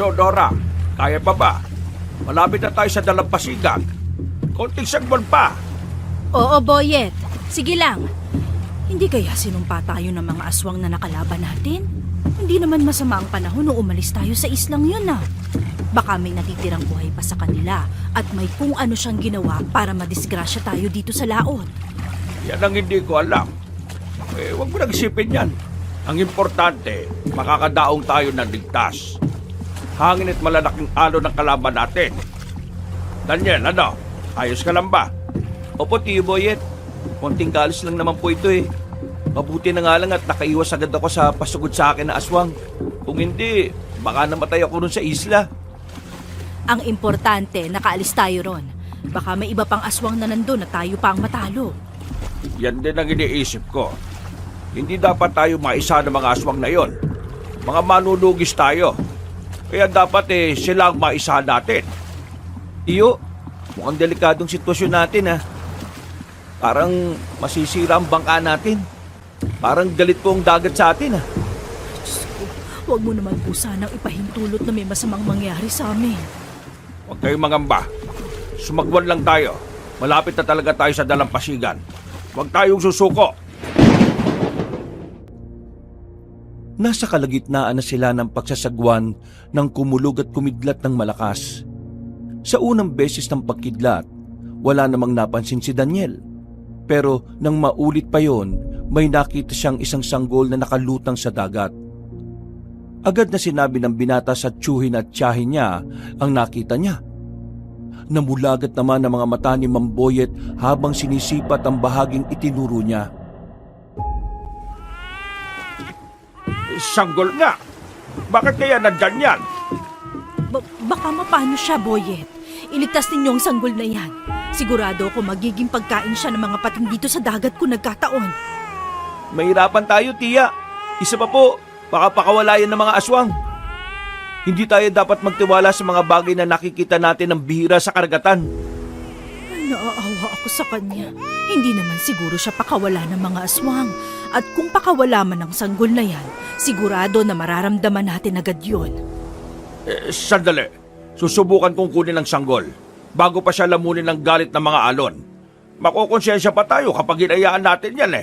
Ano, Dora? Kaya pa ba? Malapit na tayo sa dalampasigan. Konting sagwan pa. Oo, Boyet. Sige lang. Hindi kaya sinumpa tayo ng mga aswang na nakalaban natin? Hindi naman masama ang panahon nung umalis tayo sa islang yun Baka may natitirang buhay pa sa kanila at may kung ano siyang ginawa para madisgrasya tayo dito sa laot. Yan ang hindi ko alam. Huwag mo nang isipin yan. Ang importante, makakadaong tayo ng ligtas. Hangin at malalaking alo ng kalaban natin. Daniel, ano? Ayos ka lang ba? Opo, Tiyo Boyet. Konting galis lang naman po ito eh. Mabuti na nga lang at nakaiwas agad ako sa pasugod sa akin na aswang. Kung hindi, baka namatay ako ron sa isla. Ang importante, nakaalis tayo ron. Baka may iba pang aswang na nandun na tayo pa ang matalo. Yan din ang iniisip ko. Hindi dapat tayo maisa ng mga aswang na yon. Mga manunugis tayo. Kaya dapat sila ang maisa natin. Tiyo, mukhang delikadong sitwasyon natin ah. Parang masisira ang bangka natin. Parang galit po ang dagat sa atin ah. Diyos ko, huwag mo naman po sanang ipahintulot na may masamang mangyari sa amin. Huwag kayong mangamba. Sumagwan lang tayo. Malapit na talaga tayo sa dalampasigan. Huwag tayong susuko. Nasa kalagitnaan na sila ng pagsasagwan ng kumulog at kumidlat ng malakas. Sa unang beses ng pagkidlat, wala namang napansin si Daniel. Pero nang maulit pa yon, may nakita siyang isang sanggol na nakalutang sa dagat. Agad na sinabi ng binata sa tiyuhin at tiyahin niya ang nakita niya. Namulagat naman ang mga mata ni Mang Boyet habang sinisipat ang bahaging itinuro niya. Sanggol nga. Bakit kaya nandyan yan? Baka mapano siya, Boyet. Iligtas ninyo ang sanggol na yan. Sigurado ako magiging pagkain siya ng mga pating dito sa dagat kung nagkataon. Mahirapan tayo, Tiya. Isa pa po, baka pakawala yan ng mga aswang. Hindi tayo dapat magtiwala sa mga bagay na nakikita natin ng bihira sa karagatan. Naaawa ako sa kanya. Hindi naman siguro siya pakawala ng mga aswang. At kung pakawala man ang sanggol na yan, sigurado na mararamdaman natin agad yun. Sandali. Susubukan kong kunin ang sanggol bago pa siya lamunin ng galit ng mga alon. Makukonsensya pa tayo kapag inayaan natin yan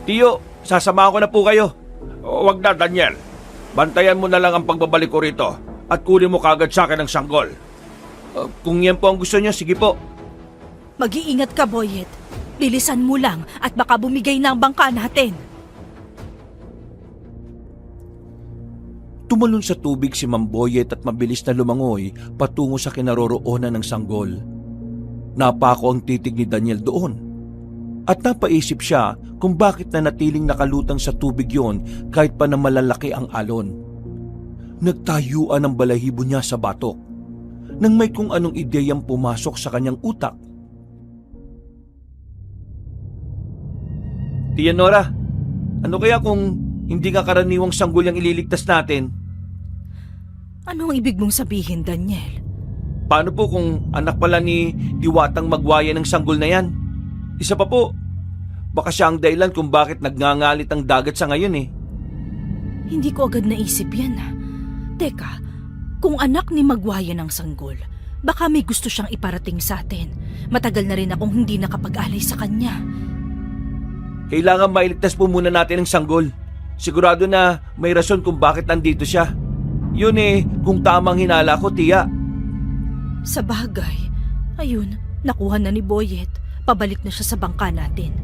Tiyo, sasamahan ko na po kayo. Huwag na, Daniel. Bantayan mo na lang ang pagbabalik ko rito at kunin mo kagad sa akin ang sanggol. Kung yan po ang gusto niyo, sige po. Mag-iingat ka, Boyet. Bilisan mo lang at baka bumigay na ang bangka natin. Tumalon sa tubig si Mang Boyet at mabilis na lumangoy patungo sa kinaroroonan ng sanggol. Napako ang titig ni Daniel doon. At napaisip siya kung bakit na natiling nakalutang sa tubig yon kahit pa na malalaki ang alon. Nagtayuan ang balahibo niya sa batok nang may kung anong ideyang pumasok sa kanyang utak. Tia Nora, ano kaya kung hindi ka karaniwang sanggol yung ililigtas natin? Ano ang ibig mong sabihin, Daniel? Paano po kung anak pala ni Diwatang Magwaya ng sanggol na yan? Isa pa po, baka siya ang dahilan kung bakit nagngangalit ang dagat sa ngayon Hindi ko agad naisip yan Teka, kung anak ni Magwaya ng sanggol, baka may gusto siyang iparating sa atin. Matagal na rin akong hindi nakapag-alay sa kanya. Kailangan mailigtas po muna natin ang sanggol. Sigurado na may rason kung bakit nandito siya. Yun kung tamang hinala ko, Tiya. Sa bagay, ayun, nakuha na ni Boyet. Pabalik na siya sa bangka natin.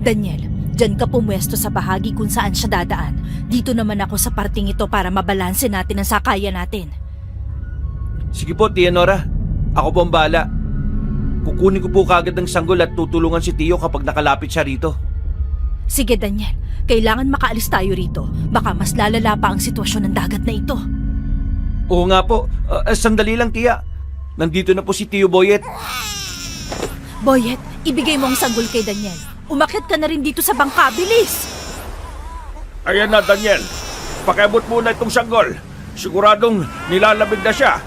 Daniel, dyan ka pumwesto sa bahagi kung saan siya dadaan. Dito naman ako sa parting ito para mabalanse natin ang sakayan natin. Sige po, Tia Nora. Ako po ang bahala. Kukunin ko po kagad ang sanggol at tutulungan si Tiyo kapag nakalapit siya rito. Sige, Daniel. Kailangan makaalis tayo rito. Baka mas lalala pa ang sitwasyon ng dagat na ito. Oo nga po. Sandali lang, Tia. Nandito na po si Tiyo Boyet. Boyet, ibigay mo ang sanggol kay Daniel. Umakyat ka na rin dito sa bangka. Bilis! Ayan na, Daniel. Pakiabot muna itong sanggol. Siguradong nilalamig na siya.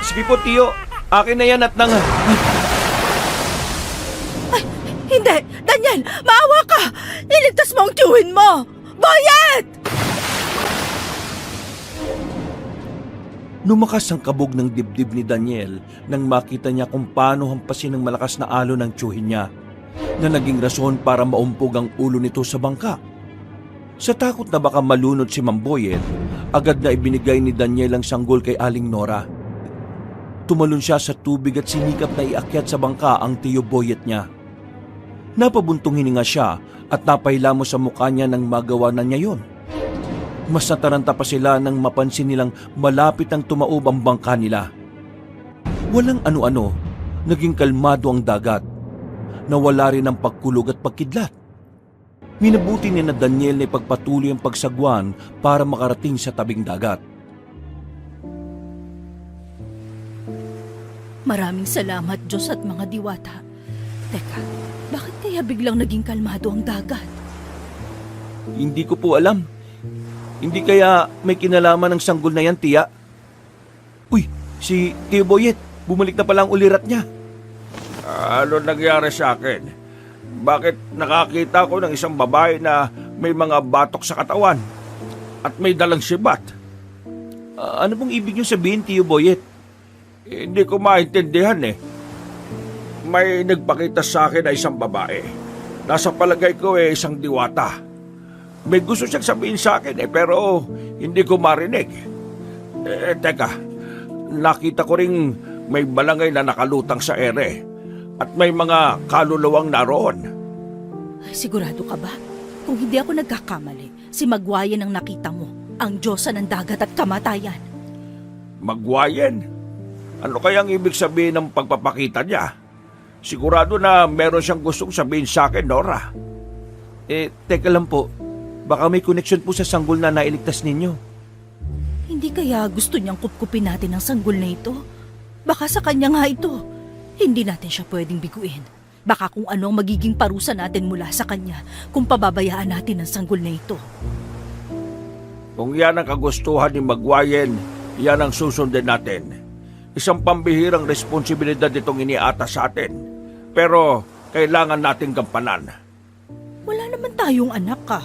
Sige po, Tiyo. Akin na yan at nang... Ay, hindi! Daniel, maawa ka! Iligtas mo ang tiyuhin mo! Boyet! Lumakas ang kabog ng dibdib ni Daniel nang makita niya kung paano hampasin ng malakas na alon ng tiyuhin niya na naging rason para maumpog ang ulo nito sa bangka. Sa takot na baka malunod si Mamboyet, agad na ibinigay ni Daniel ang sanggol kay Aling Nora. Tumalon siya sa tubig at sinikap na iakyat sa bangka ang Tiyo Boyet niya. Napabuntong hininga siya at napahilamo sa mukha niya nang magawa na niya yun. Mas nataranta pa sila nang mapansin nilang malapit ang tumaob ang bangka nila. Walang ano-ano, naging kalmado ang dagat. Nawala rin ang pagkulog at pagkidlat. Minabuti ni na Daniel na ipagpatuloy ang pagsagwan para makarating sa tabing dagat. Maraming salamat, Diyos at mga diwata. Teka, bakit kaya biglang naging kalmado ang dagat? Hindi ko po alam. Hindi kaya may kinalaman ng sanggol na yan, tiya? Uy, si Tiyo Boyet, bumalik na pala ang ulirat niya. Ano nangyari sa akin? Bakit nakakita ko ng isang babae na may mga batok sa katawan at may dalang sibat? Ano pong ibig niyo sabihin, Tiyo Boyet? Hindi ko maintindihan eh. May nagpakita sa akin na isang babae. Nasa palagay ko isang diwata. May gusto siyang sabihin sa akin pero hindi ko marinig. Teka, nakita ko ring may balangay na nakalutang sa ere at may mga kaluluwang naroon. Ay, sigurado ka ba? Kung hindi ako nagkakamali, si Magwayen ang nakita mo, ang Diyosa ng dagat at kamatayan. Magwayen? Ano kayang ibig sabihin ng pagpapakita niya? Sigurado na meron siyang gustong sabihin sa akin, Nora. Teka lang po. Baka may connection po sa sanggol na nailigtas ninyo. Hindi kaya gusto niyang kupkupin natin ang sanggol na ito? Baka sa kanya nga ito. Hindi natin siya pwedeng biguin. Baka kung ano ang magiging parusa natin mula sa kanya kung pababayaan natin ang sanggol na ito. Kung yan ang kagustuhan ni Magwayen, yan ang susundin natin. Isang pambihirang responsibilidad itong iniata sa atin. Pero kailangan nating gampanan. Wala naman tayong anak ka.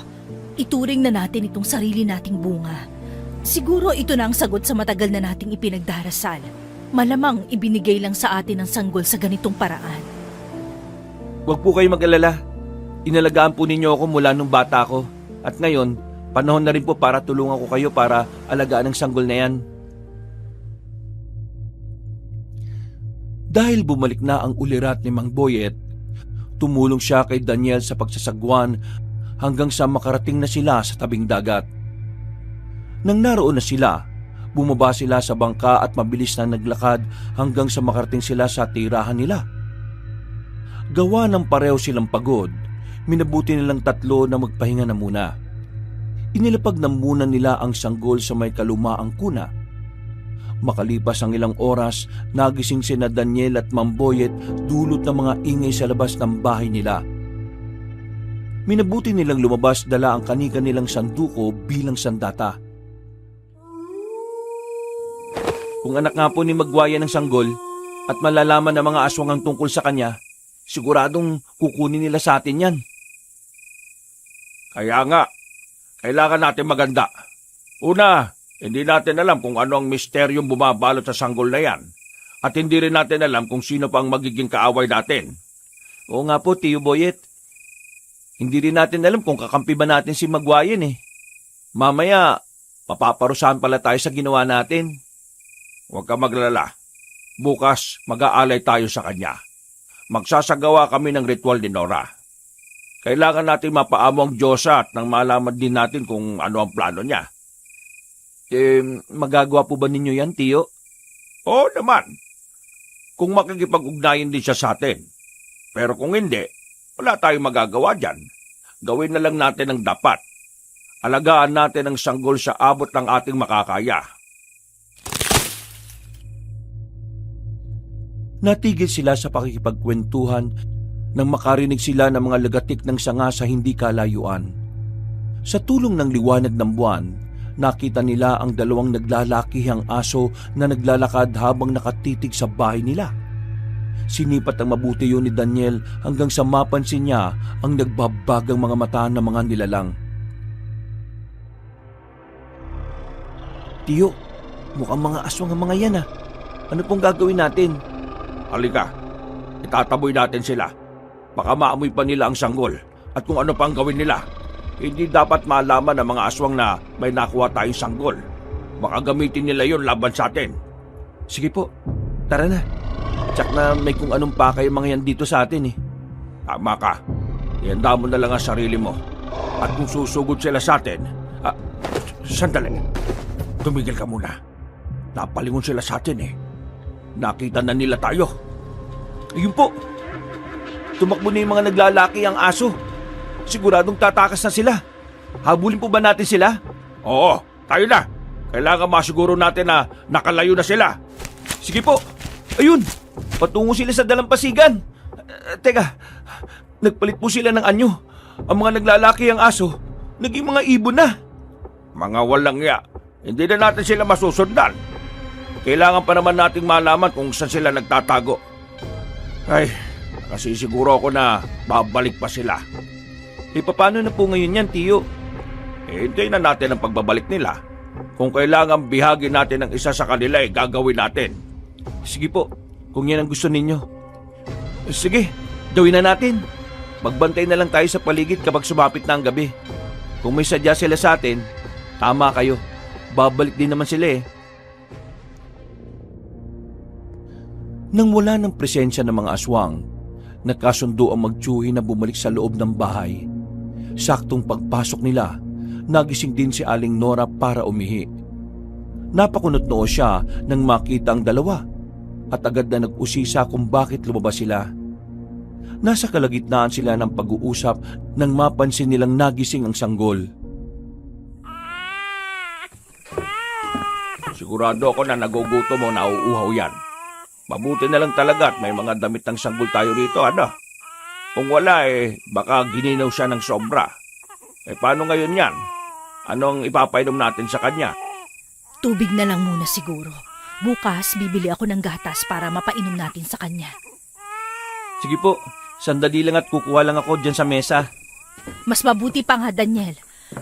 Ituring na natin itong sarili nating bunga. Siguro ito na ang sagot sa matagal na nating ipinagdarasal. Malamang ibinigay lang sa atin ang sanggol sa ganitong paraan. Huwag po kayo mag-alala. Inalagaan po ninyo ako mula nung bata ko. At ngayon, panahon na rin po para tulungan ko kayo para alagaan ang sanggol na yan. Dahil bumalik na ang ulirat ni Mang Boyet, tumulong siya kay Daniel sa pagsasagwan hanggang sa makarating na sila sa tabing dagat. Nang naroon na sila, bumaba sila sa bangka at mabilis na naglakad hanggang sa makarating sila sa tirahan nila. Gawa ng pareho silang pagod, minabuti nilang tatlo na magpahinga na muna. Inilapag na muna nila ang sanggol sa may kalumaang kuna. Makalipas ang ilang oras, nagising sina Daniel at Mamboyet dulot ng mga ingay sa labas ng bahay nila. Minabuti nilang lumabas dala ang kani-kanilang sanduko bilang sandata. Kung anak nga po ni Magwayen ng sanggol at malalaman ng mga aswang ang tungkol sa kanya, siguradong kukunin nila sa atin yan. Kaya nga, kailangan natin maganda. Una, hindi natin alam kung ano ang misteryong bumabalot sa sanggol na yan. At hindi rin natin alam kung sino pa ang magiging kaaway natin. Oo nga po, Tiyo Boyet. Hindi rin natin alam kung kakampi ba natin si Magwayen eh. Mamaya, papaparusahan pala tayo sa ginawa natin. Huwag ka maglala. Bukas, mag-aalay tayo sa kanya. Magsasagawa kami ng ritual ni Nora. Kailangan natin mapaamo ang Diyosa at nang malaman din natin kung ano ang plano niya. Magagawa po ba ninyo yan, Tiyo? Oo naman. Kung makikipag-ugnayan din siya sa atin. Pero kung hindi, wala tayong magagawa dyan. Gawin na lang natin ang dapat. Alagaan natin ang sanggol sa abot ng ating makakaya. Natigil sila sa pakikipagkwentuhan nang makarinig sila ng mga lagatik ng sanga sa hindi kalayuan. Sa tulong ng liwanag ng buwan, nakita nila ang dalawang naglalakihang aso na naglalakad habang nakatitig sa bahay nila. Sinipat ang mabuti yun ni Daniel hanggang sa mapansin niya ang nagbabagang mga mata ng mga nilalang. Tiyo, Mukhang mga aswang ang mga yan ah. Ano pong gagawin natin? Halika, itataboy natin sila. Baka maamoy pa nila ang sanggol at kung ano pang gawin nila. Hindi dapat malaman ng mga aswang na may nakuha tayong sanggol. Baka gamitin nila yon laban sa atin. Sige po, tara na. Tsak na may kung anong pakay yung mga yan dito sa atin eh. Tama ka. Ihanda mo na lang ang sarili mo. At kung susugod sila sa atin... sandali. Tumigil ka muna. Napalingon sila sa atin eh. Nakita na nila tayo. Ayun po. Tumakbo na yung mga naglalaki ang aso. Siguradong tatakas na sila. Habulin po ba natin sila? Oo, tayo na. Kailangan masiguro natin na nakalayo na sila. Sige po. Ayun. Patungo sila sa dalampasigan. Teka. Nagpalit po sila ng anyo. Ang mga naglalaki ang aso, naging mga ibon na. Mga walang ya. Hindi na natin sila masusundan. Kailangan pa naman nating malaman kung saan sila nagtatago. Ay, kasi siguro ako na babalik pa sila. Paano na po ngayon yan, Tiyo? Hintayin na natin ang pagbabalik nila. Kung kailangan bihagin natin ang isa sa kanila, gagawin natin. Sige po, kung yan ang gusto ninyo. Sige, gawin na natin. Magbantay na lang tayo sa paligid kapag sumapit na ang gabi. Kung may sadya sila sa atin, tama kayo. Babalik din naman sila eh. Nang wala ng presensya ng mga aswang, nagkasundo ang magtsuhi na bumalik sa loob ng bahay. Saktong pagpasok nila, nagising din si Aling Nora para umihi. Napakunot noo siya nang makita ang dalawa at agad na nag-usisa kung bakit lumabas sila. Nasa kalagitnaan sila ng pag-uusap nang mapansin nilang nagising ang sanggol. Sigurado ako na nagugutom o nauuhaw yan. Mabuti na lang talaga at may mga damit ng sanggol tayo rito, ano? Kung wala baka gininaw siya ng sobra. Paano ngayon yan? Anong ipapainom natin sa kanya? Tubig na lang muna siguro. Bukas, bibili ako ng gatas para mapainom natin sa kanya. Sige po, sandali lang at kukuha lang ako dyan sa mesa. Mas mabuti pa nga, Daniel.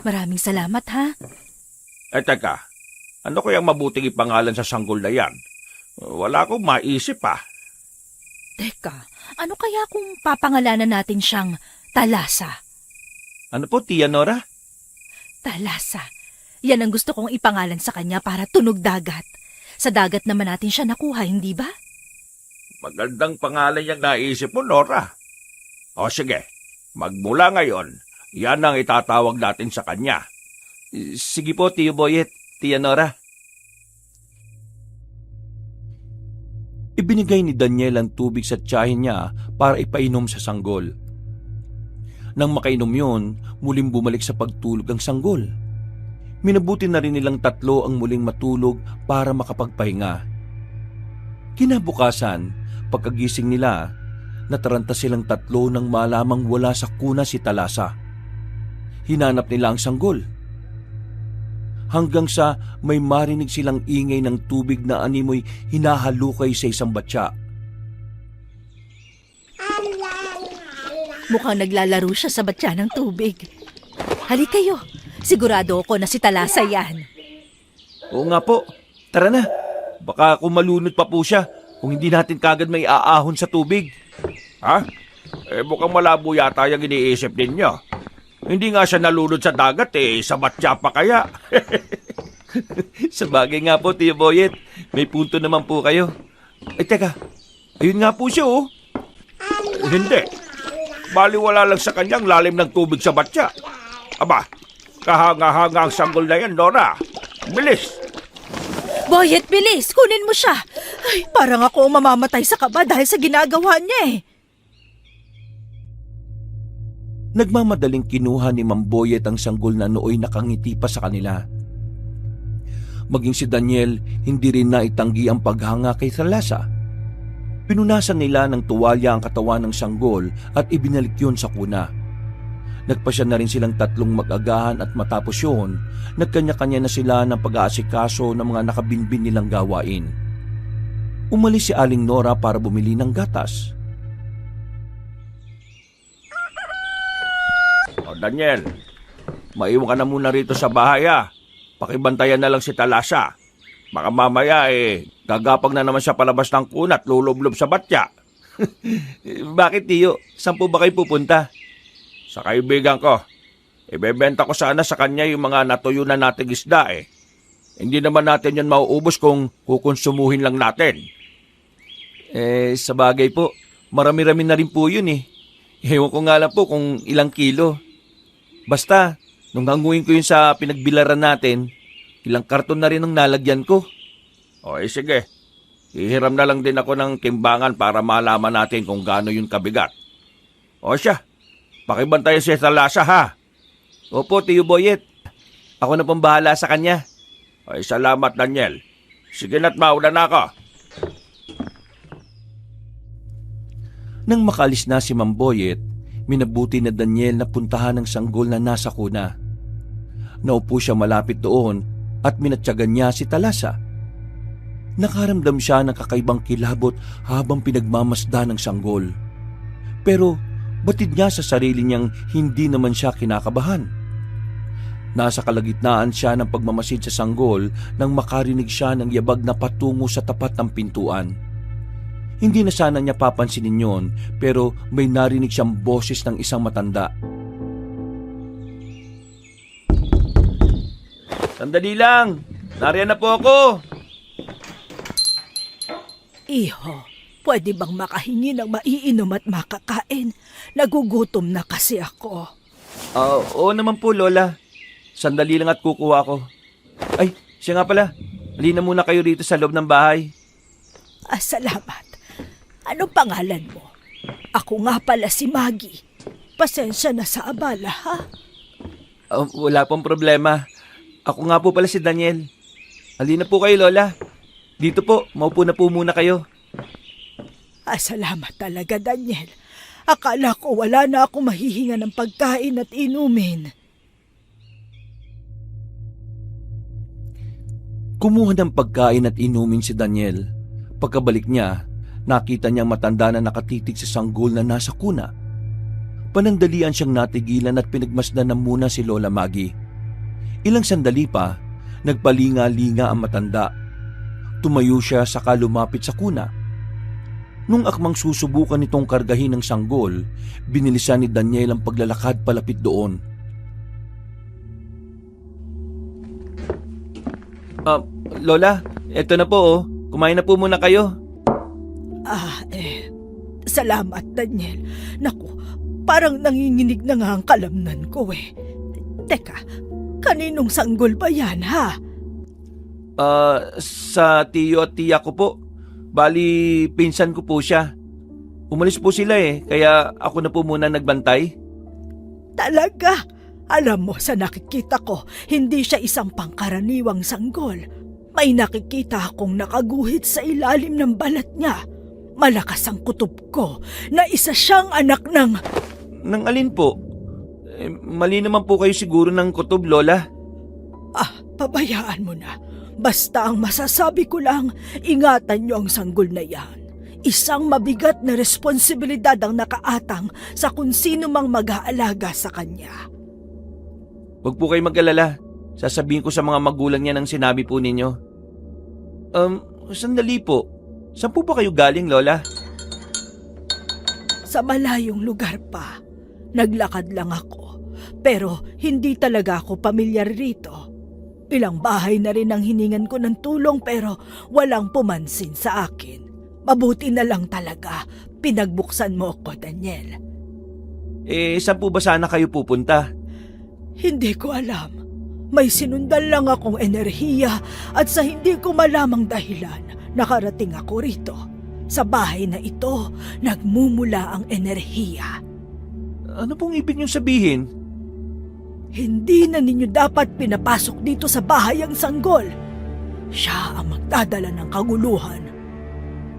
Maraming salamat, ha? Teka, ano kayang mabuting ipangalan sa sanggol na yan? Wala akong maisip Teka, ano kaya kung papangalanan natin siyang Talasa? Ano po, Tia Nora? Talasa. Yan ang gusto kong ipangalan sa kanya para tunog dagat. Sa dagat naman natin siya nakuha, hindi ba? Magandang pangalan yung naisip mo, Nora. O sige, magmula ngayon, yan ang itatawag natin sa kanya. Sige po, Tio Boyet, Tia Nora. Ibinigay ni Daniel ang tubig sa tiyahin niya para ipainom sa sanggol. Nang makainom yun, muling bumalik sa pagtulog ang sanggol. Minabuti na rin nilang tatlo ang muling matulog para makapagpahinga. Kinabukasan, pagkagising nila, nataranta silang tatlo nang malamang wala sa kuna si Talasa. Hinanap nila ang sanggol. Hanggang sa may marinig silang ingay ng tubig na animoy hinahalukay sa isang batya. Mukhang naglalaro siya sa batya ng tubig. Halika kayo. Sigurado ako na si Talasa yan. Oo nga po. Tara na. Baka kung malunod pa po siya, kung hindi natin kagad may aahon sa tubig. Ha? Mukhang malabo yata yung iniisip ninyo. Hindi nga siya nalunod sa dagat sa batya pa kaya. Sa bagay nga po, Tio Boyet. May punto naman po kayo. Teka. Ayun nga po siya, oh. Hindi. Baliwala lang sa kanyang lalim ng tubig sa batya. Aba, kahanga-hanga ang sanggol na yan, Nora. Bilis! Boyet, bilis! Kunin mo siya! Ay, parang ako mamamatay sa kaba dahil sa ginagawa niya eh. Nagmamadaling kinuha ni Mang Boyet ang sanggol na nooy nakangiti pa sa kanila. Maging si Daniel, hindi rin naitanggi ang paghanga kay Talasa. Pinunasan nila ng tuwalya ang katawan ng sanggol at ibinalik yun sa kuna. Nagpasya na rin silang tatlong mag-agahan at matapos yun, nagkanya-kanya na sila ng pag-aasikaso ng mga nakabinbin nilang gawain. Umalis si Aling Nora para bumili ng gatas. O Daniel, maiwan ka na muna rito sa bahay Pakibantayan na lang si Talasa. Baka mamaya gagapag na naman siya palabas ng kuna at lulublob sa batya. Bakit, Tiyo? Saan po ba kayo pupunta? Sa kaibigan ko, ibebenta ko sana sa kanya yung mga natuyo na nating isda Hindi naman natin yan mauubos kung kukonsumuhin lang natin. Sa bagay po, marami-rami na rin po yun Ewan ko nga lang po kung ilang kilo. Basta, nung hanguin ko yun sa pinagbilaran natin, ilang karton na rin ang nalagyan ko. O sige, hihiram na lang din ako ng timbangan para malaman natin kung gaano yung kabigat. O siya, pakibantayan siya sa lasa ha. Opo, Tiyo Boyet. Ako na pong bahala sa kanya. Ay, salamat Daniel. Sige na't mauna na ako. Nang makalis na si Mang Boyet, minabuti na Daniel na puntahan ng sanggol na nasa kuna. Naupo siya malapit doon at minatyagan niya si Talasa. Nakaramdam siya ng kakaibang kilabot habang pinagmamasdan ng sanggol. Pero batid niya sa sarili niyang hindi naman siya kinakabahan. Nasa kalagitnaan siya ng pagmamasid sa sanggol nang makarinig siya ng yabag na patungo sa tapat ng pintuan. Hindi na sana niya papansinin yon, pero may narinig siyang boses ng isang matanda. Sandali lang, nariyan na po ako. Iho, pwede bang makahingi ng maiinom at makakain? Nagugutom na kasi ako. Oo naman po, Lola. Sandali lang at kukuha ko. Ay, siya nga pala. Halina muna kayo rito sa loob ng bahay. Salamat. Anong pangalan mo? Ako nga pala si Maggie. Pasensya na sa abala, ha? Wala pong problema. Ako nga po pala si Daniel. Halina po kayo, Lola. Dito po, maupo na po muna kayo. Salamat talaga, Daniel. Akala ko wala na ako mahihinga ng pagkain at inumin. Kumuha ng pagkain at inumin si Daniel. Pagkabalik niya, nakita niyang matanda na nakatitig sa sanggol na nasa kuna. Panandalian siyang natigilan at pinagmasdan na muna si Lola Maggie. Ilang sandali pa, nagpalinga-linga ang matanda. Tumayo siya saka lumapit sa kuna. Nung akmang susubukan nitong kargahin ng sanggol, binilisan ni Daniel ang paglalakad palapit doon. Lola, eto na po Kumain na po muna kayo. Salamat, Daniel. Naku, parang nanginginig na nga ang kalamnan ko Teka, kaninong sanggol ba yan, ha? Sa tiyo at tiya ko po. Bali, pinsan ko po siya. Umalis po sila kaya ako na po muna nagbantay. Talaga? Alam mo, sa nakikita ko, hindi siya isang pangkaraniwang sanggol. May nakikita akong nakaguhit sa ilalim ng balat niya. Malakas ang kutob ko na isa siyang anak ng... Nang alin po? Mali naman po kayo siguro ng kutob, Lola. Pabayaan mo na. Basta ang masasabi ko lang, ingatan niyo ang sanggol na yan. Isang mabigat na responsibilidad ang nakaatang sa kung sino mang mag-aalaga sa kanya. Huwag po kayo mag-alala. Sasabihin ko sa mga magulang niya ng sinabi po ninyo. Sandali po. Saan po ba kayo galing, Lola? Sa malayong lugar pa. Naglakad lang ako. Pero hindi talaga ako pamilyar rito. Ilang bahay na rin ang hiningan ko ng tulong pero walang pumansin sa akin. Mabuti na lang talaga. Pinagbuksan mo ako, Daniel. Saan po ba sana kayo pupunta? Hindi ko alam. May sinundan lang akong enerhiya at sa hindi ko malamang dahilan, nakarating ako rito. Sa bahay na ito, nagmumula ang enerhiya. Ano pong ibig niyong sabihin? Hindi na ninyo dapat pinapasok dito sa bahay ang sanggol. Siya ang magdadala ng kaguluhan.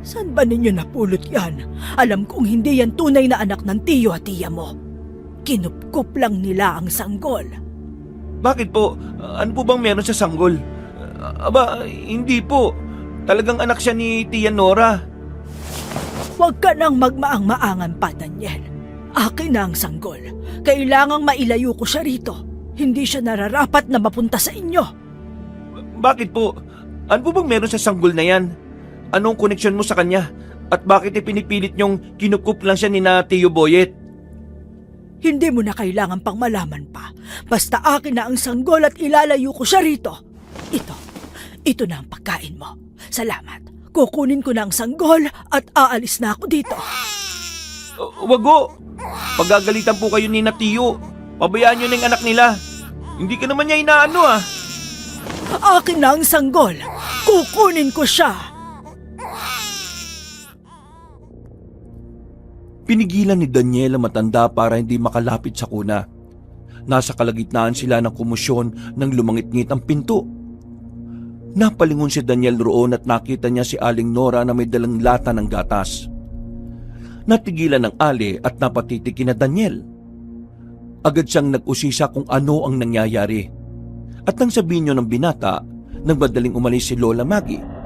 Saan ba ninyo napulot yan? Alam kong hindi yan tunay na anak ng tiyo at tiya mo. Kinupkup lang nila ang sanggol. Bakit po? Ano po bang meron sa sanggol? Hindi po. Talagang anak siya ni Tia Nora. Huwag ka nang magmaang-maangan pa, Daniel. Akin na ang sanggol. Kailangang mailayo ko siya rito. Hindi siya nararapat na mapunta sa inyo. Bakit po? Ano po bang meron sa sanggol na yan? Anong koneksyon mo sa kanya? At bakit ipinipilit niyong kinukup lang siya ni na Tio Boyet? Hindi mo na kailangan pang malaman pa. Basta akin na ang sanggol at ilalayo ko siya rito. Ito na ang pagkain mo. Salamat. Kukunin ko na ang sanggol at aalis na ako dito. Wag ho! Pagagalitan po kayo ni na Tio. Pabayaan niyo na yung anak nila. Hindi ka naman niya inaano ah. Akin na ang sanggol. Kukunin ko siya. Pinigilan ni Daniel ang matanda para hindi makalapit sa kuna. Nasa kalagitnaan sila ng komosyon nang lumangit-ngit ang pinto. Napalingon si Daniel roon at nakita niya si Aling Nora na may dalang lata ng gatas. Natigilan ng Ali at napatitikin na Daniel. Agad siyang nag-usisa kung ano ang nangyayari. At nang sabihin niyo ng binata, nagmadaling umalis si Lola Maggie.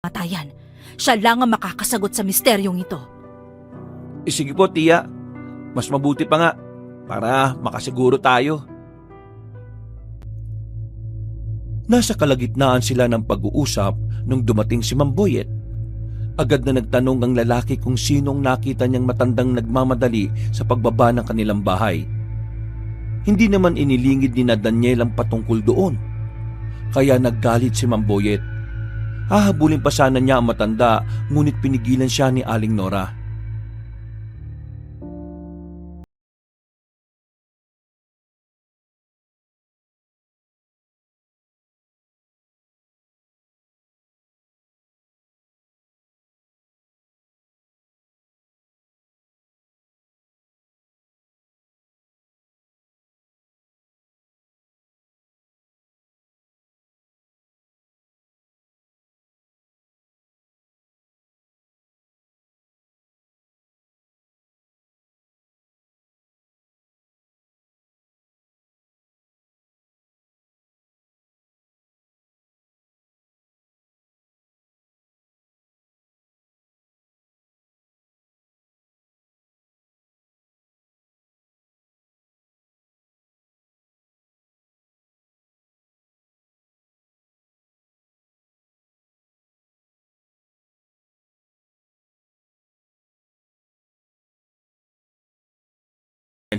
Matayan. Siya lang ang makakasagot sa misteryong ito. Sige po, tiya. Mas mabuti pa nga para makasiguro tayo. Nasa kalagitnaan sila ng pag-uusap nung dumating si Mamboyet. Agad na nagtanong ang lalaki kung sinong nakita niyang matandang nagmamadali sa pagbaba ng kanilang bahay. Hindi naman inilingid ni na Daniel ang patungkol doon. Kaya naggalit si Mamboyet. Hahabulin pa sana niya ang matanda, ngunit pinigilan siya ni Aling Nora.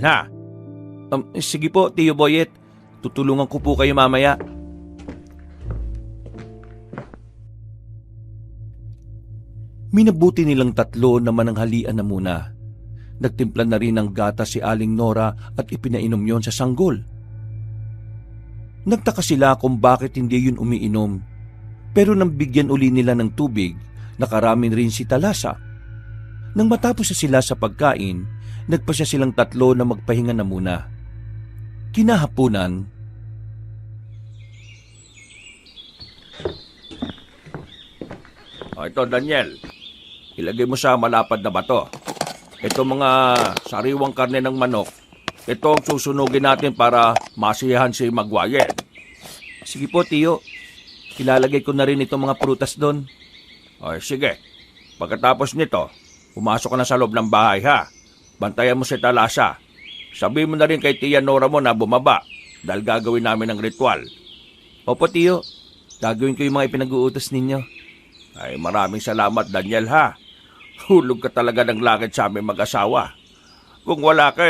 Ha? Sige po, Tio Boyet. Tutulungan ko po kayo mamaya. Minabuti nilang tatlo na mananghalian na muna. Nagtimpla na rin ng gatas si Aling Nora at ipinainom yon sa sanggol. Nagtaka sila kung bakit hindi yun umiinom. Pero nang bigyan uli nila ng tubig, nakaramin rin si Talasa. Nang matapos na sila sa pagkain, nagpasya silang tatlo na magpahinga na muna. Kinahapunan, Ito, Daniel. Ilagay mo sa malapad na bato. Ito mga sariwang karne ng manok. Ito ang susunugin natin para masiyahan si Magwayen. sige po Tio, ilalagay ko na rin itong mga prutas doon. O, sige. Pagkatapos nito, pumasok ka na sa loob ng bahay, ha? Bantayan mo si Talasa. Sabihin mo na rin kay Tia Nora mo na bumaba dahil gagawin namin ang ritual. Opo Tio, gagawin ko yung mga ipinag-uutos ninyo. Ay, maraming salamat, Daniel, ha. Hulog ka talaga ng langit sa aming mag-asawa. Kung wala ka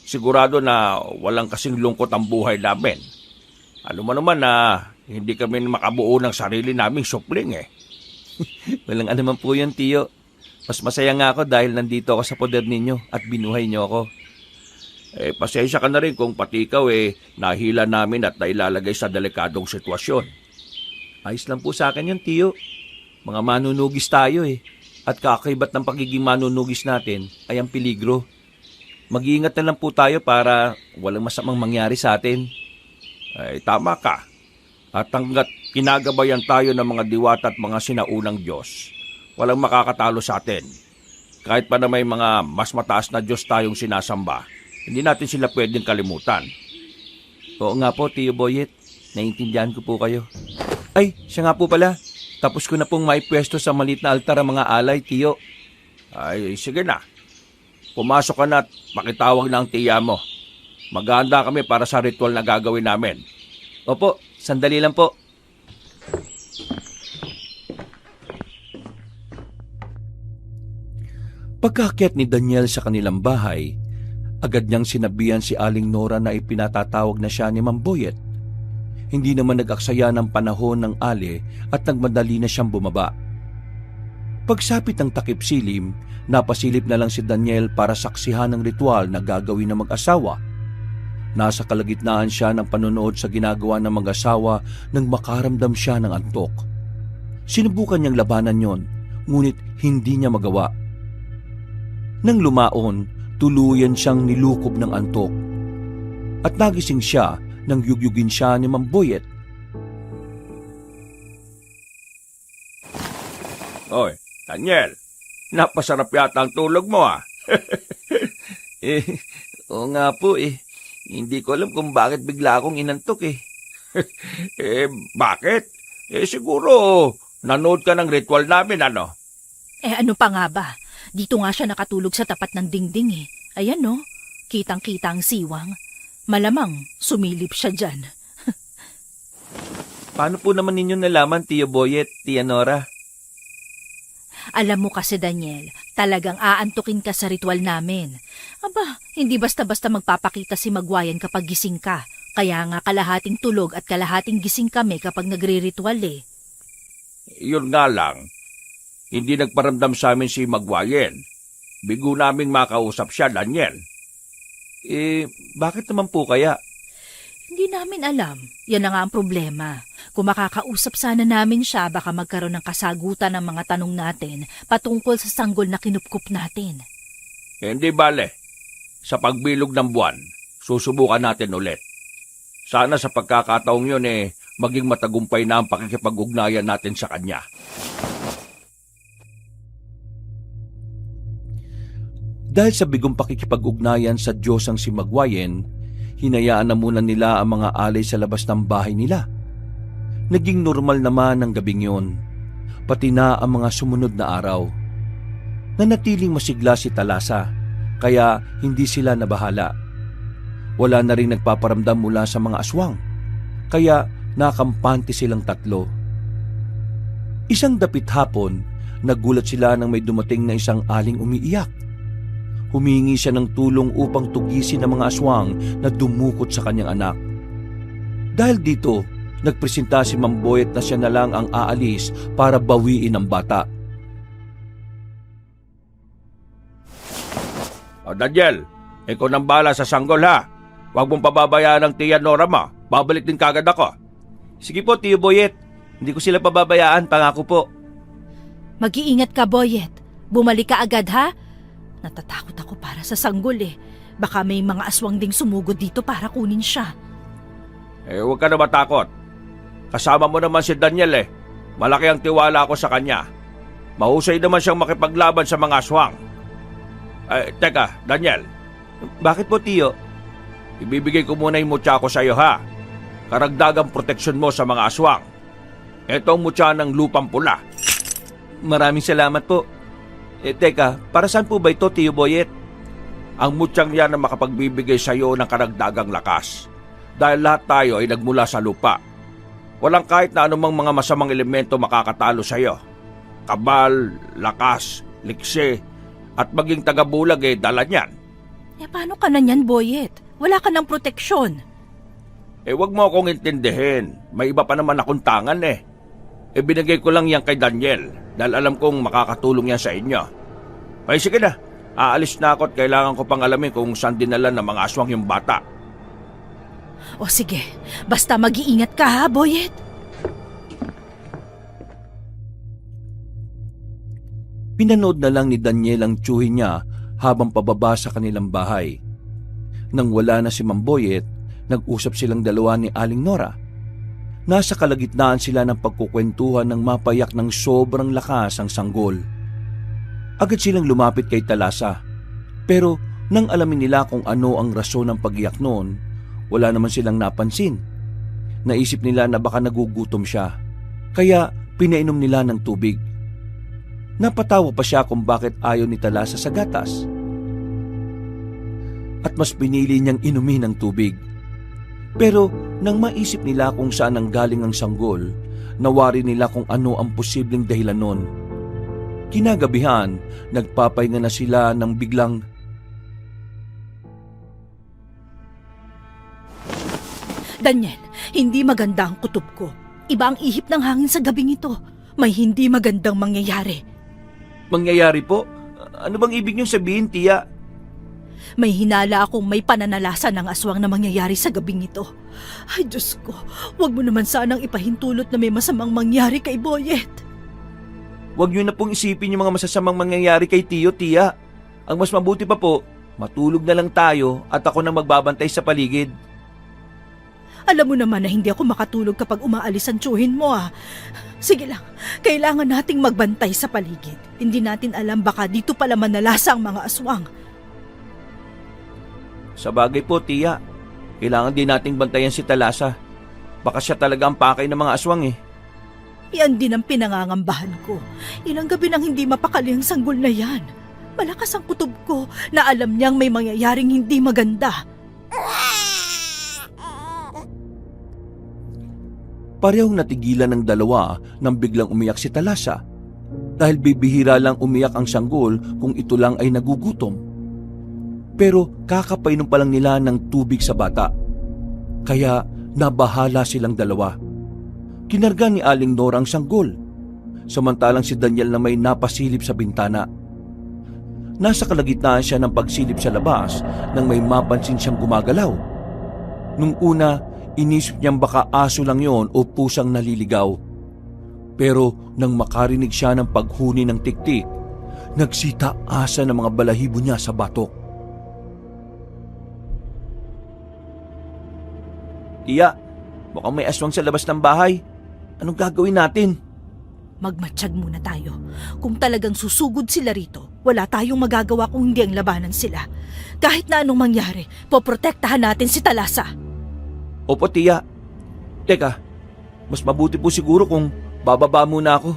sigurado na walang kasing lungkot ang buhay namin. Alam mo naman na hindi kami makabuo ng sarili naming supling Walang anuman po yun, Tiyo. Mas masaya nga ako dahil nandito ako sa poder ninyo at binuhay niyo ako. Pasensya ka na rin kung pati ikaw nahila namin at nailalagay sa delikadong sitwasyon. Ayos lang po sa akin yun, Tiyo. Mga manunugis tayo At kakaibat ng pagiging manunugis natin ay ang peligro. Mag-iingat na lang po tayo para walang masamang mangyari sa atin. Ay, tama ka. At hanggat kinagabayan tayo ng mga diwata at mga sinaunang Diyos, walang makakatalo sa atin. Kahit pa na may mga mas mataas na Diyos tayong sinasamba, hindi natin sila pwedeng kalimutan. Oo nga po, Tiyo Boyet. Naiintindihan ko po kayo. Ay, siya nga po pala. Tapos ko na pong maipwesto sa maliit na altar ang mga alay, Tiyo. Ay, sige na. Pumasok ka na at pakitawag na ang tiya mo. Maghahanda kami para sa ritual na gagawin namin. Opo, sandali lang po. Pagkaakyat ni Daniel sa kanilang bahay, agad niyang sinabihan si Aling Nora na ipinatatawag na siya ni Mang Boyet. Hindi naman nag-aksaya ng panahon ng Ali at nagmadali na siyang bumaba. Pagsapit ng takip silim, napasilip na lang si Daniel para saksihan ng ritual na gagawin ng mag-asawa. Nasa kalagitnaan siya ng panonood sa ginagawa ng mag-asawa nang makaramdam siya ng antok. Sinubukan niyang labanan yon, ngunit hindi niya magawa. Nang lumaon, tuluyan siyang nilukob ng antok. At nagising siya nang yugyugin siya ni Mang Boyet. Oy, Daniel, napasarap yata ang tulog mo Oo nga po Hindi ko alam kung bakit bigla akong inantok Bakit? Siguro nanood ka ng ritual namin, ano? Ano pa nga ba? Dito nga siya nakatulog sa tapat ng dingding Ayan no, kitang-kita ang siwang. Malamang sumilip siya dyan. Paano po naman ninyo nalaman, Tiyo Boyet, Tia Nora? Alam mo kasi, Daniel, talagang aantukin ka sa ritual namin. Aba, hindi basta-basta magpapakita si Magwayan kapag gising ka. Kaya nga kalahating tulog at kalahating gising kami kapag nagre-ritual Yun nga lang, hindi nagparamdam sa amin si Magwayen. Bigo naming makausap siya, Daniel. Bakit naman po kaya? Hindi namin alam. Yan na nga ang problema. Kung makakausap sana namin siya, baka magkaroon ng kasagutan ng mga tanong natin patungkol sa sanggol na kinupkup natin. Hindi bale. Sa pagbilog ng buwan, susubukan natin ulit. Sana sa pagkakataong yun maging matagumpay na ang pakikipag-ugnayan natin sa kanya. Dahil sa bigong pakikipag-ugnayan sa Diyos ang si Magwayen, hinayaan na muna nila ang mga alay sa labas ng bahay nila. Naging normal naman ang gabing yun, pati na ang mga sumunod na araw. Nanatiling masigla si Talasa, kaya hindi sila nabahala. Wala na rin nagpaparamdam mula sa mga aswang, kaya nakampante silang tatlo. Isang dapit hapon, nagulat sila nang may dumating na isang aling umiiyak. Humingi siya ng tulong upang tugisin ang mga aswang na dumukot sa kanyang anak. Dahil dito, nagpresenta si Mang Boyet na siya na lang ang aalis para bawiin ang bata. Daniel, ikaw nang bala sa sanggol ha. Huwag mong pababayaan ang tiya Nora mo. Babalik din kagad ako. Sige po, Tiyo Boyet. Hindi ko sila pababayaan, pangako po. Mag-iingat ka, Boyet. Bumalik ka agad, ha? Natatakot ako para sa sanggol Baka may mga aswang ding sumugod dito para kunin siya. Huwag ka na matakot. Kasama mo naman si Daniel Malaki ang tiwala ko sa kanya. Mahusay naman siyang makipaglaban sa mga aswang. Teka, Daniel. Bakit po, Tiyo? Ibibigay ko muna yung mutya ko sa iyo ha. Karagdagang proteksyon mo sa mga aswang. Ito ang mutya ng lupang pula. Maraming salamat po. Teka, para saan po ba ito, Tiyo Boyet? Ang mutyang yan ang makapagbibigay sa iyo ng karagdagang lakas. Dahil lahat tayo ay nagmula sa lupa. Walang kahit na anumang mga masamang elemento makakatalo sa iyo. kabal, lakas, likse, at maging taga-bulag dala niyan. Paano ka na niyan, Boyet? Wala ka ng proteksyon. Wag mo akong intindihin. May iba pa naman akong tangan binigay ko lang yan kay Daniel dahil alam kong makakatulong yan sa inyo. Ay sige na, aalis na ako at kailangan ko pang alamin kung saan dinala ng mga aswang yung bata. O sige, basta mag-iingat ka ha, Boyet. Pinanood na lang ni Daniel ang tiyuhin niya habang pababa sa kanilang bahay. Nang wala na si Mamboyet, nag-usap silang dalawa ni Aling Nora. Nasa kalagitnaan sila ng pagkukwentuhan ng mapayak ng sobrang lakas ang sanggol. Agad silang lumapit kay Talasa. Pero nang alamin nila kung ano ang rason ng pag-iyak noon, wala naman silang napansin. Naisip nila na baka nagugutom siya, kaya pinainom nila ng tubig. Napatawa pa siya kung bakit ayaw ni Talasa sa gatas. At mas pinili niyang inumin ng tubig. Pero nang maisip nila kung saan ang galing ang sanggol, nawari nila kung ano ang posibleng dahilan nun. Kinagabihan, nagpapahinga na sila ng biglang Daniel, hindi maganda ang kutob ko. Iba ang ihip ng hangin sa gabing ito. May hindi magandang mangyayari. mangyayari po. Ano bang ibig niyong sabihin, tiya? May hinala akong may pananalasa ng aswang na mangyayari sa gabing ito. Ay Diyos ko, wag mo naman sanang ipahintulot na may masamang mangyari kay Boyet. Huwag niyo na pong isipin yung mga masasamang mangyayari kay Tiyo, tiya. Ang mas mabuti pa po, matulog na lang tayo at ako nang magbabantay sa paligid. Alam mo naman na hindi ako makatulog kapag umaalis ang tiyuhin mo Sige lang, kailangan nating magbantay sa paligid. Hindi natin alam baka dito pala manalasa ang mga aswang. Sa bagay po, tiya. Kailangan din nating bantayan si Talasa. Baka siya talaga ang pakay ng mga aswang Yan din ang pinangangambahan ko. Ilang gabi nang hindi mapakali ang sanggol na yan. Malakas ang kutob ko na alam niyang may mangyayaring hindi maganda. Parehong natigilan ng dalawa nang biglang umiyak si Talasa. Dahil bibihira lang umiyak ang sanggol kung ito lang ay nagugutom. Pero kakapainom pa lang nila ng tubig sa bata. Kaya nabahala silang dalawa. Kinarga ni Aling Nora ang sanggol. Samantalang si Daniel na may napasilip sa bintana. Nasa kalagitnaan siya ng pagsilip sa labas nang may mapansin siyang gumagalaw. Nung una, inisip niyang baka aso lang yon o pusang naliligaw. Pero nang makarinig siya ng paghuni ng tiktik, nagsita-asa ng mga balahibo niya sa batok. Tiya, mukhang may aswang sa labas ng bahay. Anong gagawin natin? Magmatsyag muna tayo. Kung talagang susugod sila rito, wala tayong magagawa kung hindi ang labanan sila. Kahit na anong mangyari, poprotektahan natin si Talasa. Opo, tiya. Teka, mas mabuti po siguro kung bababa muna ako.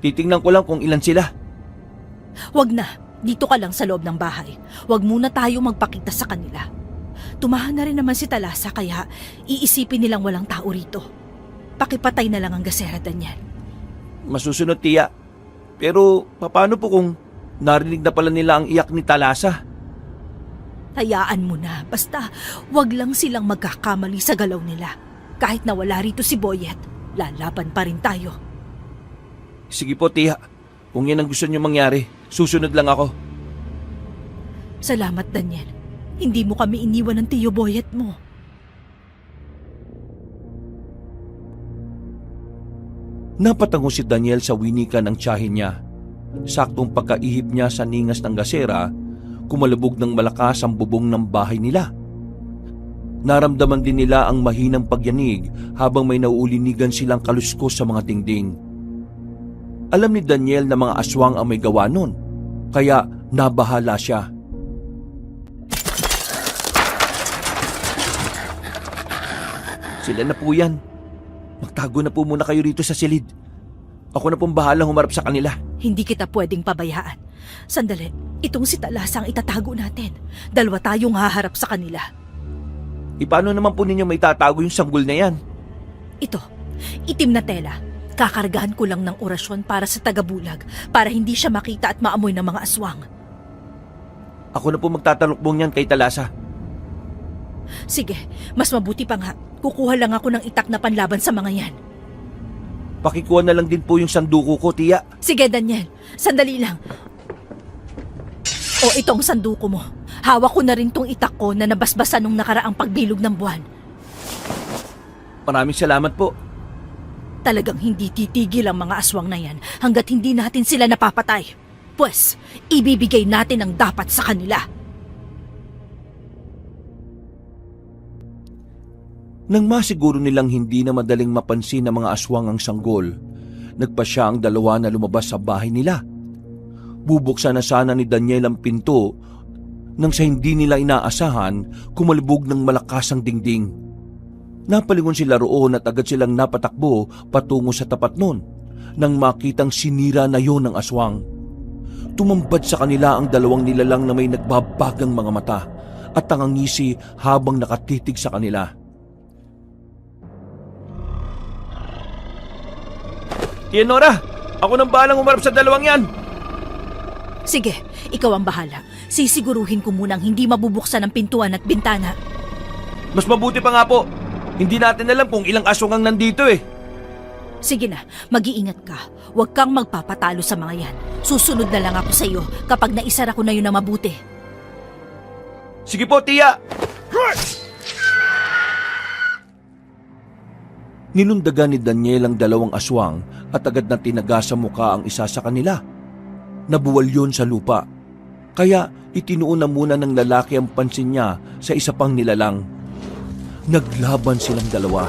Titingnan ko lang kung ilan sila. Wag na, dito ka lang sa loob ng bahay. Wag muna tayo magpakita sa kanila. Tumahan na rin naman si Talasa kaya iisipin nilang walang tao rito. Pakipatay na lang ang gasera, Daniel. Masusunod, tiya. Pero paano po kung narinig na pala nila ang iyak ni Talasa? Hayaan mo na, basta wag lang silang magkakamali sa galaw nila. Kahit na wala rito si Boyet, lalaban pa rin tayo. Sige po, tiya. Kung yan ang gusto niyo mangyari, susunod lang ako. Salamat, Daniel. Hindi mo kami iniwan ng tiyo Boyet mo. Napatango si Daniel sa winika ng tiyahin niya. Saktong pagkaihip niya sa ningas ng gasera, kumalubog ng malakas ang bubong ng bahay nila. Naramdaman din nila ang mahinang pagyanig habang may nauulinigan silang kaluskos sa mga dingding. Alam ni Daniel na mga aswang ang may gawa nun, kaya nabahala siya. Sila na po yan. Magtago na po muna kayo rito sa silid. Ako na pong bahalang humarap sa kanila. Hindi kita pwedeng pabayaan. Sandali, itong si Talasa ang itatago natin. Dalawa tayong haharap sa kanila. Paano naman po ninyo may tatago yung sanggol na yan? Ito, itim na tela. Kakargahan ko lang ng orasyon para sa tagabulag para hindi siya makita at maamoy ng mga aswang. Ako na po magtatalukbong yan kay Talasa. Sige, mas mabuti pa nga. Kukuha lang ako ng itak na panlaban sa mga yan. Pakikuha na lang din po yung sanduko ko, tiya. Sige, Daniel. Sandali lang. O itong sanduko mo. Hawak ko na rin tong itak ko na nabasbasan nung nakaraang pagbilog ng buwan. Maraming salamat po. Talagang hindi titigil ang mga aswang na yan hanggat hindi natin sila napapatay. Pwes, ibibigay natin ang dapat sa kanila. Nang masiguro nilang hindi na madaling mapansin ng mga aswang ang sanggol, nagpasya ang dalawa na lumabas sa bahay nila. Bubuksan na sana ni Daniel ang pinto nang sa hindi nila inaasahan, kumalubog ng malakas ang dingding. Napalingon sila roon at agad silang napatakbo patungo sa tapat nun nang makitang sinira na yon ng aswang. Tumambad sa kanila ang dalawang nilalang na may nagbabagang mga mata at tangangisi habang nakatitig sa kanila. Tia Nora, ako nang bahalang umarap sa dalawang yan. Sige, ikaw ang bahala. Sisiguruhin ko munang hindi mabubuksan ang pintuan at bintana. Mas mabuti pa nga po. Hindi natin alam kung ilang aswang ang nandito eh. Sige na, mag-iingat ka. Huwag kang magpapatalo sa mga yan. Susunod na lang ako sa iyo kapag naisara ko na yun na mabuti. Sige po, tiya! Nilundagan ni Daniel ang dalawang aswang at agad na tinaga sa muka ang isa sa kanila. Nabuwal yun sa lupa. Kaya itinuon na muna ng lalaki ang pansin niya sa isa pang nilalang. Naglaban silang dalawa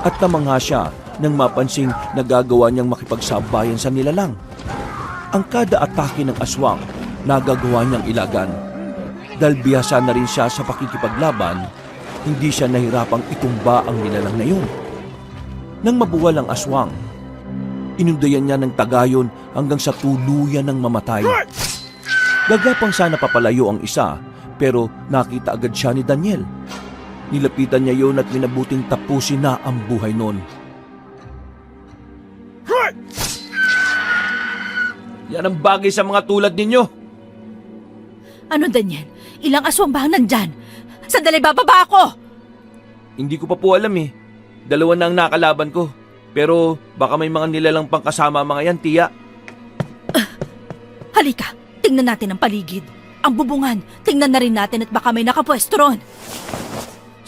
at namangha siya nang mapansing nagagawa niyang makipagsabayan sa nilalang. Ang kada atake ng aswang nagagawa niyang ilagan. Dahil bihasa na rin siya sa pakikipaglaban, hindi siya nahirapang itumba ang nilalang na yun. Nang mabuwal ang aswang, inundayan niya ng tagayon hanggang sa tuluyan ng mamatay. Gagapang sana papalayo ang isa, pero nakita agad siya ni Daniel. Nilapitan niya yon at minabuting tapusin na ang buhay nun. Yan ang bagay sa mga tulad ninyo. Ano, Daniel? Ilang aswang ba ang nandyan? Sandali, bababa ako! Hindi ko pa po alam eh. Dalawa na ang nakalaban ko. Pero baka may mga nilalang pang kasama mga yan, tiya. Halika, tingnan natin ang paligid. Ang bubungan, tingnan na rin natin at baka may nakapwesto ron.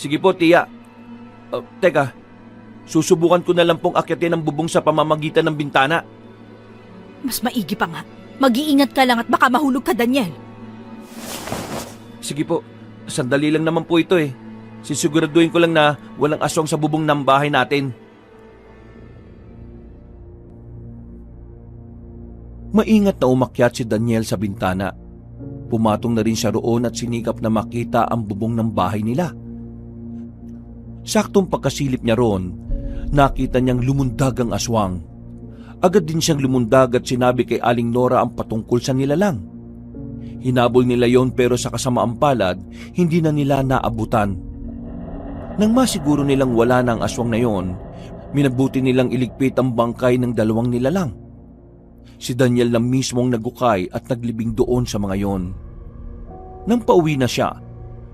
Sige po, tiya. Teka, susubukan ko na lang pong akyatin ang bubong sa pamamagitan ng bintana. Mas maigi pa nga. Mag-iingat ka lang at baka mahulog ka, Daniel. Sige po, sandali lang naman po ito eh. Sisiguraduhin ko lang na walang aswang sa bubong ng bahay natin. Maingat na umakyat si Daniel sa bintana. Pumatong na rin siya roon at sinikap na makita ang bubong ng bahay nila. Saktong pagkasilip niya roon, nakita niyang lumundag ang aswang. Agad din siyang lumundag at sinabi kay Aling Nora ang patungkol sa nilalang. Hinabol nila yon pero sa kasamaang palad, hindi na nila naabutan. Nang masiguro nilang wala na ang aswang na yon, minabuti nilang iligpit ang bangkay ng dalawang nilalang. Si Daniel na mismong nagukay at naglibing doon sa mga yon. Nang pauwi na siya,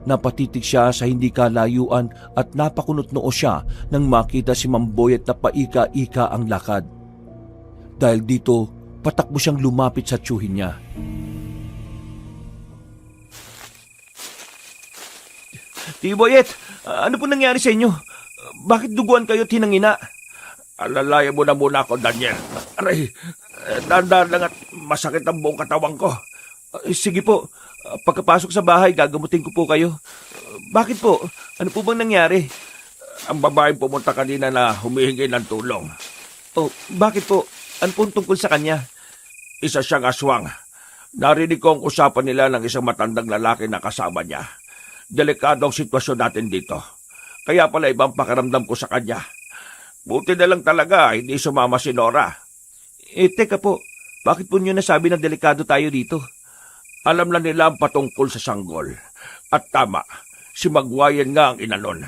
napatitig siya sa hindi kalayuan at napakunot noo siya nang makita si Mamboyet na paika-ika ang lakad. Dahil dito, patakbo siyang lumapit sa tiyuhin niya. Tiboyet, ano po nangyari sa inyo? Bakit duguan kayo tinangina? Alalayan mo na muna ako, Daniel. Aray, dahan-dahan lang at masakit ang buong katawan ko. Sige po, pagkapasok sa bahay, gagamutin ko po kayo. Bakit po? Ano po bang nangyari? Ang babaeng pumunta kanina na humihingi ng tulong. Oh, bakit po? Ano pong tungkol sa kanya? Isa siyang aswang. Narinig ko ang usapan nila ng isang matandang lalaki na kasama niya. Delikado ang sitwasyon natin dito. Kaya pala ibang pakiramdam ko sa kanya. Buti na lang talaga, hindi sumama si Nora. Teka po, bakit po niyo nasabi na delikado tayo dito? Alam na nila ang patungkol sa sanggol. At tama, si Magwayan nga ang inanon.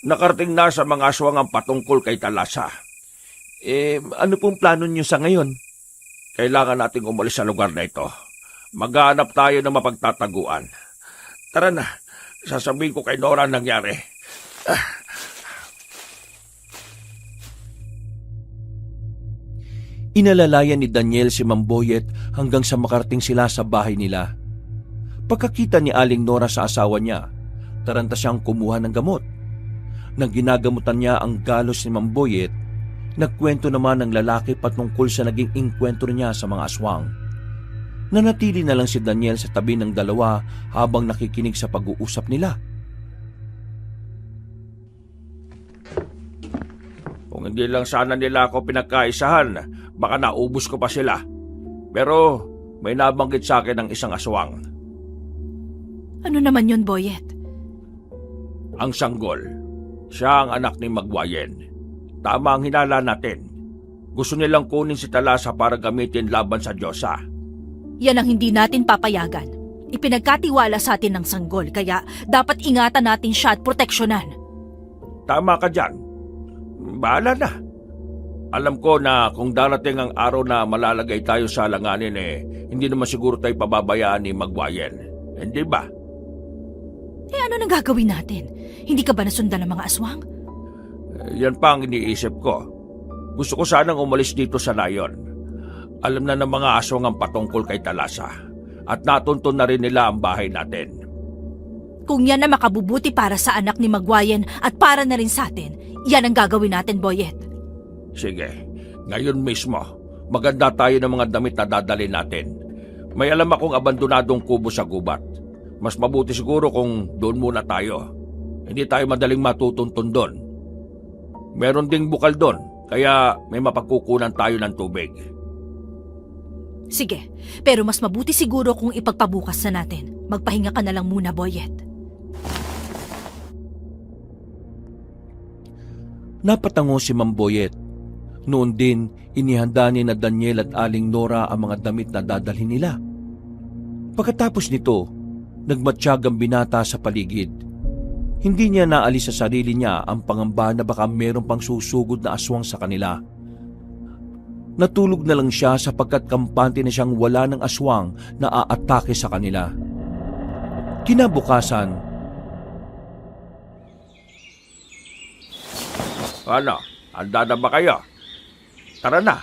Nakarating na sa mga aswang ang patungkol kay Talasa. Ano pong plano niyo sa ngayon? Kailangan nating umalis sa lugar na ito. Maghanap tayo ng mapagtataguan. Tara na, sasabihin ko kay Nora ang nangyari. Inalalayan ni Daniel si Mamboyet hanggang sa makarating sila sa bahay nila. Pagkakita ni Aling Nora sa asawa niya, taranta siyang kumuha ng gamot. Nang ginagamutan niya ang galos ni Mamboyet, nagkwento naman ng lalaki patungkol sa naging inkwentro niya sa mga aswang. Nanatili na lang si Daniel sa tabi ng dalawa habang nakikinig sa pag-uusap nila. Kung hindi lang sana nila ako pinagkaisahan, baka naubos ko pa sila. Pero may nabanggit sa akin ng isang aswang. Ano naman yun, Boyet? Ang sanggol. Siya ang anak ni Magwayen. Tama ang hinala natin. Gusto nilang kunin si Talasa para gamitin laban sa Diyosa. Yan ang hindi natin papayagan. Ipinagkatiwala sa atin ng sanggol, kaya dapat ingatan natin siya at proteksyonan. Tama ka dyan. Bahala na. Alam ko na kung darating ang araw na malalagay tayo sa alanganin hindi naman siguro tayo pababayaan ni Magwayen. Hindi ba? Ano nang gagawin natin? Hindi ka ba nasundan ng mga aswang? Yan pa ang iniisip ko. Gusto ko sanang umalis dito sa layon. Alam na ng mga aswang ang patungkol kay Talasa. At natuntun na rin nila ang bahay natin. Kung yan na makabubuti para sa anak ni Magwayen at para na rin sa atin, yan ang gagawin natin, Boyet. Sige, ngayon mismo, maganda tayo ng mga damit na dadali natin. May alam akong abandonadong kubo sa gubat. Mas mabuti siguro kung doon muna tayo. Hindi tayo madaling matutuntun doon. Meron ding bukal doon, kaya may mapagkukunan tayo ng tubig. Sige, pero mas mabuti siguro kung ipagpabukas na natin. Magpahinga ka na lang muna, Boyet. Napatango si Mamboyet. Noon din, inihanda ni na Daniel at Aling Nora ang mga damit na dadalhin nila. Pagkatapos nito, nagmatsyag ang binata sa paligid. Hindi niya naalis sa sarili niya ang pangamba na baka meron pang susugod na aswang sa kanila. Natulog na lang siya sapagkat kampante na siyang wala ng aswang na aatake sa kanila. Kinabukasan, Ano, handa na ba kayo? Tara na.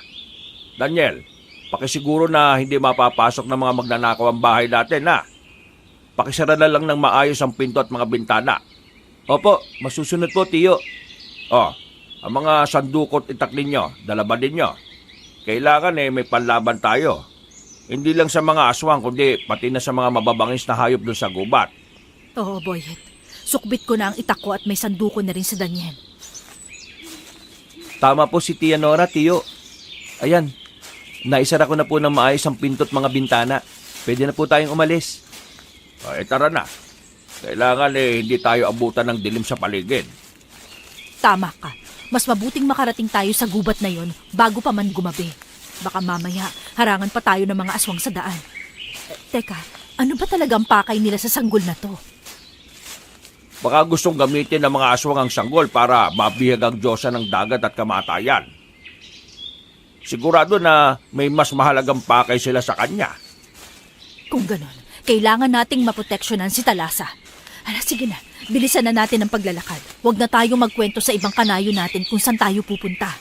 Daniel, pakisiguro na hindi mapapasok ng mga magnanakaw ang bahay natin, ha? Pakisara na lang ng maayos ang pinto at mga bintana. Opo, masusunod po, tiyo. Oh, ang mga sandukot itak ninyo, dalaban ninyo. Kailangan may panlaban tayo. Hindi lang sa mga aswang, kundi pati na sa mga mababangis na hayop doon sa gubat. Oo, Boyet. Sukbit ko na ang itak ko at may sanduko na rin sa Daniel. Tama po si Tia Nora, tiyo. Ayan, naisara ko na po ng maayos ang pinto at mga bintana. Pwede na po tayong umalis. Tara na. Kailangan hindi tayo abutan ng dilim sa paligid. Tama ka. Mas mabuting makarating tayo sa gubat na yon bago pa man gumabi. Baka mamaya, harangan pa tayo ng mga aswang sa daan. Teka, ano ba talaga ang pakay nila sa sanggol na to? Baka gustong gamitin ng mga aswang ang sanggol para mabihag ang Diyosa ng dagat at kamatayan. Sigurado na may mas mahalagang pakay sila sa kanya. Kung ganon, kailangan nating maproteksyonan si Talasa. Sige na, bilisan na natin ang paglalakad. Huwag na tayong magkwento sa ibang kanayo natin kung saan tayo pupunta.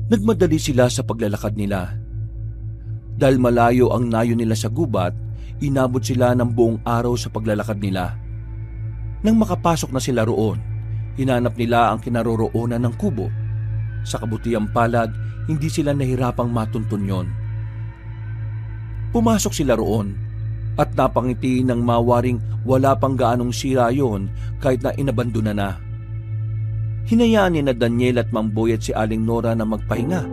Nagmadali sila sa paglalakad nila. Dahil malayo ang nayo nila sa gubat, inabot sila ng buong araw sa paglalakad nila. Nang makapasok na sila roon, hinanap nila ang kinaroroonan ng kubo. Sa kabutiang palad, hindi sila nahirapang matuntun yon. Pumasok sila roon at napangiti ng mawaring wala pang gaanong sira yon kahit na inabandona na. Hinayaan ni na Daniel at Mamboyet si Aling Nora na magpahinga.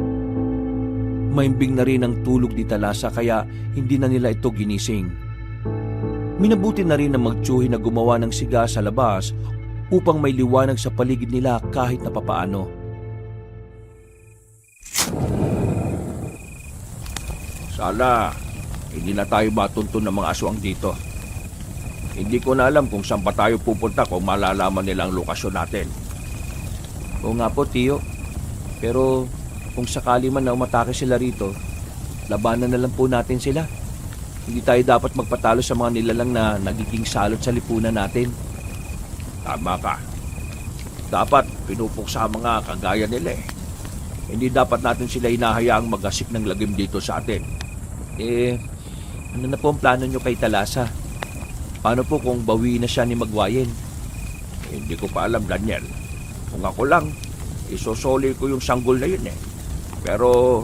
Maimbing na rin ang tulog ni Talasa kaya hindi na nila ito ginising. Minabuti na rin ang magtsuhi na gumawa ng siga sa labas upang may liwanag sa paligid nila kahit na papaano. Sana hindi na tayo matuntun ng mga aswang dito. Hindi ko na alam kung saan pa tayo pupunta kung malalaman nila ang lokasyon natin. Oo nga po, Tiyo. Pero kung sakali man na umatake sila rito, labanan na lang po natin sila. Hindi tayo dapat magpatalo sa mga nilalang na nagiging salot sa lipunan natin. Tama ka. Dapat pinupuksa ang mga kagaya nila eh. Hindi dapat natin sila inahayaang magasik ng lagim dito sa atin. Ano na po ang plano nyo kay Talasa? Paano po kung bawiin na siya ni Magwayen? Hindi ko pa alam, Daniel. Kung ako lang, isosoli ko yung sanggol na yun eh. Pero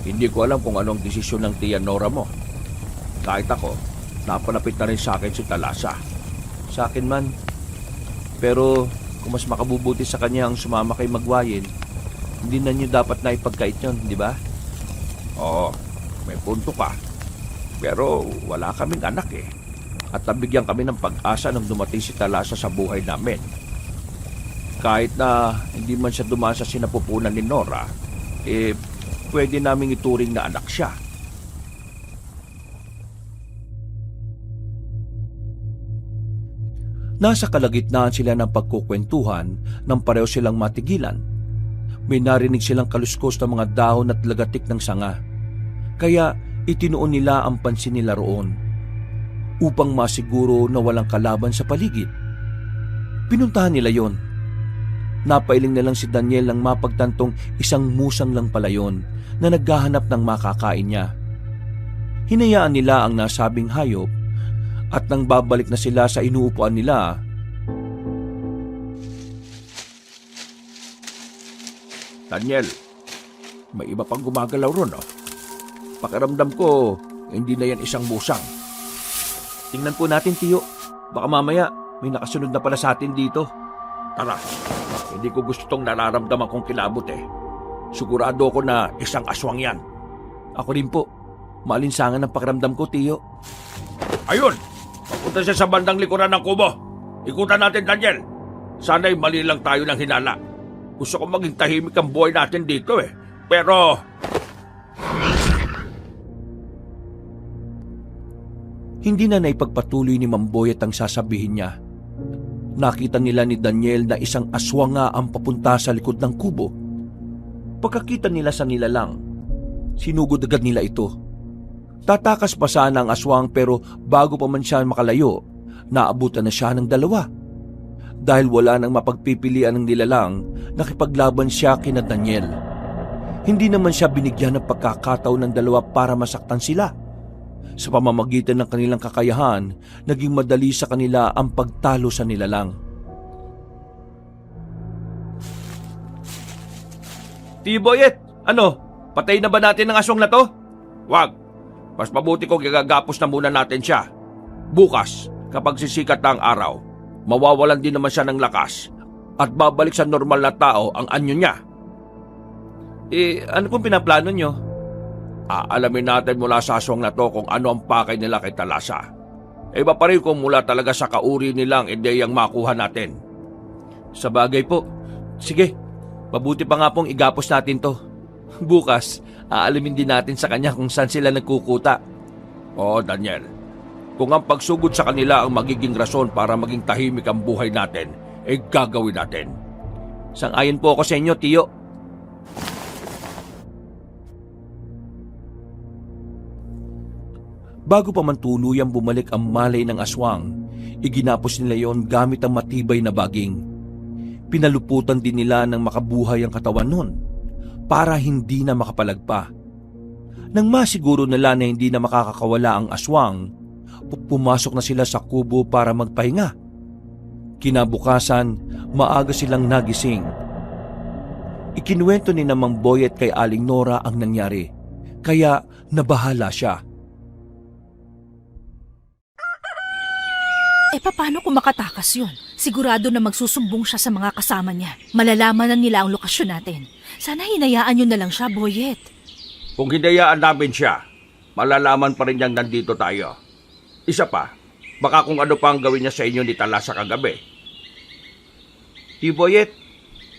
hindi ko alam kung anong desisyon ng tiya Nora mo. Kahit ako, napalapit na rin sa akin si Talasa. Sa akin man. Pero kung mas makabubuti sa kanya ang sumama kay Magwayen, hindi na nyo dapat na ipagkait yun, di ba? Oo, may punto ka. Pero wala kaming anak eh. At nabigyan kami ng pag-asa nang dumating si Talasa sa buhay namin. Kahit na hindi man siya dumaan sa sinapupunan ni Nora, pwede naming ituring na anak siya. Nasa kalagitnaan sila ng pagkukwentuhan nang pareho silang matigilan. May narinig silang kaluskos ng mga dahon at lagatik ng sanga. Kaya itinuon nila ang pansin nila roon upang masiguro na walang kalaban sa paligid. Pinuntahan nila yon. Napailing na lang si Daniel nang mapagtantong isang musang lang pala yon na naghahanap ng makakain niya. Hinayaan nila ang nasabing hayop at nang babalik na sila sa inuupuan nila, Daniel, may iba pang gumagalaw ron, oh. Pakiramdam ko, hindi na yan isang musang. tingnan po natin, Tiyo. Baka mamaya may nakasunod na pala sa atin dito. Tara, hindi ko gusto tong nararamdaman kong kilabot eh. Sigurado ko na isang aswang yan. Ako rin po. Maalinsangan ang pakiramdam ko, Tiyo. Ayun! Papunta siya sa bandang likuran ng kubo. Ikutan natin, Daniel. Sana'y mali lang tayo ng hinala. Gusto ko maging tahimik ang buhay natin dito eh. Pero... Hindi na naipagpatuloy ni Mamboyet ang sasabihin niya. Nakita nila ni Daniel na isang aswang nga ang papunta sa likod ng kubo. Pagkakita nila sa nilalang, sinugod agad nila ito. Tatakas pa sana ang aswang pero bago pa man siya makalayo, naabutan na siya ng dalawa. Dahil wala nang mapagpipilian ng nilalang, nakipaglaban siya kina Daniel. Hindi naman siya binigyan ng pagkakataon ng dalawa para masaktan sila. Sa pamamagitan ng kanilang kakayahan, naging madali sa kanila ang pagtalo sa nilalang. Tiboyet, ano? Patay na ba natin ang aswang na to? Wag. Mas mabuti kung gagapos na muna natin siya. Bukas, kapag sisikat na ang araw, mawawalan din naman siya ng lakas at babalik sa normal na tao ang anyo niya. Ano pong pinaplano nyo? Aalamin natin mula sa aswang na to kung ano ang pakay nila kay Talasa. Iba pa rin kung mula talaga sa kauri nilang ideyang makuha natin. Sa bagay po. Sige, mabuti pa nga pong igapos natin to. Bukas, aalamin din natin sa kanya kung saan sila nagkukuta. Oo, Daniel. Kung ang pagsugod sa kanila ang magiging rason para maging tahimik ang buhay natin, gagawin natin. Sang-ayon po ako sa inyo, Tiyo. Bago pa man tuluyang bumalik ang malay ng aswang, iginapos nila yon gamit ang matibay na baging. Pinaluputan din nila ng makabuhay ang katawan nun para hindi na makapalagpa. Nang masiguro nila na hindi na makakakawala ang aswang, pumasok na sila sa kubo para magpahinga. Kinabukasan, maaga silang nagising. Ikinuwento ni Mang Boyet kay Aling Nora ang nangyari, kaya nabahala siya. Paano kung makatakas yun? Sigurado na magsusumbong siya sa mga kasama niya. Malalaman na nila ang lokasyon natin. Sana hinayaan nyo na lang siya, Boyet. Kung hinayaan namin siya, malalaman pa rin niyang nandito tayo. Isa pa, baka kung ano pa ang gawin niya sa inyo ni Talasa kagabi. Boyet,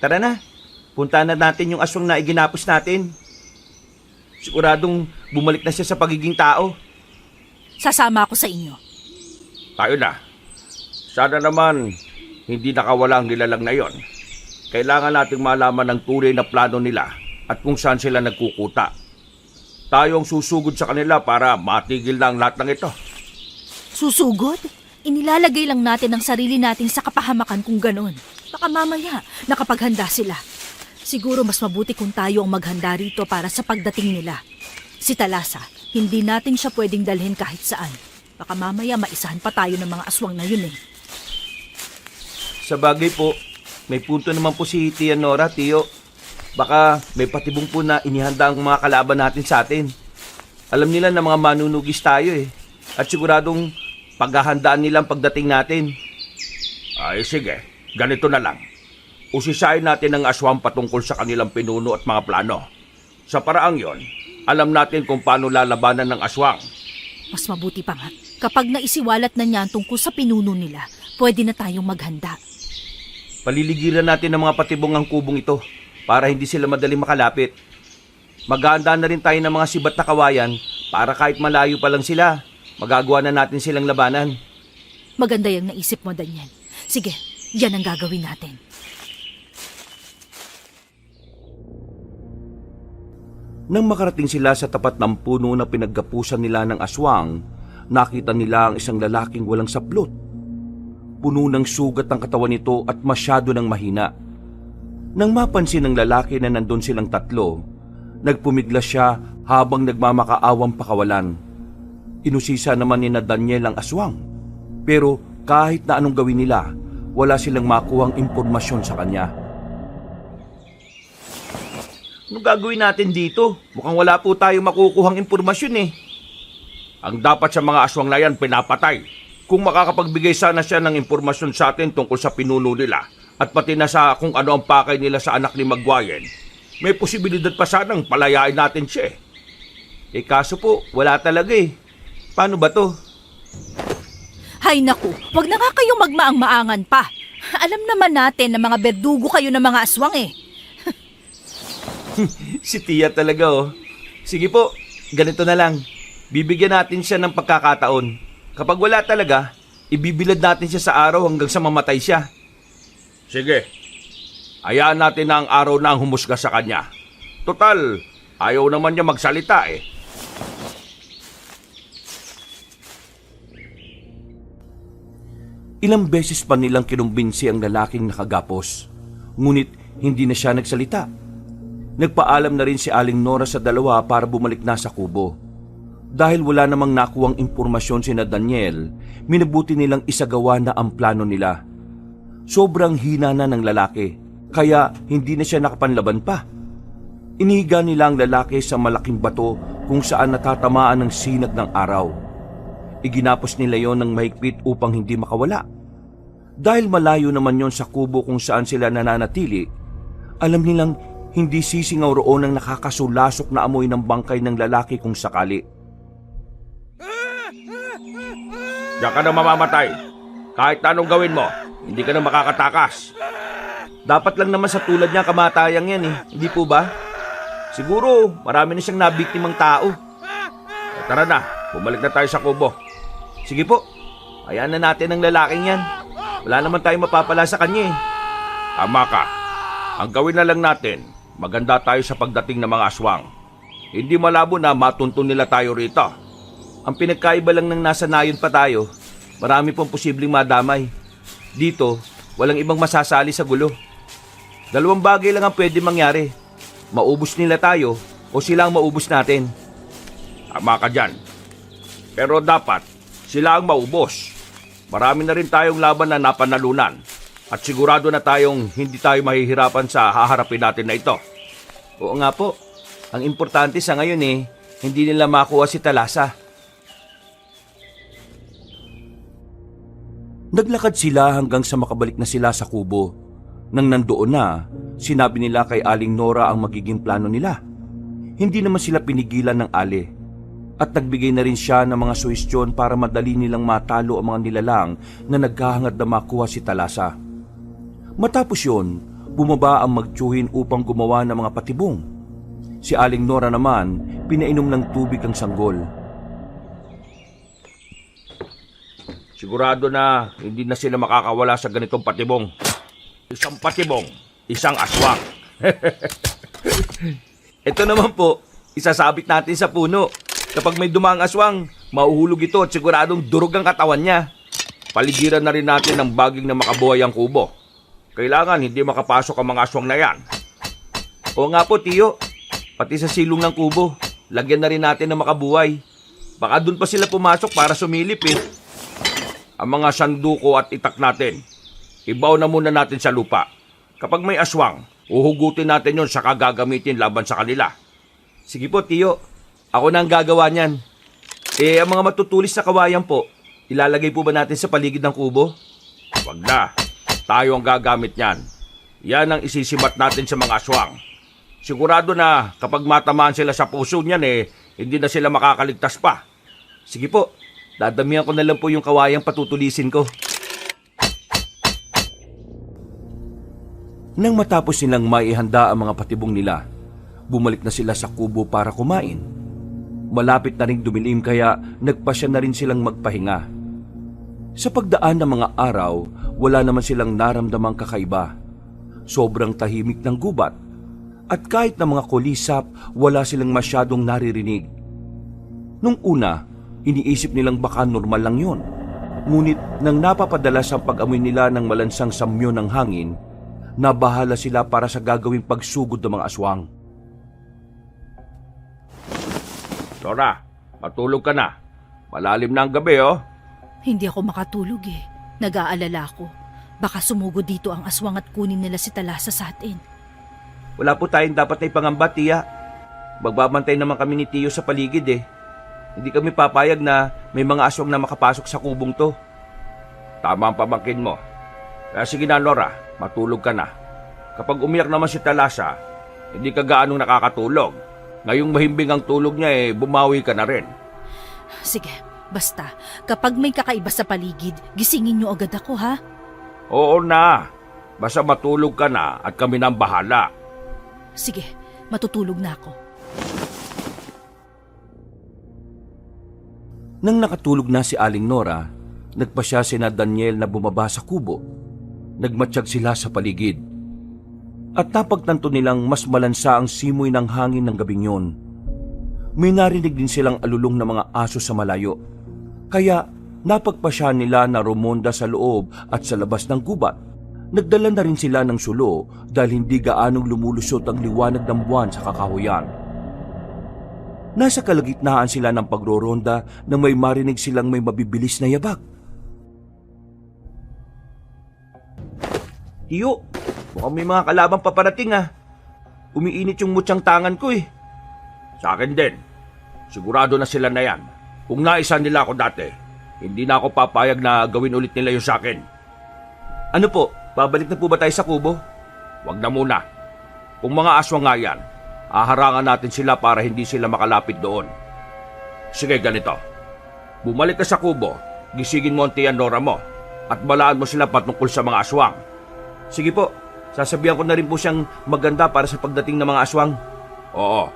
tara na. Puntahan na natin yung aswang na iginapos natin. Siguradong bumalik na siya sa pagiging tao. Sasama ako sa inyo. Tayo na. Sana naman hindi nakawala ang nilalang na yon. Kailangan nating malaman ang tunay na plano nila at kung saan sila nagkukuta. Tayo ang susugod sa kanila para matigil na ang lahat ng ito. Susugod? Inilalagay lang natin ang sarili natin sa kapahamakan kung ganon. Baka mamaya, nakapaghanda sila. Siguro mas mabuti kung tayo ang maghanda rito para sa pagdating nila. Si Talasa, hindi natin siya pwedeng dalhin kahit saan. Baka mamaya maisahan pa tayo ng mga aswang na yun eh. Sa bagay po, may punto naman po si Tia Nora, Tiyo. Baka may patibong po na inihanda ang mga kalaban natin sa atin. Alam nila na mga manunugis tayo eh. At siguradong paghahandaan nilang pagdating natin. Ay sige, ganito na lang. Usisain natin ang aswang patungkol sa kanilang pinuno at mga plano. Sa paraang yon, alam natin kung paano lalabanan ng aswang. Mas mabuti pa nga, kapag naisiwalat na niya tungkol sa pinuno nila, pwede na tayong maghanda. Paliligiran natin ng mga patibong ang kubong ito para hindi sila madaling makalapit. Maghahanda na rin tayo ng mga sibat na kawayan para kahit malayo pa lang sila, magagawa na natin silang labanan. Maganda yung naisip mo, Daniel. Sige, yan ang gagawin natin. Nang makarating sila sa tapat ng puno na pinaggapusan nila ng aswang, nakita nila ang isang lalaking walang saplot. Puno ng sugat ang katawan nito at masyado ng mahina. Nang mapansin ng lalaki na nandun silang tatlo, nagpumiglas siya habang nagmamakaawang pakawalan. Inusisa naman ni na Daniel ang aswang. Pero kahit na anong gawin nila, wala silang makuhang impormasyon sa kanya. Anong gagawin natin dito? Mukhang wala po tayong makukuhang impormasyon eh. Ang dapat sa mga aswang na yan, pinapatay. Kung makakapagbigay sana siya ng impormasyon sa atin tungkol sa pinuno nila at pati na sa kung ano ang pakay nila sa anak ni Magwayen, may posibilidad pa sanang palayain natin siya eh. Eh kaso po, wala talaga eh. Paano ba to? Hay naku, wag na nga kayong magmaang-maangan pa. Alam naman natin na mga berdugo kayo ng mga aswang eh. Si Tia talaga oh. Sige po, ganito na lang. Bibigyan natin siya ng pagkakataon. Kapag wala talaga, ibibilad natin siya sa araw hanggang sa mamatay siya. Sige, hayaan natin na ang araw na ang humusga sa kanya. Total, ayaw naman niya magsalita eh. Ilang beses pa nilang kinumbinsi ang lalaking nakagapos. Ngunit hindi na siya nagsalita. Nagpaalam na rin si Aling Nora sa dalawa para bumalik na sa kubo. Dahil wala namang nakuwang impormasyon si na Daniel, minabuti nilang isagawa na ang plano nila. Sobrang hina na ng lalaki, kaya hindi na siya nakapanlaban pa. Inihiga nila ang lalaki sa malaking bato kung saan natatamaan ng sinag ng araw. Iginapos nila yon ng mahigpit upang hindi makawala. Dahil malayo naman yon sa kubo kung saan sila nananatili, alam nilang hindi sisingaw roon ang nakakasulasok na amoy ng bangkay ng lalaki kung sakali. Diyan ka na mamamatay. Kahit anong gawin mo, hindi ka na makakatakas. Dapat lang naman sa tulad niya kamatayang yan eh, hindi po ba? Siguro marami na siyang nabiktimang tao. Tara na, bumalik na tayo sa kubo. Sige po, hayaan na natin ang lalaking yan. Wala naman tayong mapapala sa kanya eh. Tama ka. Ang gawin na lang natin, maganda tayo sa pagdating ng mga aswang. Hindi malabo na matuntun nila tayo rito. Ang pinagkaiba lang ng nasa nayon pa tayo, marami pong posibleng madamay. Dito, walang ibang masasali sa gulo. Dalawang bagay lang ang pwede mangyari. Maubos nila tayo o sila ang maubos natin. Tama ka dyan. Pero dapat, sila ang maubos. Marami na rin tayong laban na napanalunan. At sigurado na tayong hindi tayo mahihirapan sa haharapin natin na ito. Oo nga po. Ang importante sa ngayon eh, hindi nila makuha si Talasa. Naglakad sila hanggang sa makabalik na sila sa kubo. Nang nandoon na, sinabi nila kay Aling Nora ang magiging plano nila. Hindi naman sila pinigilan ng Ali. At nagbigay na rin siya ng mga suhestyon para madali nilang matalo ang mga nilalang na naghahangad na makuha si Talasa. Matapos yun, bumaba ang magtsuhin upang gumawa ng mga patibong. Si Aling Nora naman, pinainom ng tubig ang sanggol. Sigurado na hindi na sila makakawala sa ganitong patibong. Isang patibong, isang aswang. Ito naman po, isasabit natin sa puno. Kapag may dumaang aswang, mauhulog ito at siguradong durog ang katawan niya. Paligiran na rin natin ng baging na makabuhay ang kubo. Kailangan hindi makapasok ang mga aswang na yan. Oo nga po, Tiyo. Pati sa silong ng kubo, lagyan na rin natin ng makabuhay. Baka dun pa sila pumasok para sumilip eh. Ang mga sanduko at itak natin, ibaw na muna natin sa lupa. Kapag may aswang, uhugutin natin yon saka gagamitin laban sa kanila. Sige po, Tiyo. Ako na ang gagawa niyan. Ang mga matutulis na kawayan po, ilalagay po ba natin sa paligid ng kubo? Wag na. Tayo ang gagamit niyan. Yan ang isisibat natin sa mga aswang. Sigurado na kapag matamaan sila sa puso niyan hindi na sila makakaligtas pa. Sige po, dadamihan ko na lang po yung kawayang patutulisin ko. Nang matapos nilang maihanda ang mga patibong nila, bumalik na sila sa kubo para kumain. Malapit na ring dumilim kaya nagpasya na rin silang magpahinga. Sa pagdaan ng mga araw, wala naman silang naramdamang kakaiba. Sobrang tahimik ng gubat at kahit na mga kulisap, wala silang masyadong naririnig. Nung una, iniisip nilang baka normal lang yun. Ngunit nang napapadalas ang pag-amoy nila ng malansang samyo ng hangin, nabahala sila para sa gagawing pagsugod ng mga aswang. Nora, matulog ka na. Malalim na ang gabi, oh. Hindi ako makatulog eh. Nag-aalala ako. Baka sumugod dito ang aswang at kunin nila si Talasa sa atin. Wala po tayong dapat na ipangamba, Tiya. Magbabantay naman kami ni Tiyo sa paligid eh. Hindi kami papayag na may mga aswang na makapasok sa kubong to. Tama ang pamangkin mo. Kaya sige na, Nora, matulog ka na. Kapag umiyak naman si Talasa, hindi ka gaanong nakakatulog. Ngayong mahimbing ang tulog niya bumawi ka na rin. Sige, basta. Kapag may kakaiba sa paligid, gisingin niyo agad ako, ha? Oo na. Basta matulog ka na at kami nang bahala. Sige, matutulog na ako. Nang nakatulog na si Aling Nora, nagpasya sina Daniel na bumaba sa kubo. Nagmatsyag sila sa paligid. At napagtanto nilang mas malansa ang simoy ng hangin ng gabing yun. May narinig din silang alulong ng mga aso sa malayo. Kaya napagpasya nila na rumonda sa loob at sa labas ng gubat. Nagdala na rin sila ng sulo dahil hindi gaanong lumulusot ang liwanag ng buwan sa kakahuyan. Nasa kalagitnaan sila ng pagroronda nang may marinig silang may mabibilis na yabag. Tiyo, mukhang may mga kalabang paparating ah. Umiinit yung mutyang tangan ko eh. Sa akin din. Sigurado na sila na yan. Kung naisan nila ako dati, hindi na ako papayag na gawin ulit nila yung sa akin. Ano po, babalik na po ba tayo sa kubo? Wag na muna. Kung mga aswang nga yan, haharangan natin sila para hindi sila makalapit doon. Sige, ganito. Bumalik ka sa kubo, gisingin mo ang tiyan Nora mo, at balaan mo sila patungkol sa mga aswang. Sige po, sasabihan ko na rin po siyang maganda para sa pagdating ng mga aswang. Oo,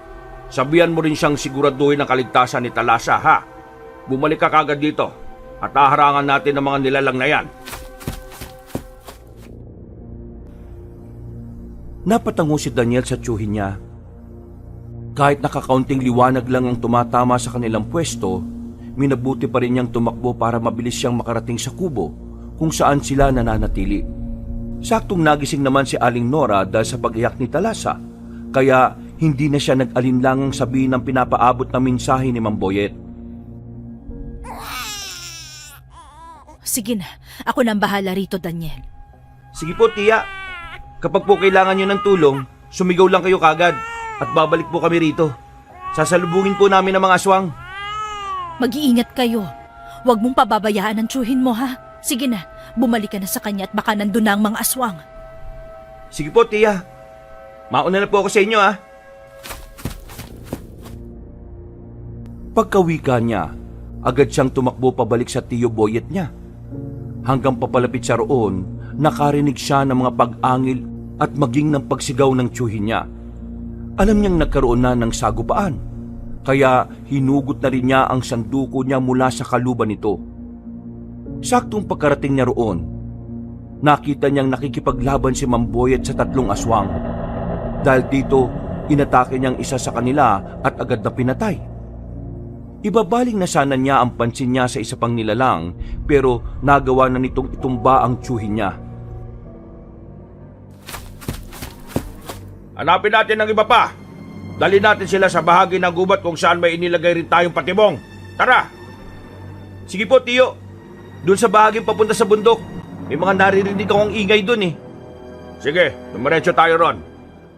sabihan mo rin siyang siguraduhin ang kaligtasan ni Talasa, ha? Bumalik ka kagad dito, at haharangan natin ang mga nilalang na yan. Napatango si Daniel sa tiyuhin niya. Kahit nakakaunting liwanag lang ang tumatama sa kanilang pwesto, minabuti pa rin niyang tumakbo para mabilis siyang makarating sa kubo kung saan sila nananatili. Saktong nagising naman si Aling Nora dahil sa pag-iyak ni Talasa, kaya hindi na siya nag-alinlangang sabihin ang pinapaabot na mensahe ni Mang Boyet. Sige na, ako nang bahala rito, Daniel. Sige po, Tiya. Kapag po kailangan niyo ng tulong, sumigaw lang kayo kagad at babalik po kami rito. Sasalubungin po namin ang mga aswang. Mag-iingat kayo. Huwag mong pababayaan ang tiyuhin mo, ha? Sige na, bumalik ka na sa kanya at baka nandun na ang mga aswang. Sige po, Tiya. Mauna na po ako sa inyo, ha? Pagkawika niya, agad siyang tumakbo pabalik sa Tiyo Boyet niya. Hanggang papalapit siya roon, nakarinig siya ng mga pag-angil at maging ng pagsigaw ng tiyuhin niya. Alam niyang nagkaroon na ng sagupaan, kaya hinugot na rin niya ang sanduko niya mula sa kaluban nito. Saktong pagkarating niya roon, nakita niyang nakikipaglaban si Mamboyet sa 3 aswang. Dahil dito, inatake niyang isa sa kanila at agad na pinatay. Ibabaling na sana niya ang pansin niya sa isa pang nilalang, pero nagawa na nitong itumba ang tiyuhin niya. Hanapin natin ng iba pa. Dali natin sila sa bahagi ng gubat kung saan may inilagay rin tayong patibong. Tara! Sige po, tiyo. Doon sa bahaging papunta sa bundok. May mga naririnig akong ingay doon eh. Sige, dumiretso tayo ron.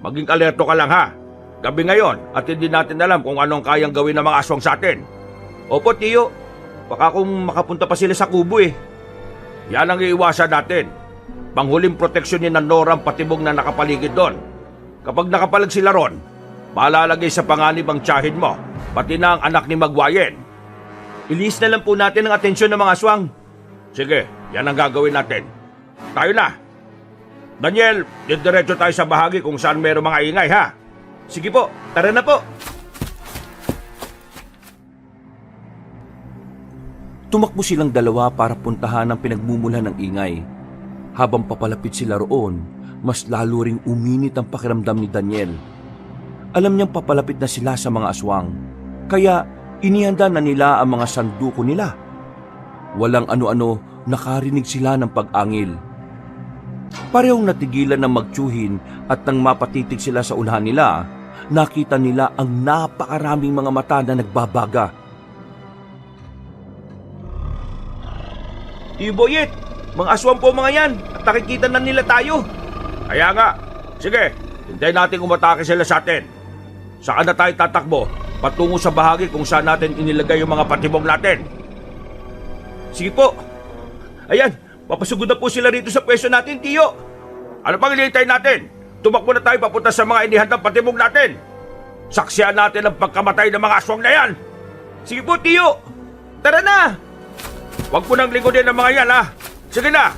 Maging alerto ka lang ha. Gabi ngayon at hindi natin alam kung anong kayang gawin ng mga aswang sa atin. Opo, tiyo. Baka kung makapunta pa sila sa kubo eh. Yan ang iiwasan natin. Panghuling proteksyonin ng Nora ang patibong na nakapaligid doon. Kapag nakapalag sila ron, malalagay sa panganib ang tiyahin mo, pati na ang anak ni Magwayen. Ilis na lang po natin ang atensyon ng mga aswang. Sige, yan ang gagawin natin. Tayo na. Daniel, diretso tayo sa bahagi kung saan mayroong mga ingay ha. Sige po, tara na po. Tumakbo silang dalawa para puntahan ang pinagmumulan ng ingay. Habang papalapit sila roon, mas lalo ring uminit ang pakiramdam ni Daniel. Alam niyang papalapit na sila sa mga aswang, kaya inihanda na nila ang mga sanduko nila. Walang ano-ano, nakarinig sila ng pag-angil. Parehong natigilan ng magtiyuhin at nang mapatitig sila sa unahan nila, nakita nila ang napakaraming mga mata na nagbabaga. Iboyet, mga aswang po mga yan at nakikita na nila tayo. Kaya nga, sige, hintayin natin umatake sila sa atin. Saan na tayo tatakbo? Patungo sa bahagi kung saan natin inilagay yung mga patibong natin. Sige po. Ayan, papasugod na po sila rito sa pwesto natin, tiyo. Ano pang hinihintay natin? Tumakbo na tayo papunta sa mga inihandang patibong natin. Saksihan natin ang pagkamatay ng mga aswang na yan. Sige po, tiyo. Tara na. Huwag po nang lingodin ang mga yan, ha? Sige na.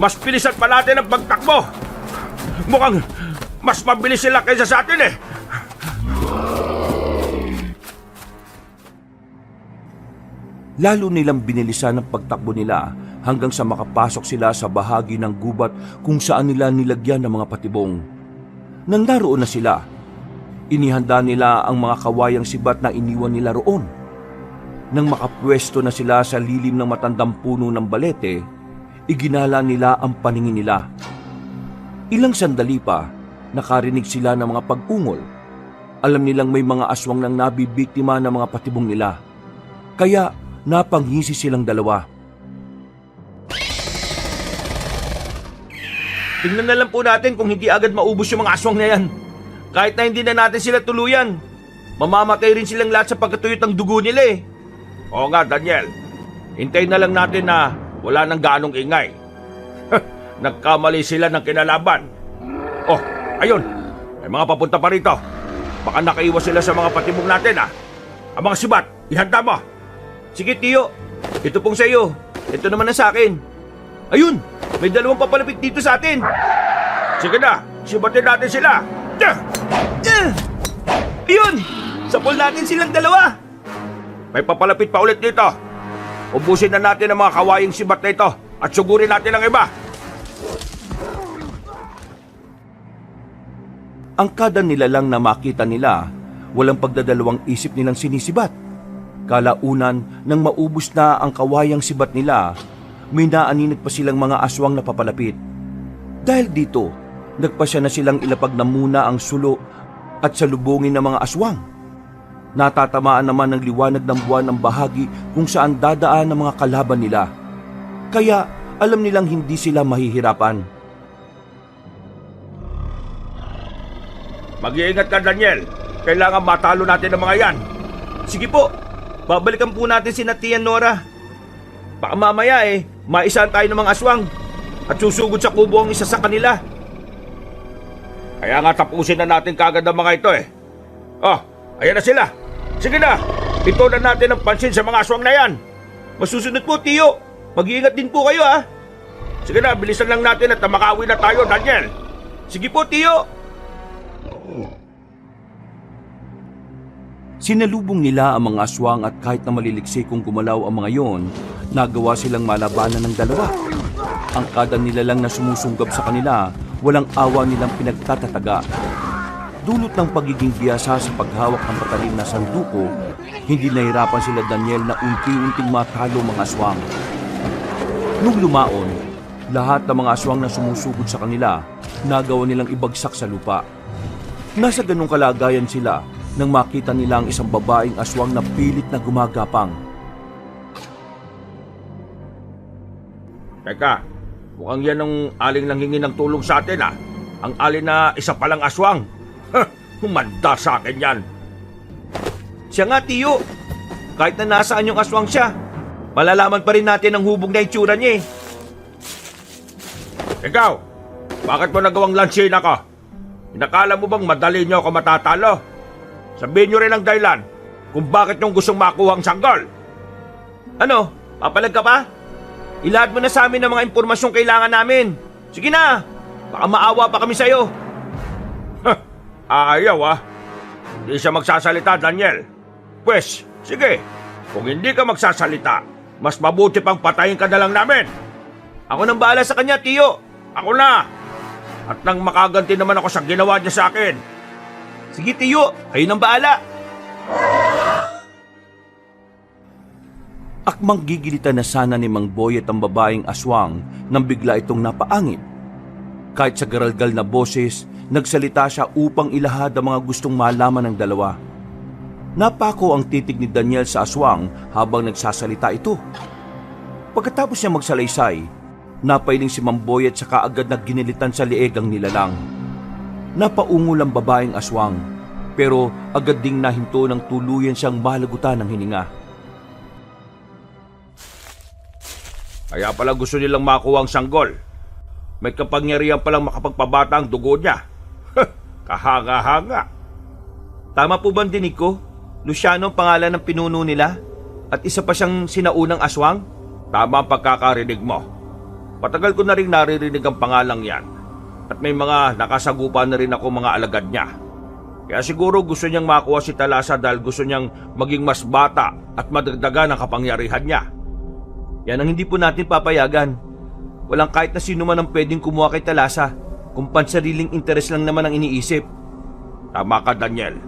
Mas bilisan pa natin ang pagtakbo. Mukhang mas mabilis sila kaysa sa atin, eh. Lalo nilang binilisan ang pagtakbo nila hanggang sa makapasok sila sa bahagi ng gubat kung saan nila nilagyan ng mga patibong. Nang naroon na sila, inihanda nila ang mga kawayang sibat na iniwan nila roon. Nang makapwesto na sila sa lilim ng matandang puno ng balete, iginala nila ang paningin nila. Ilang sandali pa, nakarinig sila ng mga pag-ungol. Alam nilang may mga aswang nang nabibiktima ng mga patibong nila. Kaya napanghisi silang dalawa. Tingnan na lang po natin kung hindi agad maubos yung mga aswang na yan. Kahit na hindi na natin sila tuluyan, mamamatay rin silang lahat sa pagkatuyot ng dugo nila eh. Oo nga, Daniel. Hintayin na lang natin na wala nang gaanong ingay. Nagkamali sila ng kinalaban. Oh, ayun. May mga papunta pa rito. Baka nakaiwas sila sa mga patibong natin, ha? Ang mga sibat, ihanda mo. Sige, tiyo. Ito pong sa iyo. Ito naman na sa akin. Ayun! May dalawang papalapit dito sa atin. Sige na, sibatin natin sila. Ayun! Sapol natin silang dalawa. May papalapit pa ulit dito. Ubusin na natin ang mga kawayang sibat na ito at sugurin natin ang iba. Ang kada nilalang na makita nila, walang pagdadalawang isip nilang sinisibat. Kalaunan nang maubos na ang kawayang sibat nila, may naaninag pa silang mga aswang na papalapit. Dahil dito, nagpasya na silang ilapag na muna ang sulo at salubungin ng mga aswang. Natatamaan naman ng liwanag ng buwan ang bahagi kung saan dadaan ang mga kalaban nila. Kaya alam nilang hindi sila mahihirapan. Mag-iingat ka, Daniel. Kailangan matalo natin ang mga yan. Sige po, babalikan po natin si Tiyan Nora. Baka mamaya maisahan tayo ng mga aswang at susugod sa kubo ang isa sa kanila. Kaya nga tapusin na natin kagad ang mga ito eh. Oh, ayan na sila. Sige na, itunan natin ang pansin sa mga aswang na yan. Masusunod po, tiyo. Mag-iingat din po kayo, ha? Sige na, bilisan lang natin at makawi na tayo, Daniel. Sige po, tiyo. Sinalubong nila ang mga aswang at kahit na maliliksi kung gumalaw ang mga yon, nagawa silang malabanan ng dalawa. Ang kada nila lang na sumusunggab sa kanila, walang awa nilang pinagtatataga. Dulot ng pagiging biyasa sa paghawak ng patalim na sanduko, hindi nahirapan sila Daniel na unti-unting matalo mga aswang. Nung lumaon, lahat ng mga aswang na sumusugod sa kanila, nagawa nilang ibagsak sa lupa. Nasa ganong kalagayan sila nang makita nila ang isang babaeng aswang na pilit na gumagapang. Teka, mukhang yan ang aling nanghingi ng tulong sa atin ah. Ang alin na isa palang aswang. Humanda sa akin yan. Siya nga, Tiyo. Kahit na nasaan yung aswang siya, malalaman pa rin natin ang hubog na itsura niya eh. Ikaw, bakit mo nagawang lansina ka? Inakala mo bang madali niyo ako matatalo? Sabihin niyo rin ang dahilan kung bakit niyong gustong makuha ang sanggol. Ano? Papalag ka pa? Ilahad mo na sa amin ang mga impormasyong kailangan namin. Sige na! Baka maawa pa kami sa'yo. Ayaw ah. Hindi siya magsasalita, Daniel. Pwes, sige. Kung hindi ka magsasalita, mas mabuti pang patayin ka na lang namin. Ako nang bahala sa kanya, Tiyo. Ako na! At nang makaganti naman ako sa ginawa niya sa akin. Sige, Tiyo. Kayo nang bahala. Akmang gigilitan na sana ni Mang Boyet ang babaeng aswang nang bigla itong napaangit. Kahit sa garalgal na boses, nagsalita siya upang ilahad ang mga gustong malaman ng dalawa. Napako ang titig ni Daniel sa aswang habang nagsasalita ito. Pagkatapos niya magsalaysay, napailing si Mang Boyet sa kaagad na ginilitan sa lieg ang nilalang. Napaungol ang babaeng aswang, pero agad ding nahinto ng tuluyan siyang malagutan ng hininga. Kaya pala gusto nilang makuha ang sanggol. May kapangyarihan palang makapagpabata ang dugo niya. Kahanga-hanga. Tama po bang dinig ko? Luciano ang pangalan ng pinuno nila? At isa pa siyang sinaunang aswang? Tama ang pagkakarinig mo. Patagal ko na rin naririnig ang pangalang yan. At may mga nakasagupa na rin ako mga alagad niya. Kaya siguro gusto niyang makuha si Talasa dahil gusto niyang maging mas bata at madagdagan ang kapangyarihan niya. Yan ang hindi po natin papayagan. Walang kahit na sino man ang pwedeng kumuha kay Talasa kung pansariling interes lang naman ang iniisip. Tama ka, Daniel.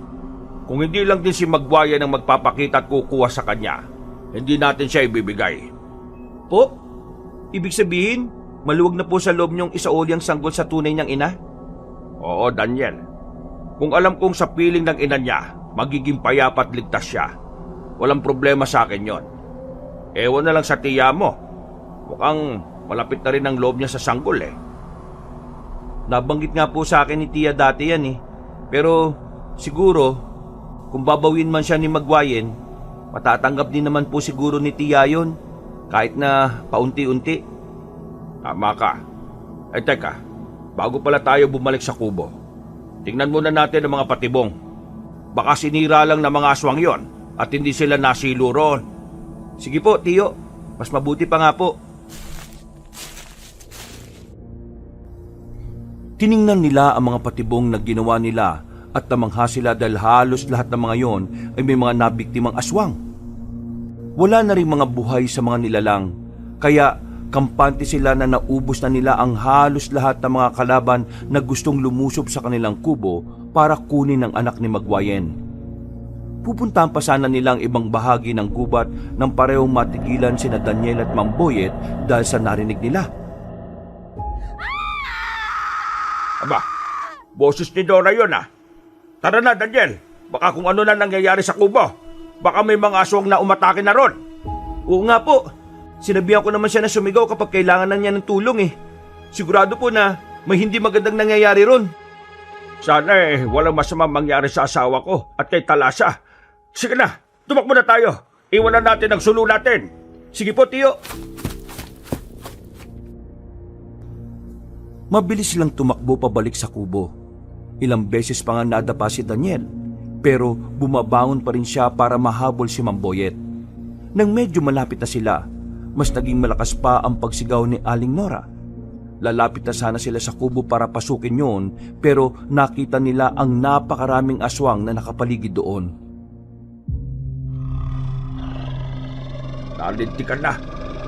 Kung hindi lang din si Magbuayan ang magpapakita at kukuha sa kanya, hindi natin siya ibibigay. Po? Ibig sabihin, maluwag na po sa loob niyong isauli ang sanggol sa tunay niyang ina? Oo, Daniel. Kung alam kong sa piling ng ina niya, magiging payapa at ligtas siya, walang problema sa akin yon. Ewan na lang sa tiya mo. Mukhang malapit na rin ang loob niya sa sanggol eh. Nabanggit nga po sa akin ni tiya dati yan eh. Pero siguro, kung babawin man siya ni Magwayen, matatanggap din naman po siguro ni tiya yon, kahit na paunti-unti. Tama ka. Ay teka, bago pala tayo bumalik sa kubo, tingnan muna natin ang mga patibong. Baka sinira lang ng mga aswang yon at hindi sila nasilo roon. Sige po, Tiyo. Mas mabuti pa nga po. Tiningnan nila ang mga patibong na ginawa nila at namangha sila dahil halos lahat ng mga yon ay may mga nabiktimang aswang. Wala na rin mga buhay sa mga nilalang, kaya kampante sila na naubos na nila ang halos lahat ng mga kalaban na gustong lumusob sa kanilang kubo para kunin ang anak ni Magwayen. Pupuntahan pa sana nila ang ibang bahagi ng gubat nang parehong matigilan sina Daniel at Mang Boyet dahil sa narinig nila. Aba, boses ni Dora yun ah. Tara na, Daniel. Baka kung ano na nangyayari sa kubo. Baka may mga aswang na umatake na ron. Oo nga po. Sinabihan ko naman siya na sumigaw kapag kailangan na niya ng tulong eh. Sigurado po na may hindi magandang nangyayari ron. Sana walang masamang mangyari sa asawa ko at kay Talasa. Sige na, tumakbo na tayo. Iwanan natin ang sulo natin. Sige po, Tiyo. Mabilis silang tumakbo pabalik sa kubo. Ilang beses pa nga nadapa si Daniel, pero bumabangon pa rin siya para mahabol si Mang Boyet. Nang medyo malapit na sila, mas naging malakas pa ang pagsigaw ni Aling Nora. Lalapit na sana sila sa kubo para pasukin yun, pero nakita nila ang napakaraming aswang na nakapaligid doon. Nalintikan na.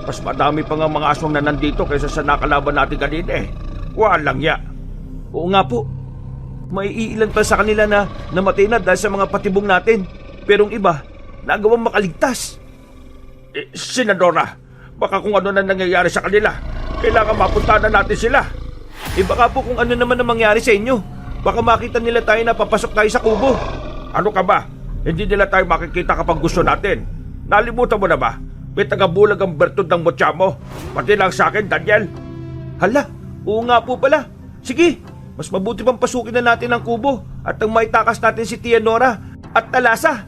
Mas madami pa nga mga aswang na nandito kaysa sa nakalaban natin kanina eh. Walang ya. Oo nga po. May iilan pa sa kanila na namatay na dahil sa mga patibong natin. Pero ang iba, nagawang makaligtas. Senadora, baka kung ano na nangyayari sa kanila, kailangan mapunta na natin sila. Baka po kung ano naman ang mangyari sa inyo. Baka makita nila tayo na papasok tayo sa kubo. Ano ka ba? Hindi nila tayo makikita kapag gusto natin. Nalimutan mo na ba? May tagabulag ang bertud ng mutya mo. Pati lang sa akin, Daniel. Hala, oo nga po pala. Sige, mas mabuti pang pasukin na natin ang kubo at ang maitakas natin si Tia Nora at Talasa.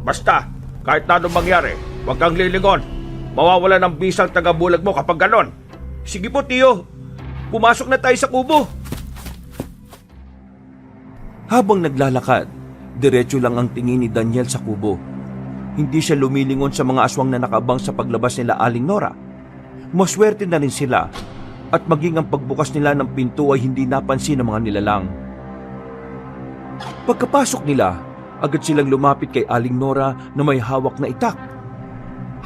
Basta, kahit na anong mangyari, huwag kang lilingon. Mawawala ng bisang tagabulag mo kapag ganon. Sige po, Tio. Pumasok na tayo sa kubo. Habang naglalakad, diretso lang ang tingin ni Daniel sa kubo. Hindi siya lumilingon sa mga aswang na nakabang sa paglabas nila Aling Nora. Maswerte na rin sila at maging ang pagbukas nila ng pinto ay hindi napansin ng mga nilalang. Pagkapasok nila, agad silang lumapit kay Aling Nora na may hawak na itak.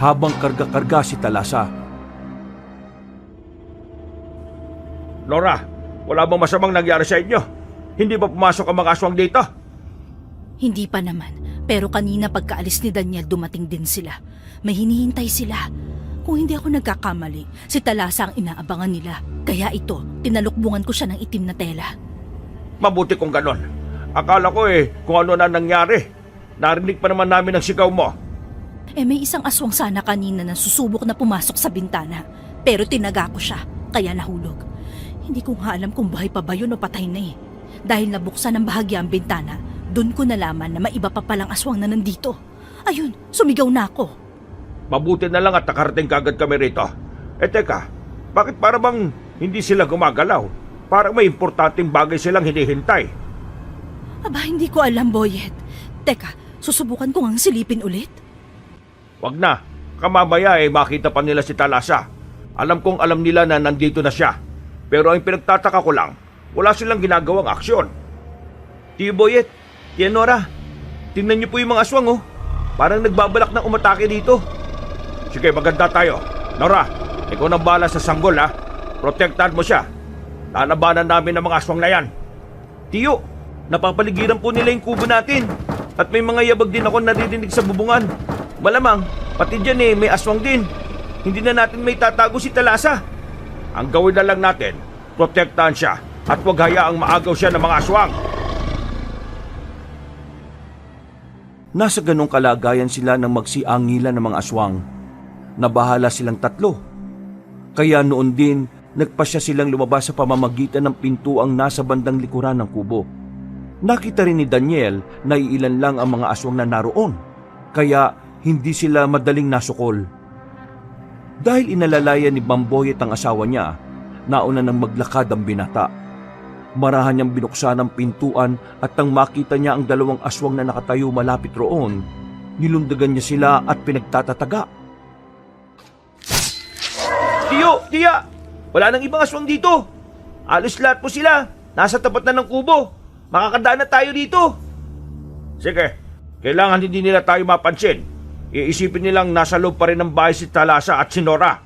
Habang karga-karga si Talasa. Nora, wala bang masamang nangyari sa inyo? Hindi ba pumasok ang mga aswang dito? Hindi pa naman. Pero kanina pagkaalis ni Daniel dumating din sila. May hinihintay sila. Kung hindi ako nagkakamali, si Talasa ang inaabangan nila. Kaya ito, tinalukbungan ko siya ng itim na tela. Mabuti kung ganon. Akala ko kung ano na nangyari. Narinig pa naman namin ang sigaw mo. May isang aswang sana kanina na susubok na pumasok sa bintana. Pero tinaga ko siya, kaya nahulog. Hindi ko nga alam kung buhay pa ba yun o patay na eh. Dahil nabuksan ng bahagya ang bintana, doon ko nalaman na may iba pa palang aswang na nandito. Ayun, sumigaw na ako. Mabuti na lang at nakarating kagad kami rito. Teka, bakit para bang hindi sila gumagalaw? Parang may importanteng bagay silang hinihintay. Aba, hindi ko alam, Boyet. Teka, susubukan ko ngang silipin ulit. Wag na, kamamaya makita pa nila si Talasa. Alam kong alam nila na nandito na siya. Pero ang pinagtataka ko lang, wala silang ginagawang aksyon. Tio Boyet, Tia Nora, tingnan niyo po yung mga aswang Parang nagbabalak na umatake dito. Sige, maganda tayo. Nora, ikaw nang bahala sa sanggol ha. Protektahan mo siya. Lalabanan namin ang mga aswang na yan. Tio, napapaligiran po nila yung kubo natin. At may mga yabag din ako naririnig sa bubungan. Malamang, pati dyan may aswang din. Hindi na natin may tatago si Talasa. Ang gawin na lang natin, protektahan siya at huwag hayaang maagaw siya ng mga aswang. Nasa ganong kalagayan sila nang magsiangilan ng mga aswang. Nabahala silang tatlo. Kaya noon din, nagpasya silang lumabas sa pamamagitan ng pintuang nasa bandang likuran ng kubo. Nakita rin ni Daniel na iilan lang ang mga aswang na naroon. Kaya hindi sila madaling nasukol. Dahil inalalayan ni Bamboyet ang asawa niya, nauna nang maglakad ang binata. Marahan niyang binuksan ang pintuan at nang makita niya ang dalawang aswang na nakatayo malapit roon, nilundagan niya sila at pinagtatataga. Tio, Tia! Wala nang ibang aswang dito! Alos lahat po sila! Nasa tapat na ng kubo! Makakadaan na tayo dito! Sige, kailangan hindi nila tayo mapansin. Iisipin nilang nasa loob pa rin ng bahay si Talasa at si Nora.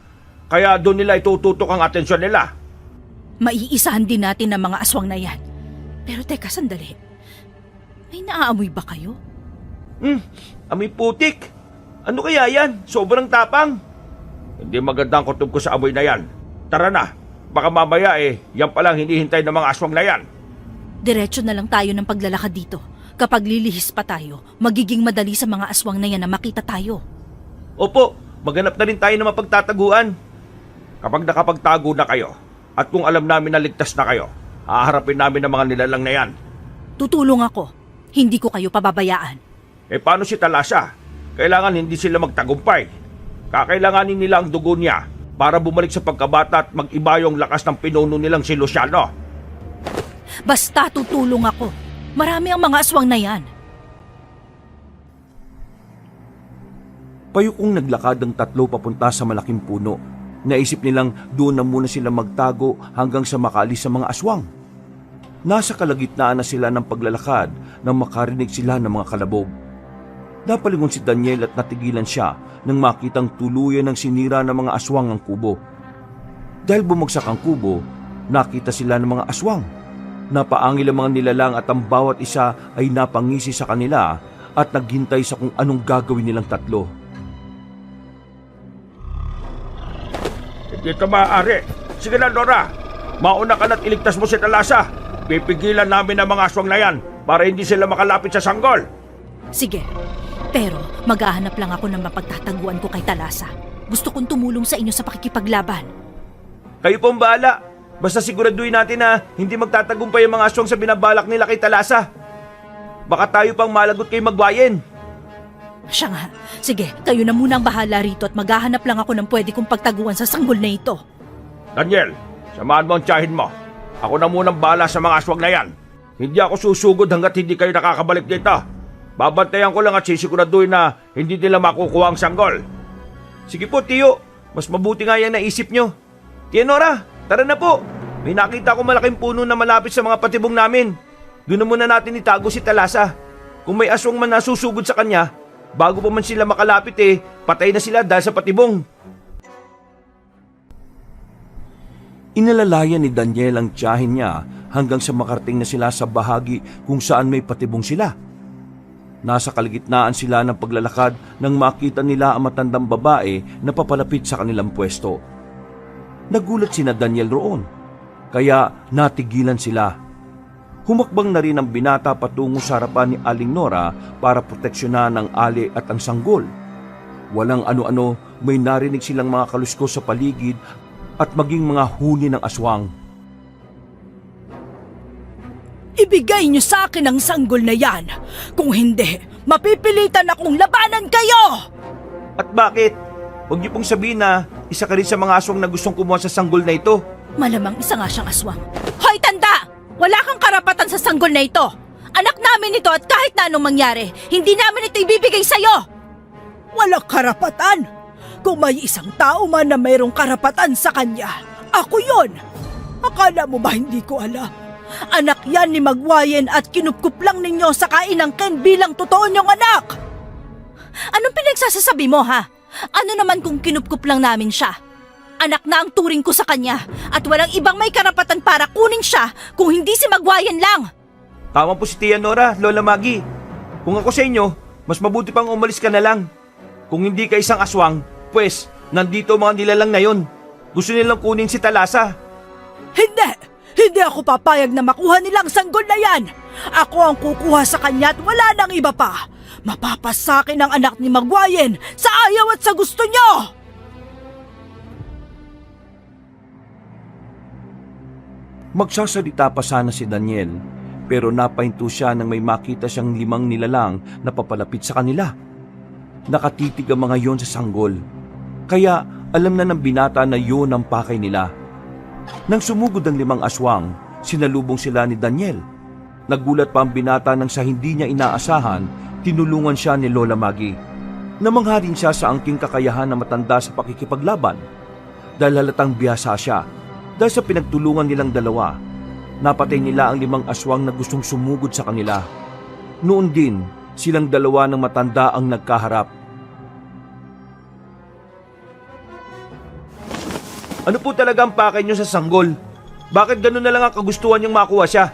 Kaya doon nila itututok ang atensyon nila. Maiisahan din natin ang mga aswang na yan. Pero teka, sandali. May naaamoy ba kayo? Amoy putik. Ano kaya yan? Sobrang tapang. Hindi magandang kutob ko sa amoy na yan. Tara na, baka mamaya yan palang hinihintay ng mga aswang na yan. Diretso na lang tayo ng paglalakad dito. Kapag lilihis pa tayo, magiging madali sa mga aswang na yan na makita tayo. Opo, maghanap na rin tayo ng mapagtataguan. Kapag nakapagtago na kayo, at kung alam namin na ligtas na kayo, haharapin namin ang mga nilalang na yan. Tutulong ako. Hindi ko kayo pababayaan. Paano si Talasa? Kailangan hindi sila magtagumpay. Kakailanganin nila ang dugo niya para bumalik sa pagkabata at mag-iba yung lakas ng pinuno nilang si Luciano. Basta tutulong ako. Marami ang mga aswang na yan. Payukong naglakad ang tatlo papunta sa malaking puno. Naisip nilang doon na muna sila magtago hanggang sa makaalis sa mga aswang. Nasa kalagitnaan na sila ng paglalakad nang makarinig sila ng mga kalabog. Napalingon si Daniel at natigilan siya nang makitang tuluyan ng sinira ng mga aswang ang kubo. Dahil bumagsak ang kubo, nakita sila ng mga aswang. Napaangil ang mga nilalang at ang bawat isa ay napangisi sa kanila at naghintay sa kung anong gagawin nilang tatlo. Hindi ito maaari. Sige na, Nora. Mauna ka na't iligtas mo si Talasa. Pipigilan namin ang mga aswang na yan para hindi sila makalapit sa sanggol. Sige, pero maghahanap lang ako ng mapagtataguan ko kay Talasa. Gusto kong tumulong sa inyo sa pakikipaglaban. Kayo pong bahala. Basta siguraduhin natin na hindi magtatagumpay ang mga aswang sa binabalak nila kay Talasa. Baka tayo pang malagot kay Magwayen. Siya nga. Sige, kayo na muna ang bahala rito at maghahanap lang ako ng pwede kong pagtaguan sa sanggol na ito. Daniel, samahan mo ang tiyahin mo. Ako na munang bahala sa mga aswang na yan. Hindi ako susugod hanggat hindi kayo nakakabalik dito. Babantayan ko lang at sisiguraduhin na hindi nila makukuha ang sanggol. Sige po, Tiyo. Mas mabuti nga yan naisip nyo. Tia Nora, tara na po. May nakita ko malaking puno na malapit sa mga patibong namin. Doon na muna natin itago si Talasa. Kung may aswang man nasusugod sa kanya, bago pa man sila makalapit patay na sila dahil sa patibong. Inalalayan ni Daniel ang tiyahin niya hanggang sa makarating na sila sa bahagi kung saan may patibong sila. Nasa kalagitnaan sila ng paglalakad nang makita nila ang matandang babae na papalapit sa kanilang pwesto. Nagulat sina Daniel roon, kaya natigilan sila. Humakbang na rin ang binata patungo sa harapan ni Aling Nora para proteksyonan ang ali at ang sanggol. Walang ano-ano, may narinig silang mga kaluskos sa paligid at maging mga huni ng aswang. Ibigay niyo sa akin ang sanggol na yan. Kung hindi, mapipilitan akong labanan kayo! At bakit? Huwag niyo pong sabihin na isa ka rin sa mga aswang na gustong kumuha sa sanggol na ito. Malamang isa nga siyang aswang. Hoy, tanda! Wala kang karapatan sa sanggol na ito! Anak namin ito at kahit na anong mangyari, hindi namin ito ibibigay sa'yo! Walang karapatan! Kung may isang tao man na mayroong karapatan sa kanya, ako yon. Akala mo ba hindi ko alam? Anak yan ni Magwayen at kinupkup lang ninyo sa kainang Ken bilang totoo niyong anak! Anong pinagsasasabi mo, ha? Ano naman kung kinupkup lang namin siya? Anak na ang turing ko sa kanya at walang ibang may karapatan para kunin siya kung hindi si Magwayen lang! Tama po si Tia Nora, Lola Maggie. Kung ako sa inyo, mas mabuti pang umalis ka na lang. Kung hindi ka isang aswang, pues, nandito ang mga nilalang na yon. Gusto nilang kunin si Talasa. Hindi! Hindi ako papayag na makuha nilang sanggol na yan! Ako ang kukuha sa kanya at wala nang iba pa! Mapapasakin ang anak ni Magwayen sa ayaw at sa gusto niyo! Magsasalita pa sana si Daniel, pero napahinto siya nang may makita siyang 5 nilalang na papalapit sa kanila. Nakatitig ang mga yon sa sanggol, kaya alam na ng binata na yon ang pakay nila. Nang sumugod ang 5 aswang, sinalubong sila ni Daniel. Nagulat pa ang binata nang sa hindi niya inaasahan, tinulungan siya ni Lola Maggie. Namangha rin siya sa angking kakayahan na matanda sa pakikipaglaban. Dahil halatang biyasa siya, dahil sa pinagtulungan nilang dalawa, napatay nila ang 5 aswang na gustong sumugod sa kanila. Noon din, silang dalawa ng matanda ang nagkaharap. Ano po talaga ang pakay niyo sa sanggol? Bakit gano'n na lang ang kagustuhan niyong makuha siya?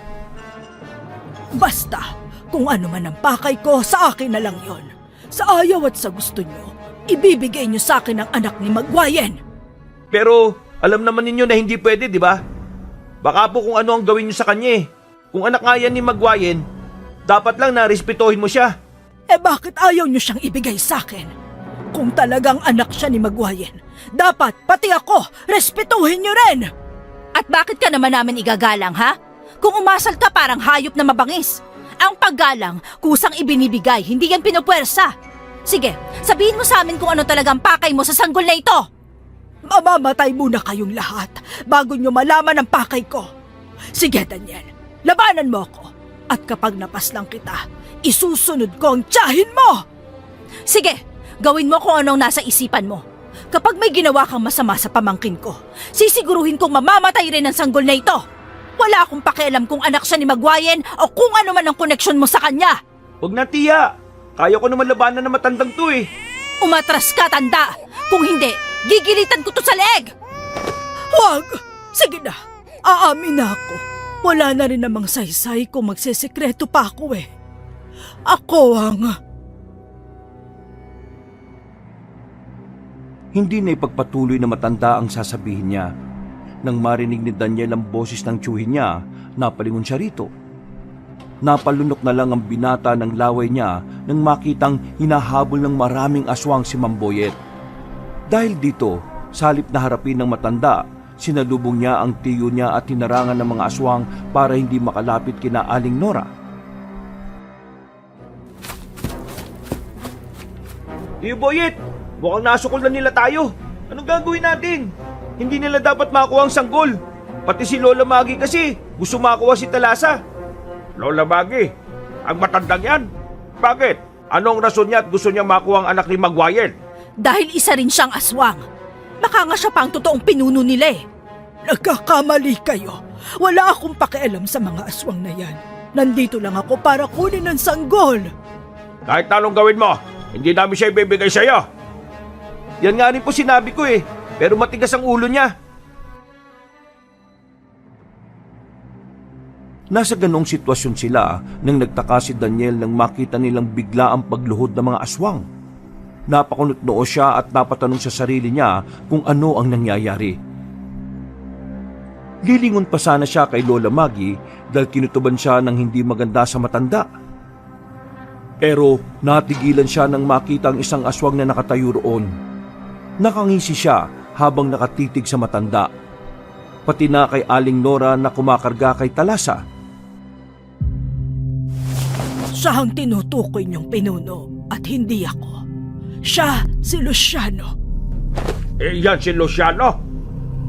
Basta, kung ano man ang pakay ko, sa akin na lang yon. Sa ayaw at sa gusto niyo, ibibigay niyo sa akin ang anak ni Magwayen. Pero alam naman ninyo na hindi pwede, di ba? Baka po kung ano ang gawin niyo sa kanya eh. Kung anak nga yan ni Magwayen, dapat lang na respetuhin mo siya. Eh bakit ayaw niyo siyang ibigay sa akin? Kung talagang anak siya ni Magwayen, dapat pati ako, respetuhin niyo rin! At bakit ka naman namin igagalang, ha? Kung umasal ka parang hayop na mabangis. Ang paggalang, kusang ibinibigay, hindi yan pinupwersa. Sige, sabihin mo sa amin kung ano talagang pakay mo sa sanggol na ito. Mamamatay muna kayong lahat bago niyo malaman ang pakay ko. Sige, Daniel, labanan mo ako. At kapag napaslang kita, isusunod ko ang tiyahin mo! Sige, gawin mo kung anong nasa isipan mo. Kapag may ginawa kang masama sa pamangkin ko, sisiguruhin kong mamamatay rin ang sanggol na ito. Wala akong pakialam kung anak siya ni Magwayen o kung ano man ang koneksyon mo sa kanya. Huwag na, Tia. Kaya ko naman labanan na matandang to eh. Umatras ka, tanda! Kung hindi, gigilitan ko to sa leeg! Huwag! Sige na, aamin na ako. Wala na rin namang saysay kung magsesekreto pa ako eh. Ako ang... Hindi na ipagpatuloy na matanda ang sasabihin niya. Nang marinig ni Daniel ang boses ng tiyuhin niya, napalingon siya rito. Napalunok na lang ang binata ng laway niya nang makitang hinahabol ng maraming aswang si Mamboyet. Dahil dito, salip na harapin ng matanda, sinalubong niya ang tiyo niya at tinarangan ng mga aswang para hindi makalapit kina Aling Nora. Tiyo Boyet, mukhang nasukol na nila tayo. Anong gagawin natin? Hindi nila dapat makuha ang sanggol. Pati si Lola Maggie kasi gusto makuha si Talasa. Lola Maggie, ang matandang yan. Bakit? Anong rason niya at gusto niya makuha ang anak ni Maguire? Dahil isa rin siyang aswang. Baka nga siya pa ang totoong pinuno nila eh. Nagkakamali kayo. Wala akong pakialam sa mga aswang na yan. Nandito lang ako para kunin ang sanggol. Kahit anong gawin mo, hindi namin siya ibibigay sa'yo. Yan nga rin po sinabi ko eh, pero matigas ang ulo niya. Nasa ganong sitwasyon sila nang nagtaka si Daniel nang makita nilang bigla ang pagluhod ng mga aswang. Napakunot noo siya at napatanong sa sarili niya kung ano ang nangyayari. Lilingon pa sana siya kay Lola Maggie dahil kinutuban siya ng hindi maganda sa matanda. Pero natigilan siya nang makita ang isang aswang na nakatayo roon. Nakangisi siya habang nakatitig sa matanda. Pati na kay Aling Nora na kumakarga kay Talasa. Siya ang tinutukoy niyong pinuno at hindi ako. Siya si Luciano. Yan si Luciano.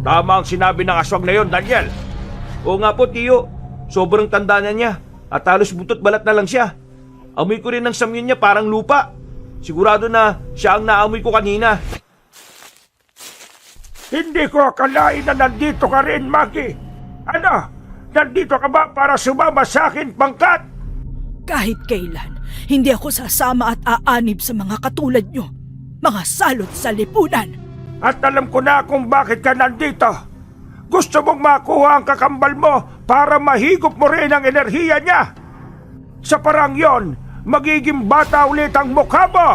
Tama ang sinabi ng aswang na yon, Daniel. Oo nga po, Tiyo. Sobrang tanda na niya at halos butot balat na lang siya. Amoy ko rin ng samyun niya parang lupa. Sigurado na siya ang naamoy ko kanina. Hindi ko akalain na nandito ka rin, Maggie. Ano? Nandito ka ba para sumama sa akin, pangkat? Kahit kailan, hindi ako sasama at aanib sa mga katulad niyo. Mga salot sa lipunan. At alam ko na kung bakit ka nandito. Gusto mong makuha ang kakambal mo para mahigop mo rin ang enerhiya niya. Sa parang yon, magiging bata ulit ang mukha mo.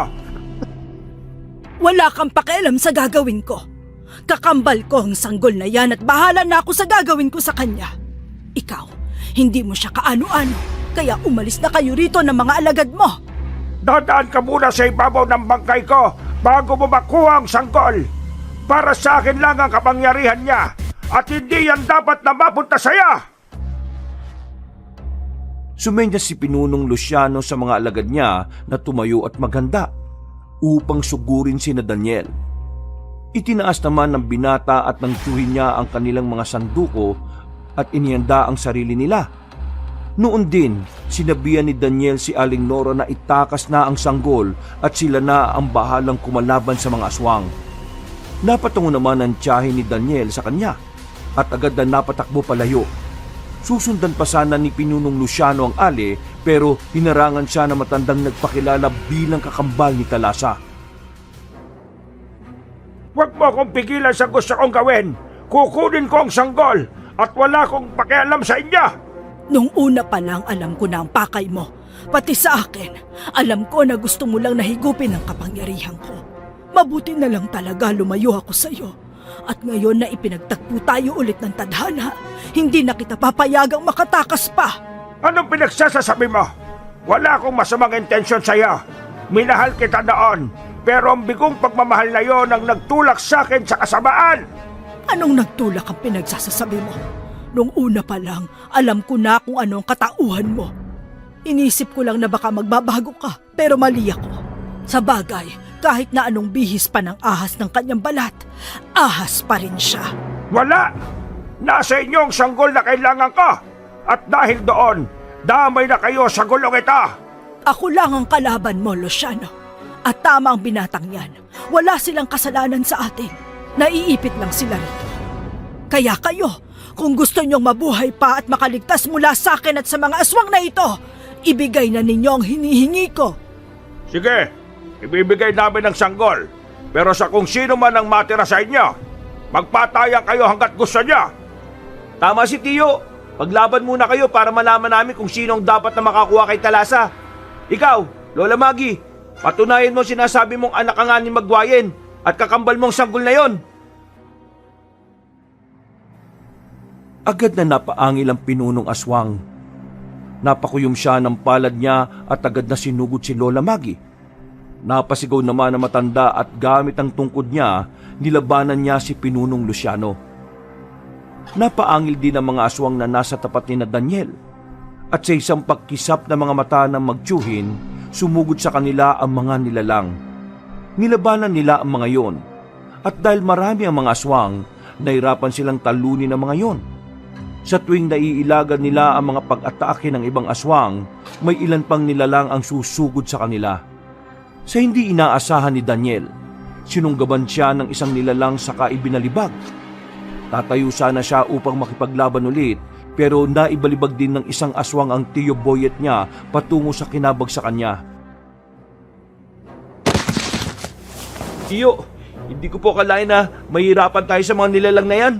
Wala kang pakialam sa gagawin ko. Kakambal ko ang sanggol na yan at bahala na ako sa gagawin ko sa kanya. Ikaw, hindi mo siya kaano-ano. Kaya umalis na kayo rito ng mga alagad mo. Dadaan ka muna sa ibabaw ng bangkay ko bago mo makuha ang sanggol. Para sa akin lang ang kapangyarihan niya at hindi yan dapat na mapunta sa'yo. Sumenyas si Pinunong Luciano sa mga alagad niya na tumayo at maghanda upang sugurin sina Daniel. Itinaas naman ng binata at ng tiyuhin niya ang kanilang mga sanduko at inihanda ang sarili nila. Noon din, sinabihan ni Daniel si Aling Nora na itakas na ang sanggol at sila na ang bahalang kumalaban sa mga aswang. Napatungo naman ang tiyahin ni Daniel sa kanya at agad na napatakbo palayo. Susundan pa sana ni Pinunong Luciano ang ali pero hinarangan siya na matandang nagpakilala bilang kakambal ni Talasa. Huwag mo akong pigilan sa gusto kong gawin. Kukunin ko ang sanggol at wala akong pakialam sa inyo. Nung una pa lang alam ko na ang pakay mo. Pati sa akin, alam ko na gusto mo lang nahigupin ang kapangyarihan ko. Mabuti na lang talaga lumayo ako sa iyo. At ngayon na ipinagtagpo tayo ulit ng tadhana, hindi na kita papayagang makatakas pa. Anong pinagsasasabi mo? Wala akong masamang intensyon sa iyo. Minahal kita noon, pero ang bigong pagmamahal na yon ang nagtulak sa akin sa kasamaan. Anong nagtulak ang pinagsasasabi mo? Nung una pa lang, alam ko na kung ano ang katauhan mo. Inisip ko lang na baka magbabago ka, pero mali ako. Sa bagay, kahit na anong bihis pa ng ahas ng kanyang balat, ahas pa rin siya. Wala! Nasa inyo ang sanggol na kailangan ko. At dahil doon, damay na kayo sa gulong ito. Ako lang ang kalaban mo, Luciano. At tama ang binatang yan. Wala silang kasalanan sa atin. Naiipit lang sila rito. Kaya kayo, kung gusto niyong mabuhay pa at makaligtas mula sa akin at sa mga aswang na ito, ibigay na ninyo ang hinihingi ko. Sige, ibibigay namin ng sanggol. Pero sa kung sino man ang matira sa inyo, magpatayan kayo hanggat gusto niya. Tama si Tiyo. Paglaban muna kayo para malaman namin kung sino ang dapat na makakuha kay Talasa. Ikaw, Lola Maggie, patunayan mo sinasabi mong anak ka nga ni Magwayen at kakambal mong sanggol na yon. Agad na napaangil ang pinunong aswang. Napakuyom siya ng palad niya at agad na sinugod si Lola Maggie. Napasigaw naman ang matanda at gamit ang tungkod niya, nilabanan niya si Pinunong Luciano. Napaangil din ang mga aswang na nasa tapat ni na Daniel. At sa isang pagkisap ng mga mata ng magtiyuhin, sumugod sa kanila ang mga nilalang. Nilabanan nila ang mga yon. At dahil marami ang mga aswang, nahirapan silang talunin ang mga yon. Sa tuwing naiilagan nila ang mga pag-atake ng ibang aswang, may ilan pang nilalang ang susugod sa kanila. Sa hindi inaasahan ni Daniel, sinunggaban siya ng isang nilalang saka ibinalibag. Tatayo sana siya upang makipaglaban ulit, pero naibalibag din ng isang aswang ang Tiyo Boyet niya patungo sa kinabagsakan niya. Tiyo, hindi ko po akalain na mahirapan tayo sa mga nilalang na yan.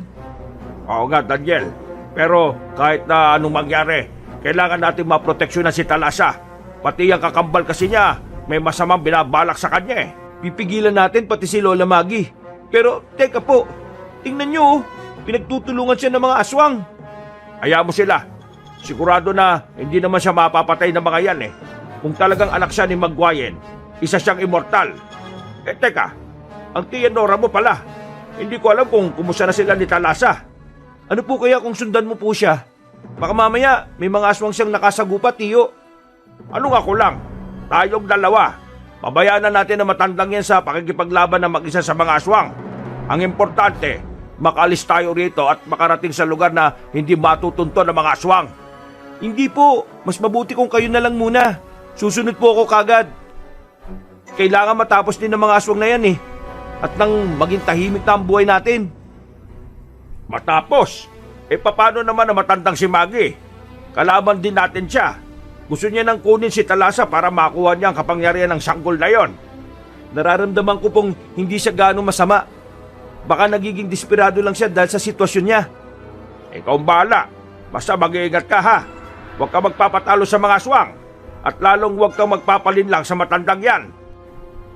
Oo nga, Daniel. Pero kahit na anong mangyari, kailangan natin maproteksyonan si Talasa. Pati ang kakambal kasi niya, may masamang binabalak sa kanya eh. Pipigilan natin pati si Lola Maggie. Pero teka po, tingnan niyo, pinagtutulungan siya ng mga aswang. Hayaan mo sila. Sigurado na hindi naman siya mapapatay ng mga yan eh. Kung talagang anak siya ni Magwayen, isa siyang immortal. Eh teka, ang tiya Nora mo pala. Hindi ko alam kung kumusta na sila ni Talasa. Ano po kaya kung sundan mo po siya? Baka mamaya may mga aswang siyang nakasagupa, Tiyo. Ano nga ko lang, tayong dalawa. Pabayaan na natin na matandang yan sa pakikipaglaban ng mag-isa sa mga aswang. Ang importante, makaalis tayo rito at makarating sa lugar na hindi matutunton ng mga aswang. Hindi po, mas mabuti kung kayo na lang muna. Susunod po ako kagad. Kailangan matapos din ng mga aswang na yan eh. At nang maging tahimik na ang buhay natin. Matapos? Eh paano naman na matandang si Maggie? Kalaban din natin siya. Gusto niya nang kunin si Talasa para makuha niya ang kapangyarihan ng sanggol na yon. Nararamdaman ko pong hindi siya gaano masama. Baka nagiging desperado lang siya dahil sa sitwasyon niya. Ikaw ang bahala. Basta mag-iingat ka ha. Huwag ka magpapatalo sa mga aswang. At lalong huwag kang magpapalinlang sa matandang yan.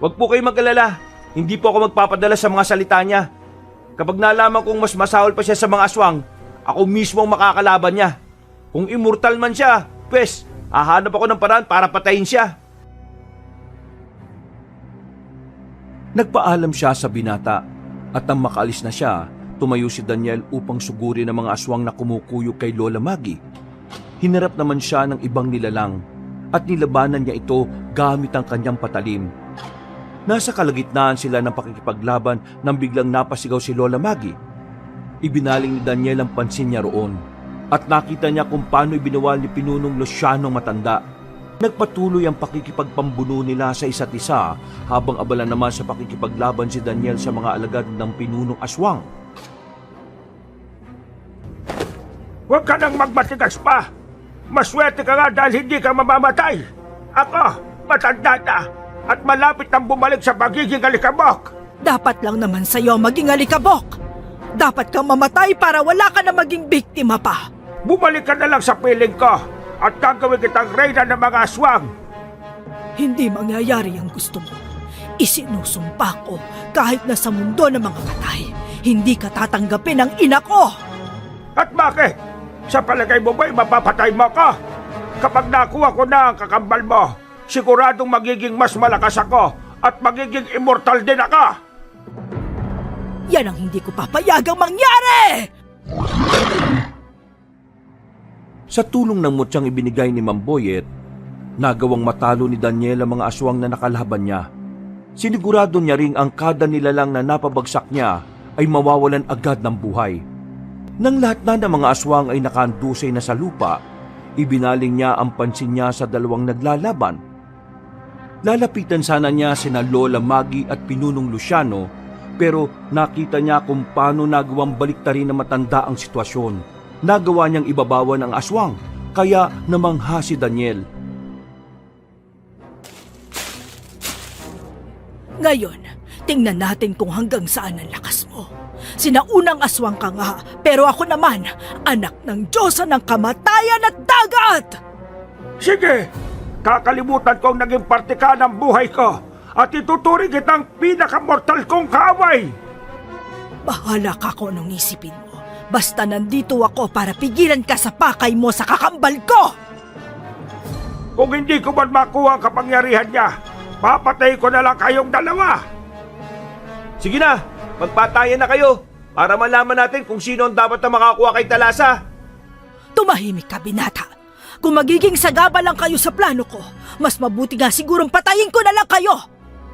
Huwag po kayo mag-alala. Hindi po ako magpapadala sa mga salita niya. Kapag nalaman kong mas masahol pa siya sa mga aswang, ako mismo ang makakalaban niya. Kung immortal man siya, pwes, hahanap ako ng paraan para patayin siya. Nagpaalam siya sa binata at nang makaalis na siya, tumayo si Daniel upang sugurin ang mga aswang na kumukuyog kay Lola Maggie. Hinarap naman siya ng ibang nilalang at nilabanan niya ito gamit ang kanyang patalim. Nasa kalagitnaan sila ng pakikipaglaban nang biglang napasigaw si Lola Maggie. Ibinaling ni Daniel ang pansin niya roon at nakita niya kung paano ibinawal ni Pinunong Luciano matanda. Nagpatuloy ang pakikipagpambuno nila sa isa't isa habang abala naman sa pakikipaglaban si Daniel sa mga alagad ng Pinunong Aswang. Huwag ka nang magmatigas pa. Maswerte ka nga dahil hindi ka mamamatay. Ako, matanda na at malapit nang bumalik sa pagiging alikabok. Dapat lang naman sa'yo maging alikabok. Dapat kang mamatay para wala ka na maging biktima pa. Bumalik ka na lang sa piling ko at gagawin kitang reyna ng mga aswang. Hindi mangyayari ang gusto mo. Isinusumpa ko kahit na sa mundo ng mga patay, hindi ka tatanggapin ng ina ko. At bakit? Sa palagay mo ba'y mapapatay mo ko? Kapag nakuha ko na ang kakambal mo, siguradong magiging mas malakas ako at magiging immortal din ako. Yan ang hindi ko papayagang mangyari! Sa tulong ng mutyang ibinigay ni Mamboyet, nagawang matalo ni Daniel ang mga aswang na nakalaban niya. Sinigurado niya ring ang kada nilalang na napabagsak niya ay mawawalan agad ng buhay. Nang lahat na ng mga aswang ay nakaandusay na sa lupa, ibinaling niya ang pansin niya sa dalawang naglalaban. Lalapitan sana niya sina Lola Maggie at Pinunong Luciano, pero nakita niya kung paano nagawang baliktarin na matanda ang sitwasyon. Nagawa niyang ibabawan ang aswang, kaya namangha si Daniel. Ngayon, tingnan natin kung hanggang saan ang lakas mo. Sinaunang aswang ka nga, pero ako naman, anak ng Diyosa ng kamatayan at dagat! Sige, kakalimutan kong naging parte ka ng buhay ko at ituturing kitang pinakamortal kong kaaway. Bahala ka kung anong isipin mo. Basta nandito ako para pigilan ka sa pakay mo sa kakambal ko! Kung hindi ko man makuha ang kapangyarihan niya, papatay ko na lang kayong dalawa. Sige na, magpatayan na kayo para malaman natin kung sino ang dapat na makakuha kay Talasa. Tumahimik ka, binata. Kung magiging sagaba lang kayo sa plano ko, mas mabuti nga sigurong patayin ko na lang kayo.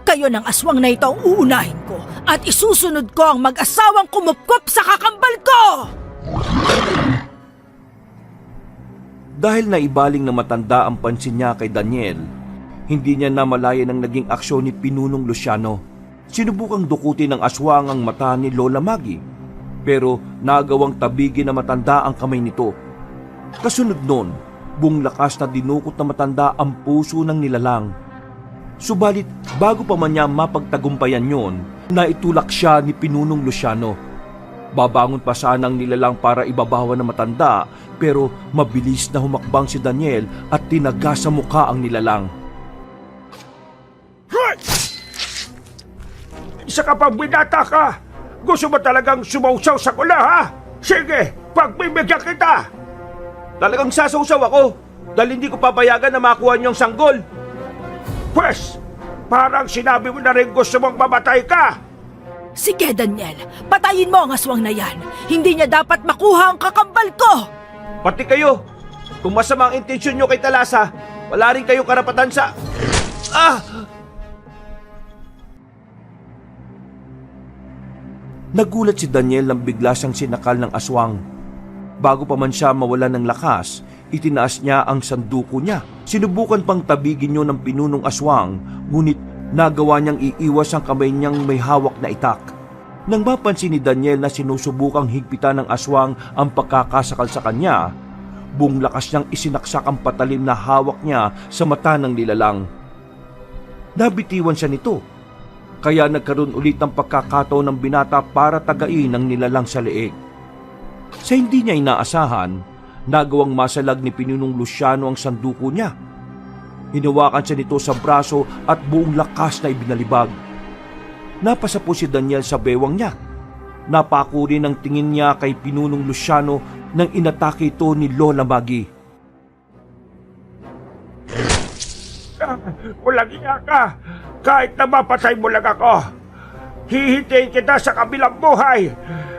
Kayo ng aswang na ito ang uunahin ko at isusunod ko ang mag-asawang kumupkup sa kakambal ko! Dahil naibaling na matanda ang pansin niya kay Daniel, hindi niya namalayan ang naging aksyon ni Pinunong Luciano. Sinubukang dukutin ng aswang ang mata ni Lola Maggie, pero nagawang tabigin na matanda ang kamay nito. Kasunod nun, buong lakas na dinukot na matanda ang puso ng nilalang. Subalit bago pa man niya mapagtagumpayan yon, naitulak siya ni Pinunong Luciano. Babangon pa sana ang nilalang para ibabawan ng matanda, pero mabilis na humakbang si Daniel at tinaga sa mukha ang nilalang. Isa ka pang binata ka! Gusto mo talagang sumausaw sa kula, ha? Sige, pagbibigyan kita! Talagang sasawsaw ako dahil hindi ko papayagan na makuha niyong sanggol. Pwes, parang sinabi mo na rin gusto mong mamatay ka! Sige, Daniel, patayin mo ang aswang na yan. Hindi niya dapat makuha ang kakambal ko! Pati kayo, kung masama ang intensyon niyo kay Talasa, wala rin kayong karapatan sa... Nagulat si Daniel nang bigla siyang sinakal ng aswang. Bago pa man siya mawala ng lakas, itinaas niya ang sanduko niya. Sinubukan pang tabigin niyo ng pinunong aswang, ngunit nagawa niyang iiwas ang kamay niyang may hawak na itak. Nang mapansin ni Daniel na sinusubukang higpitan ng aswang ang pagkakasakal sa kanya, buong lakas niyang isinaksak ang patalim na hawak niya sa mata ng nilalang. Nabitiwan siya nito, kaya nagkaroon ulit ng pagkakataon ng binata para tagain ang nilalang sa leeg. Sa hindi niya inaasahan, nagawang masalag ni Pinunong Luciano ang sanduko niya. Hinawakan siya nito sa braso at buong lakas na ibinalibag. Napasa po si Daniel sa bewang niya. Napako rin ang tingin niya kay Pinunong Luciano nang inatake ito ni Lola Maggie. Walang iya ka! Kahit na mapatay mo lang ako, hihintayin kita sa kabilang buhay.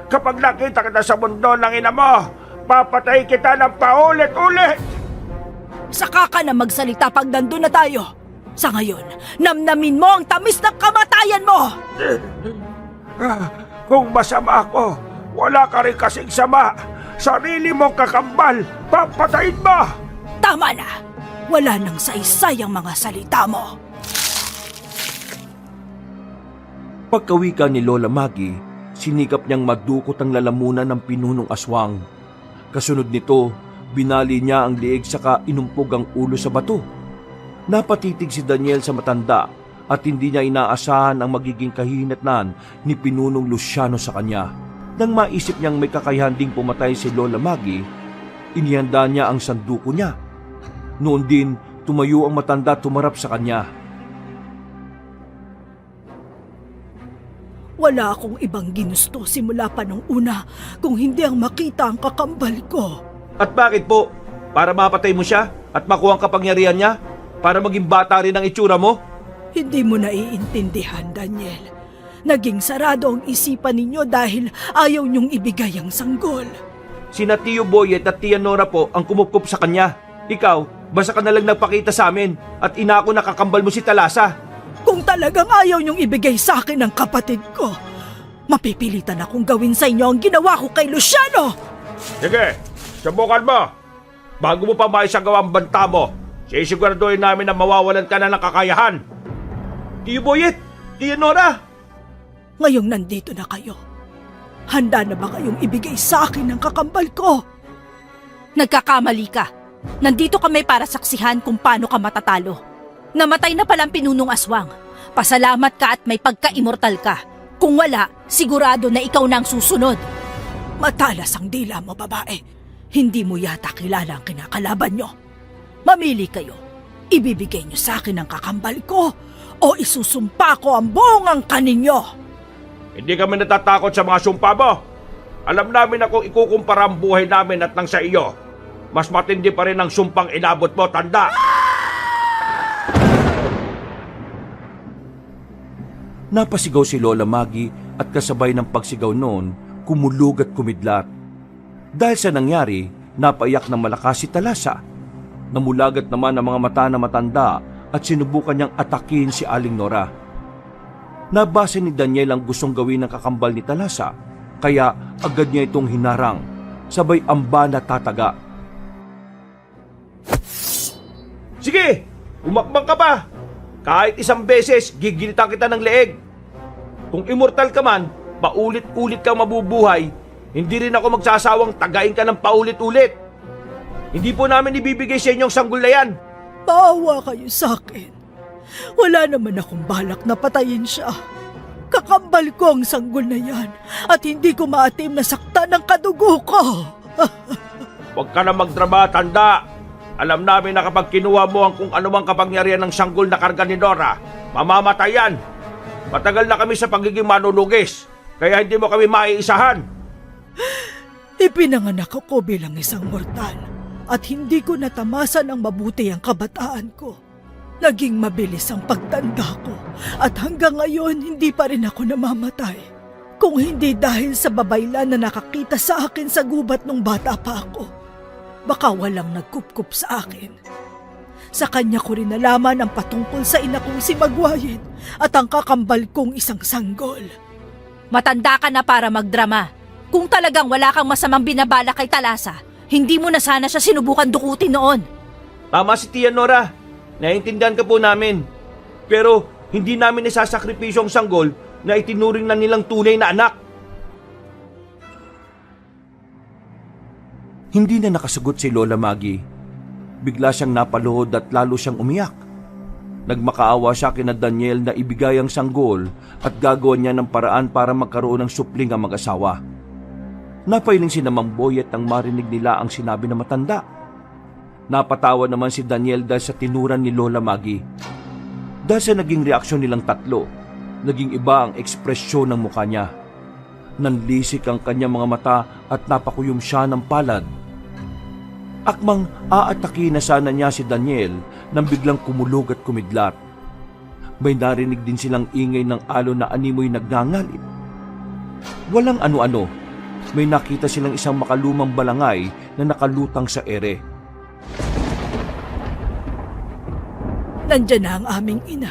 Kapag nakita kita sa mundo ng ina mo, papatay kita ng paulit-ulit! Saka ka na magsalita pag nandun na tayo. Sa ngayon, namnamin mo ang tamis ng kamatayan mo! Kung masama ako, wala ka rin kasing sama. Sarili mong kakambal, papatayin mo! Tama na! Wala nang saysay ang mga salita mo. Pagkawika ni Lola Maggie, sinikap niyang madukot ang lalamunan ng pinunong aswang. Kasunod nito, binali niya ang liig saka inumpog ang ulo sa bato. Napatitig si Daniel sa matanda at hindi niya inaasahan ang magiging kahinatnan ni Pinunong Luciano sa kanya. Nang maisip niyang may kakayahan ding pumatay si Lola Maggie, inihanda niya ang sanduko niya. Noon din, tumayo ang matanda at tumarap sa kanya. Wala akong ibang ginusto simula pa nung una kung hindi ang makita ang kakambal ko. At bakit po? Para mapatay mo siya at makuha ang kapangyarihan niya? Para maging bata rin ang itsura mo? Hindi mo naiintindihan, Daniel. Naging sarado ang isipan ninyo dahil ayaw niyong ibigay ang sanggol. Sina Tio Boyet at Tia Nora po ang kumukup sa kanya. Ikaw, basta ka nalang nagpakita sa amin at inako na kakambal mo si Talasa. Kung talagang ayaw niyong ibigay sa akin ang kapatid ko, mapipilitan akong gawin sa inyo ang ginawa ko kay Luciano! Sige, subukan mo! Bago mo pa maisagawa ang banta mo, sisiguraduhin namin na mawawalan ka na ng kakayahan. Tio Boyet! Tia Nora! Ngayong nandito na kayo, handa na ba kayong ibigay sa akin ang kakambal ko? Nagkakamali ka. Nandito kami para saksihan kung paano ka matatalo. Namatay na palang pinunong aswang. Pasalamat ka at may pagka-immortal ka. Kung wala, sigurado na ikaw na ang susunod. Matalas ang dila mo, babae. Hindi mo yata kilala ang kinakalaban nyo. Mamili kayo. Ibibigay nyo sa akin ang kakambal ko o isusumpa ko ang buong angkan ninyo. Hindi kami natatakot sa mga sumpa mo. Alam namin na kung ikukumpara ang buhay namin at nang sa iyo, mas matindi pa rin ang sumpang inabot mo, tanda! Napasigaw si Lola Maggie at kasabay ng pagsigaw noon, kumulog at kumidlat. Dahil sa nangyari, napaiyak ng malakas si Talasa. Namulagat naman ang mga mata na matanda at sinubukan niyang atakin si Aling Nora. Nabasa ni Daniel ang gustong gawin ng kakambal ni Talasa, kaya agad niya itong hinarang, sabay amba na tataga. Sige, umakbang ka pa! Kahit isang beses, gigilitan kita ng leeg. Kung immortal ka man, paulit-ulit kang mabubuhay, hindi rin ako magsasawang tagain ka ng paulit-ulit. Hindi po namin ibibigay sa inyong sanggol na yan. Maawa kayo sa akin. Wala naman akong balak na patayin siya. Kakambal ko ang sanggol na yan at hindi ko maatim na saktan ng kadugo ko. Huwag ka na magdrama, tanda. Alam namin na kapag kinuha mo ang kung anumang kapangyarihan ng sanggol na karga ni Nora, mamamatay yan. Matagal na kami sa pagiging manunugis, kaya hindi mo kami maiisahan. Ipinanganak ako bilang isang mortal at hindi ko natamasan ang mabuti ang kabataan ko. Naging mabilis ang pagtanda ko at hanggang ngayon hindi pa rin ako namamatay. Kung hindi dahil sa babaylan na nakakita sa akin sa gubat nung bata pa ako, baka walang nagkupkup sa akin. Sa kanya ko rin nalaman ang patungkol sa ina kong si Magwayin at ang kakambal kong isang sanggol. Matanda ka na para magdrama. Kung talagang wala kang masamang binabala kay Talasa, hindi mo na sana siya sinubukan dukutin noon. Tama si Tia Nora, naiintindihan ka po namin. Pero hindi namin isasakripisyo ang sanggol na itinuring na nilang tunay na anak. Hindi na nakasagot si Lola Maggie. Bigla siyang napaluhod at lalo siyang umiyak. Nagmakaawa siya kina Daniel na ibigay ang sanggol at gagawa niya ng paraan para magkaroon ng supling ang mag-asawa. Napailing si Mang Boyet nang marinig nila ang sinabi ng matanda. Napatawa naman si Daniel dahil sa tinuran ni Lola Maggie. Dahil sa naging reaksyon nilang tatlo, naging iba ang ekspresyon ng mukha niya. Nanlisik ang kanyang mga mata at napakuyom siya ng palad. Akmang aatake na sana niya si Daniel nang biglang kumulog at kumidlat. May narinig din silang ingay ng alon na animoy nagngangalit. Walang ano-ano, may nakita silang isang makalumang balangay na nakalutang sa ere. Nandyan na ang aming ina.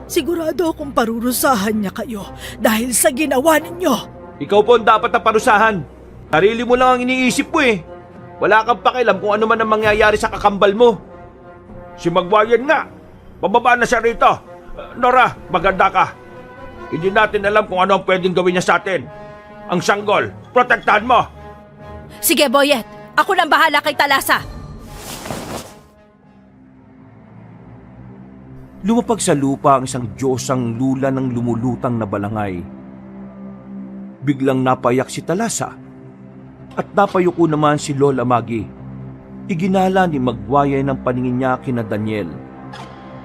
Sigurado akong parurusahan niya kayo dahil sa ginawa ninyo. Ikaw po ang dapat na parusahan. Sarili mo lang ang iniisip mo eh. Wala kang pakialam kung ano man ang mangyayari sa kakambal mo. Si Magwayan nga, pababa na siya rito. Nora, maganda ka. Hindi natin alam kung ano ang pwedeng gawin niya sa atin. Ang sanggol, protektahan mo. Sige, Boyet. Ako nang bahala kay Talasa. Lumapag sa lupa ang isang Diyosang lula ng lumulutang na balangay. Biglang napayak si Talasa at napayuko naman si Lola Maggie. Iginala ni Magwayan ng paningin niya kina Daniel.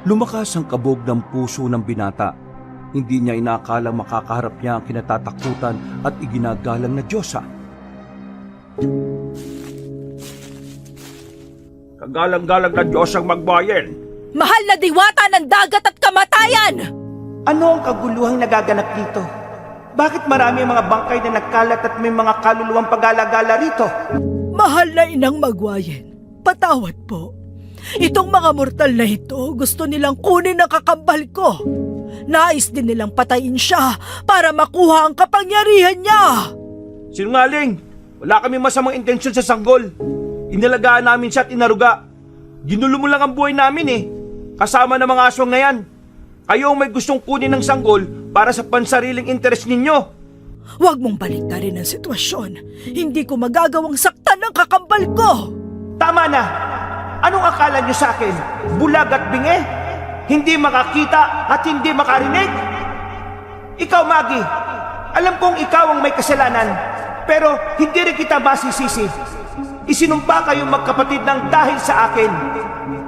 Lumakas ang kabog ng puso ng binata. Hindi niya inaakalang makakaharap niya ang kinatatakutan at iginagalang na Diyosa. Kagalang-galang na Diyos ang Magwayan. Mahal na diwata ng dagat at kamatayan! Ano ang kaguluhang nagaganap dito? Bakit marami ang mga bangkay na nagkalat at may mga kaluluwang pag-alagala rito? Mahal na inang Magwayin, patawad po. Itong mga mortal na ito, gusto nilang kunin ang kakambal ko. Nais din nilang patayin siya para makuha ang kapangyarihan niya. Sinungaling, wala kami masamang intensyon sa sanggol. Inalagaan namin siya at inaruga. Ginulo mo lang ang buhay namin eh. Kasama ng mga aswang na yan. Kayo ang may gustong kunin ng sanggol para sa pansariling interes ninyo. Huwag mong baliktarin ang sitwasyon. Hindi ko magagawang saktan ng kakambal ko. Tama na! Anong akala niyo sa akin? Bulag at bingi? hindi makakita at hindi makarinig. Ikaw, Maggie, alam kong ikaw ang may kasalanan, pero hindi rin kita masisisi. Isinumpa kayong magkapatid ng dahil sa akin.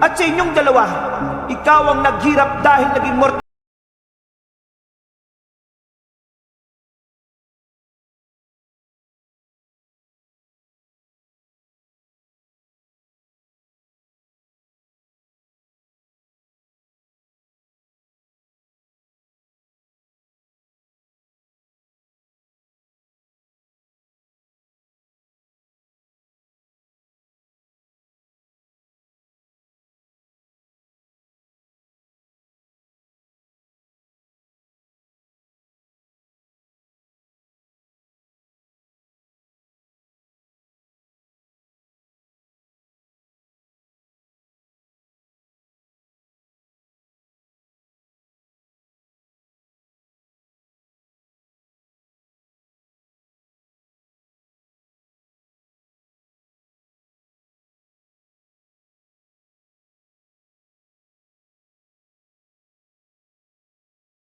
At sa inyong dalawa, ikaw ang naghirap dahil naging mortal.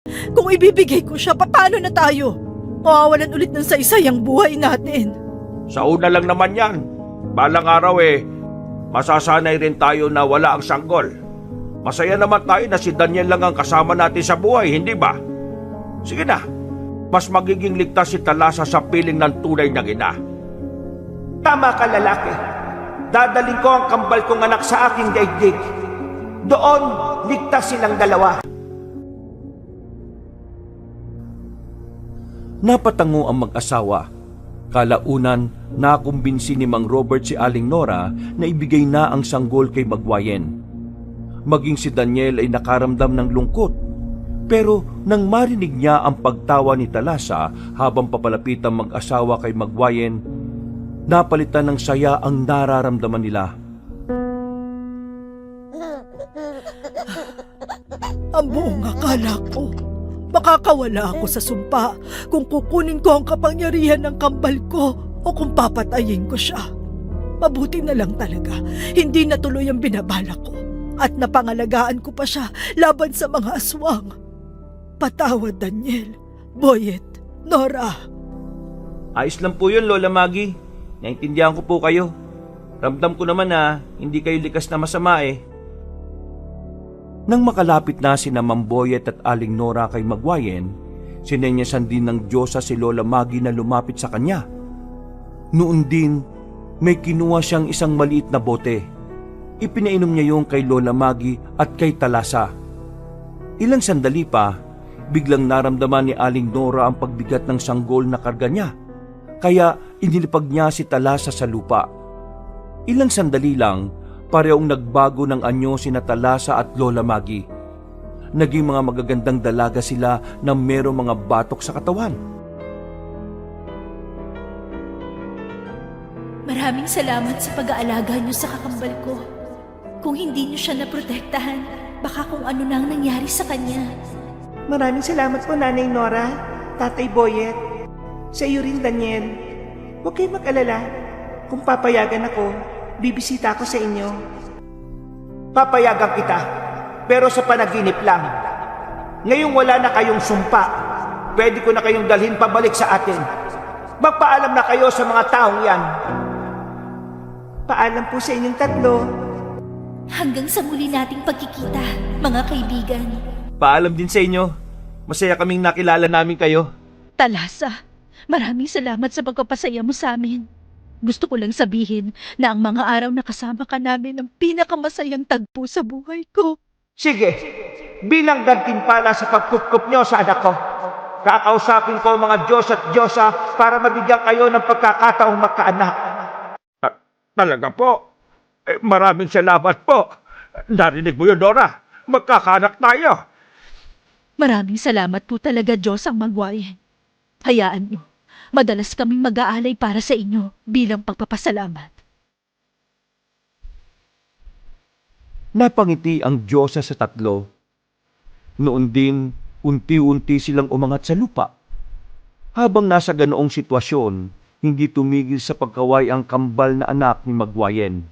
Kung ibibigay ko siya, paano na tayo? Mawawalan ulit ng saysay ang buhay natin. Sa una lang naman yan. Balang araw masasanay rin tayo na wala ang sanggol. Masaya naman tayo na si Daniel lang ang kasama natin sa buhay, hindi ba? Sige na, mas magiging ligtas si Thalassa sa piling ng tunay niyang ina. Tama ka, lalaki. Dadaling ko ang kambal kong anak sa aking daigdig. Doon, ligtas silang dalawa. Napatango ang mag-asawa. Kalaunan, nakumbinsi ni Mang Robert si Aling Nora na ibigay na ang sanggol kay Magwayen. Maging si Daniel ay nakaramdam ng lungkot. Pero nang marinig niya ang pagtawa ni Thalassa habang papalapit ang mag-asawa kay Magwayen, napalitan ng saya ang nararamdaman nila. Ang buong akala ko, makakawala ako sa sumpa kung kukunin ko ang kapangyarihan ng kambal ko o kung papatayin ko siya. Mabuti na lang talaga, hindi natuloy ang binabalak ko at napangalagaan ko pa siya laban sa mga aswang. Patawad, Daniel, Boyet, Nora. Ayos lang po yun, Lola Maggie. Naintindihan ko po kayo. Ramdam ko naman na hindi kayo likas na masama Nang makalapit na sina Mang Boyet at Aling Nora kay Magwayen, sinenyasan din ng Diyosa si Lola Maggie na lumapit sa kanya. Noon din, may kinuha siyang isang maliit na bote. Ipinainom niya yung kay Lola Maggie at kay Thalassa. Ilang sandali pa, biglang naramdaman ni Aling Nora ang pagbigat ng sanggol na karga niya. Kaya inilipag niya si Thalassa sa lupa. Ilang sandali lang, parehong nagbago ng anyo sina Thalassa at Lola Maggie. Naging mga magagandang dalaga sila na merong mga batok sa katawan. Maraming salamat sa pag-aalaga niyo sa kakambal ko. Kung hindi niyo siya naprotektahan, baka kung ano na ang nangyari sa kanya. Maraming salamat po, Nanay Nora, Tatay Boyet. Sa iyo rin, Daniel. Huwag kayong mag-alala. Kung papayagan ako, bibisita ako sa inyo. Papayagan kita, pero sa panaginip lang. Ngayong wala na kayong sumpa, pwede ko na kayong dalhin pabalik sa atin. Magpaalam na kayo sa mga taong yan. Paalam po sa inyong tatlo. Hanggang sa muli nating pagkikita, mga kaibigan. Paalam din sa inyo. Masaya kaming nakilala namin kayo. Thalassa, maraming salamat sa pagpapasaya mo sa amin. Gusto ko lang sabihin na ang mga araw na kasama ka namin ang pinakamasayang tagpo sa buhay ko. Sige, bilang gantimpala sa pagkukup nyo sa anak ko, kakausapin ko ang mga Diyos at Diyosa para mabigyan kayo ng pagkakataong magkaanak. Talaga po. Maraming salamat po. Narinig mo yun, Nora. Magkakaanak tayo. Maraming salamat po talaga, Diyos ang Magwayen. Hayaan niyo, madalas kaming mag-aalay para sa inyo bilang pagpapasalamat. Napangiti ang Diyosa sa tatlo. Noon din, unti-unti silang umangat sa lupa. Habang nasa ganoong sitwasyon, hindi tumigil sa pagkaway ang kambal na anak ni Magwayen.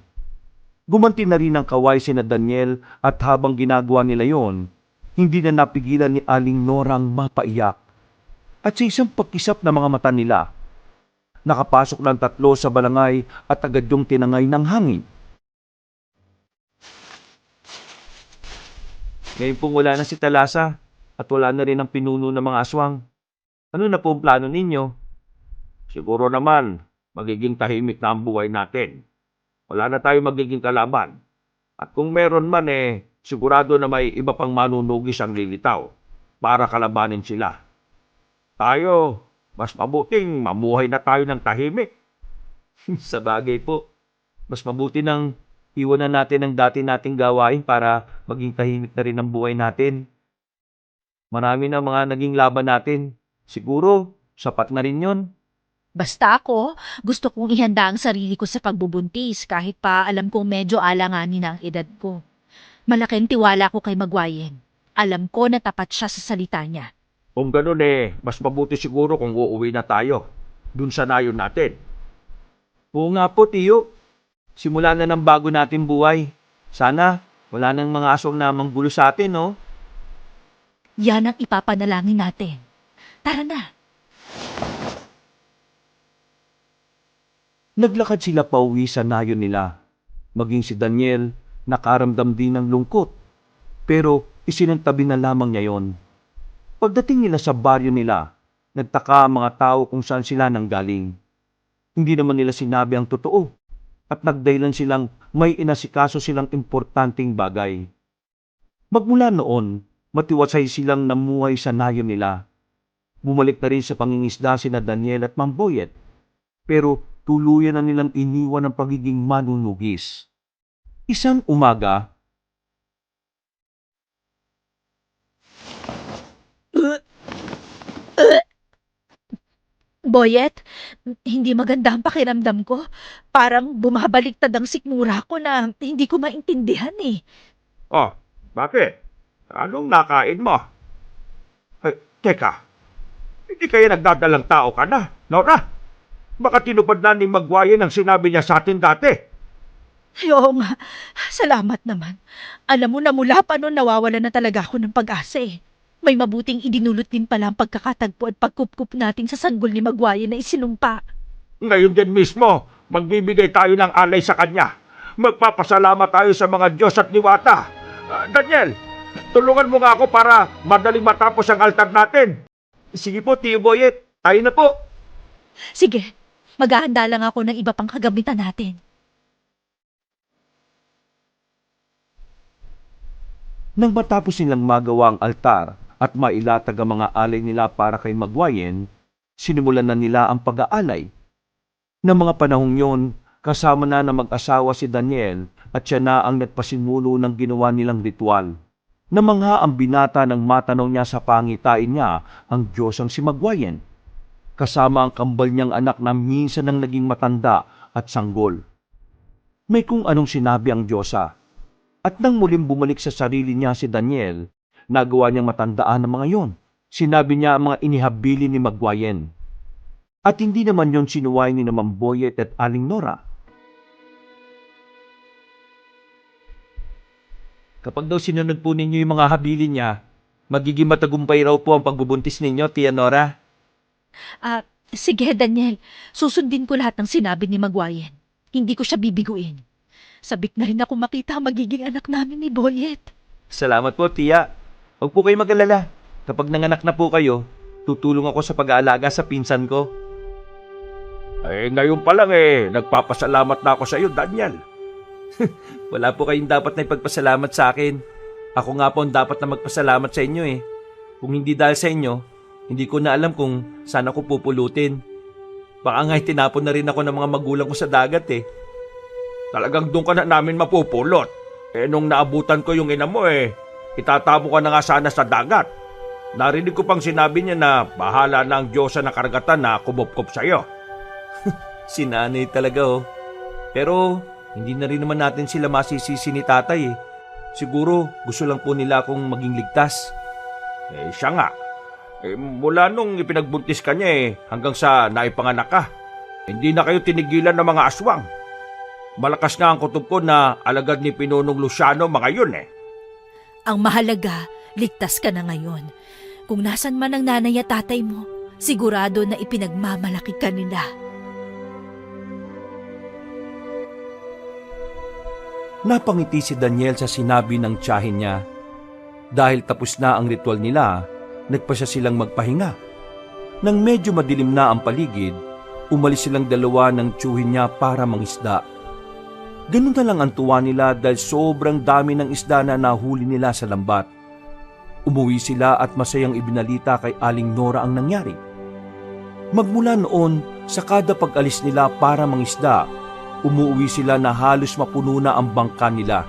Gumanti na rin ang kaway sina Daniel at habang ginagawa nila yon, hindi na napigilan ni Aling Norang mapaiyak. At sa isang pagkisap ng mga mata nila, nakapasok ng 3 sa balangay at agad yung tinangay ng hangin. Ngayon pong wala na si Talasa at wala na rin ang pinuno ng mga aswang. Ano na po ang plano ninyo? Siguro naman, magiging tahimik na ang buhay natin. Wala na tayo magiging kalaban. At kung meron man sigurado na may iba pang manunugis ang lilitaw para kalabanin sila. Tayo, mas mabuting mamuhay na tayo ng tahimik. Sa bagay po, mas mabuti nang iwanan natin ang dati nating gawain para maging tahimik na rin ang buhay natin. Marami na mga naging laban natin. Siguro, sapat na rin yon. Basta ako, gusto kong ihanda ang sarili ko sa pagbubuntis kahit pa alam kong medyo alanganin na ang edad ko. Malaking tiwala ko kay Magwayen. Alam ko na tapat siya sa salita niya. Kung ganun mas mabuti siguro kung uuwi na tayo. Dun sa nayon natin. Oo nga po, Tiyo. Simula na ng bago natin buhay. Sana, wala nang mga aswang na manggulo sa atin, no? Yan ang ipapanalangin natin. Tara na. Naglakad sila pauwi sa nayon nila. Maging si Daniel, nakaramdam din ng lungkot. Pero isinantabi na lamang niya yon. Pagdating nila sa baryo nila, nagtaka ang mga tao kung saan sila nanggaling. Hindi naman nila sinabi ang totoo at nagdahilan silang may inasikaso silang importanteng bagay. Magmula noon, matiwasay silang namuhay sa nayon nila. Bumalik na rin sa pangingisda sina Daniel at Mang Boyet. Pero tuluyan na nilang iniwan ang pagiging manunugis. Isang umaga, Boyet, hindi maganda ang pakiramdam ko. Parang bumabaliktad ang sikmura ko na hindi ko maintindihan eh. Oh, bakit? Anong nakain mo? Teka, hindi kaya nagdadalang tao ka na, Nora? Baka tinupad na ni Magwayen ang sinabi niya sa atin dati. Oo nga, salamat naman. Alam mo na mula pa noon nawawala na talaga ako ng pag-asa eh. May mabuting idinulot din pala ang pagkakatagpo at pagkupkup natin sa sanggol ni Magwayen na isinumpa. Ngayon din mismo, magbibigay tayo ng alay sa kanya. Magpapasalamat tayo sa mga Diyos at Diwata. Daniel, tulungan mo nga ako para madaling matapos ang altar natin. sige po, Tiyo Boyet, tayo na po. Sige, maghahanda lang ako ng iba pang kagamitan natin. Nang matapos nilang magawa ang altar at mailatag ang mga alay nila para kay Magwayen, sinimulan na nila ang pag-aalay. Ng mga panahong yon, kasama na mag-asawa si Daniel at siya na ang nagpasimulo ng ginawa nilang ritual. Namangha ang binata nang matanaw niya sa pangitain niya ang Diyosang si Magwayen, kasama ang kambal niyang anak na minsan nang naging matanda at sanggol. May kung anong sinabi ang Diyosa. At nang muling bumalik sa sarili niya si Daniel, nagawa niyang matandaan ang mga yon. Sinabi niya ang mga inihabili ni Magwayen. At hindi naman yon sinuway ni Mang Boyet at Aling Nora. Kapag daw sinunod po ninyo yung mga habili niya, magiging matagumpay raw po ang pagbubuntis ninyo, Tia Nora. Sige Daniel, susundin ko lahat ng sinabi ni Magwayen. Hindi ko siya bibiguin. Sabik na rin ako makita ang magiging anak namin ni Boyet. Salamat po, Tia. Huwag po kayo mag-alala. Kapag nanganak na po kayo, tutulong ako sa pag-aalaga sa pinsan ko. Ngayon pa lang nagpapasalamat na ako sa iyo, Daniel. Wala po kayong dapat na ipagpasalamat sa akin. Ako nga po ang dapat na magpasalamat sa inyo eh. Kung hindi dahil sa inyo, hindi ko na alam kung saan ako pupulutin. Baka nga tinapon na rin ako ng mga magulang ko sa dagat eh. Talagang doon ka na namin mapupulot. Nung naabutan ko yung ina mo itatabo ka na nga sana sa dagat. Narinig ko pang sinabi niya na bahala na ang Diyosa na karagatan na kumupkup sa'yo. Si nanay talaga oh. Pero hindi na rin naman natin sila masisisi ni tatay eh. Siguro gusto lang po nila akong maging ligtas. Siya nga. Mula nung ipinagbuntis ka niya hanggang sa naipanganak ka, hindi na kayo tinigilan ng mga aswang. Malakas nga ang kutob ko na alagad ni Pinonong Luciano mga yun eh. Ang mahalaga, ligtas ka na ngayon. Kung nasan man ang nanay at tatay mo, sigurado na ipinagmamalaki ka nila. Napangiti si Daniel sa sinabi ng tiyahin niya. Dahil tapos na ang ritual nila, nagpasya silang magpahinga. Nang medyo madilim na ang paligid, umalis silang dalawa ng tiyuhin niya para mangisda. Ganun na lang ang tuwa nila dahil sobrang dami ng isda na nahuli nila sa lambat. Umuwi sila at masayang ibinalita kay Aling Nora ang nangyari. Magmula noon, sa kada pag-alis nila para mangisda, umuwi sila na halos mapuno na ang bangka nila.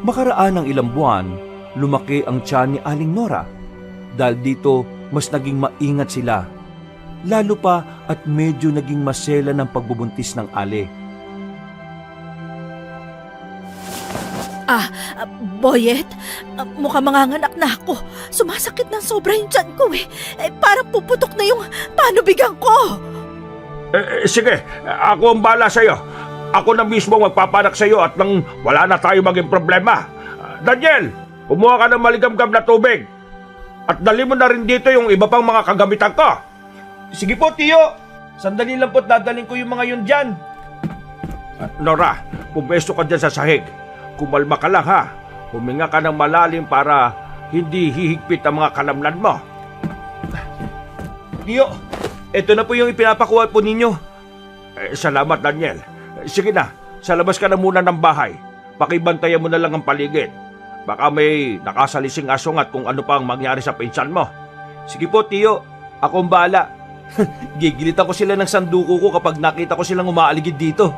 Makaraan ng ilang buwan, lumaki ang tiyan ni Aling Nora. Dahil dito, mas naging maingat sila. Lalo pa at medyo naging masela ng pagbubuntis ng ale. Boyet, mukhang manganganak na ako. Sumasakit ng sobra yung tiyan ko eh. Parang puputok na yung panubigan ko. Sige, ako ang bahala sa'yo. Ako na mismo magpapanak sa'yo at nang wala na tayo maging problema. Daniel, kumuha ka ng maligamgam na tubig. At dali mo na rin dito yung iba pang mga kagamitan ko. Sige po, Tiyo. Sandali lang po't dadaling ko yung mga yun dyan. Nora, pumesto ka dyan sa sahig. Kumalma ka lang ha. Huminga ka ng malalim para hindi hihigpit ang mga kalamnan mo. Tiyo, ito na po yung ipinapakuha po ninyo. Salamat, Daniel. Sige na, sa labas ka na muna ng bahay. Pakibantayan mo na lang ang paligid. Baka may nakasalising asong at kung ano pa ang mangyari sa pinsan mo. Sige po, Tiyo. Ako ang bahala. Gigilitan ko sila ng sanduko ko kapag nakita ko silang umaaligid dito.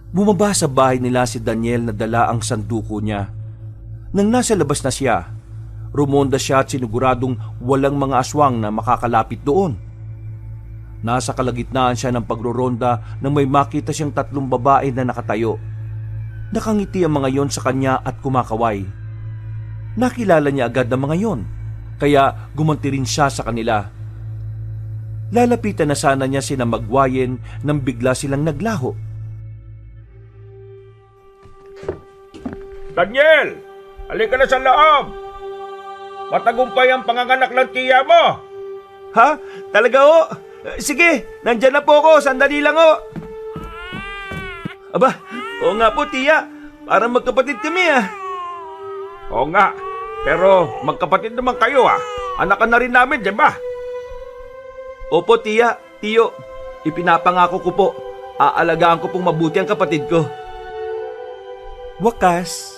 Bumaba sa bahay nila si Daniel na dala ang sanduko niya. Nang nasa labas na siya, rumonda siya at siniguradong walang mga aswang na makakalapit doon. Nasa kalagitnaan siya ng pagroronda nang may makita siyang 3 babae na nakatayo. Nakangiti ang mga yon sa kanya at kumakaway. Nakilala niya agad ang mga yon, kaya gumanti rin siya sa kanila. Lalapitan na sana niya sina Magwayen nang bigla silang naglaho. Daniel, halika na sa loob. Matagumpay ang panganganak ng tiya mo. Ha? Talaga ho? Sige, nandyan na po ako. Sandali lang ho. Aba, oo nga po, Tiya. Parang magkapatid kami Oo nga, pero magkapatid naman kayo Anak ka na rin namin, di ba? Opo, Tiya. Tiyo, ipinapangako ko po. Aalagaan ko pong mabuti ang kapatid ko. Wakas,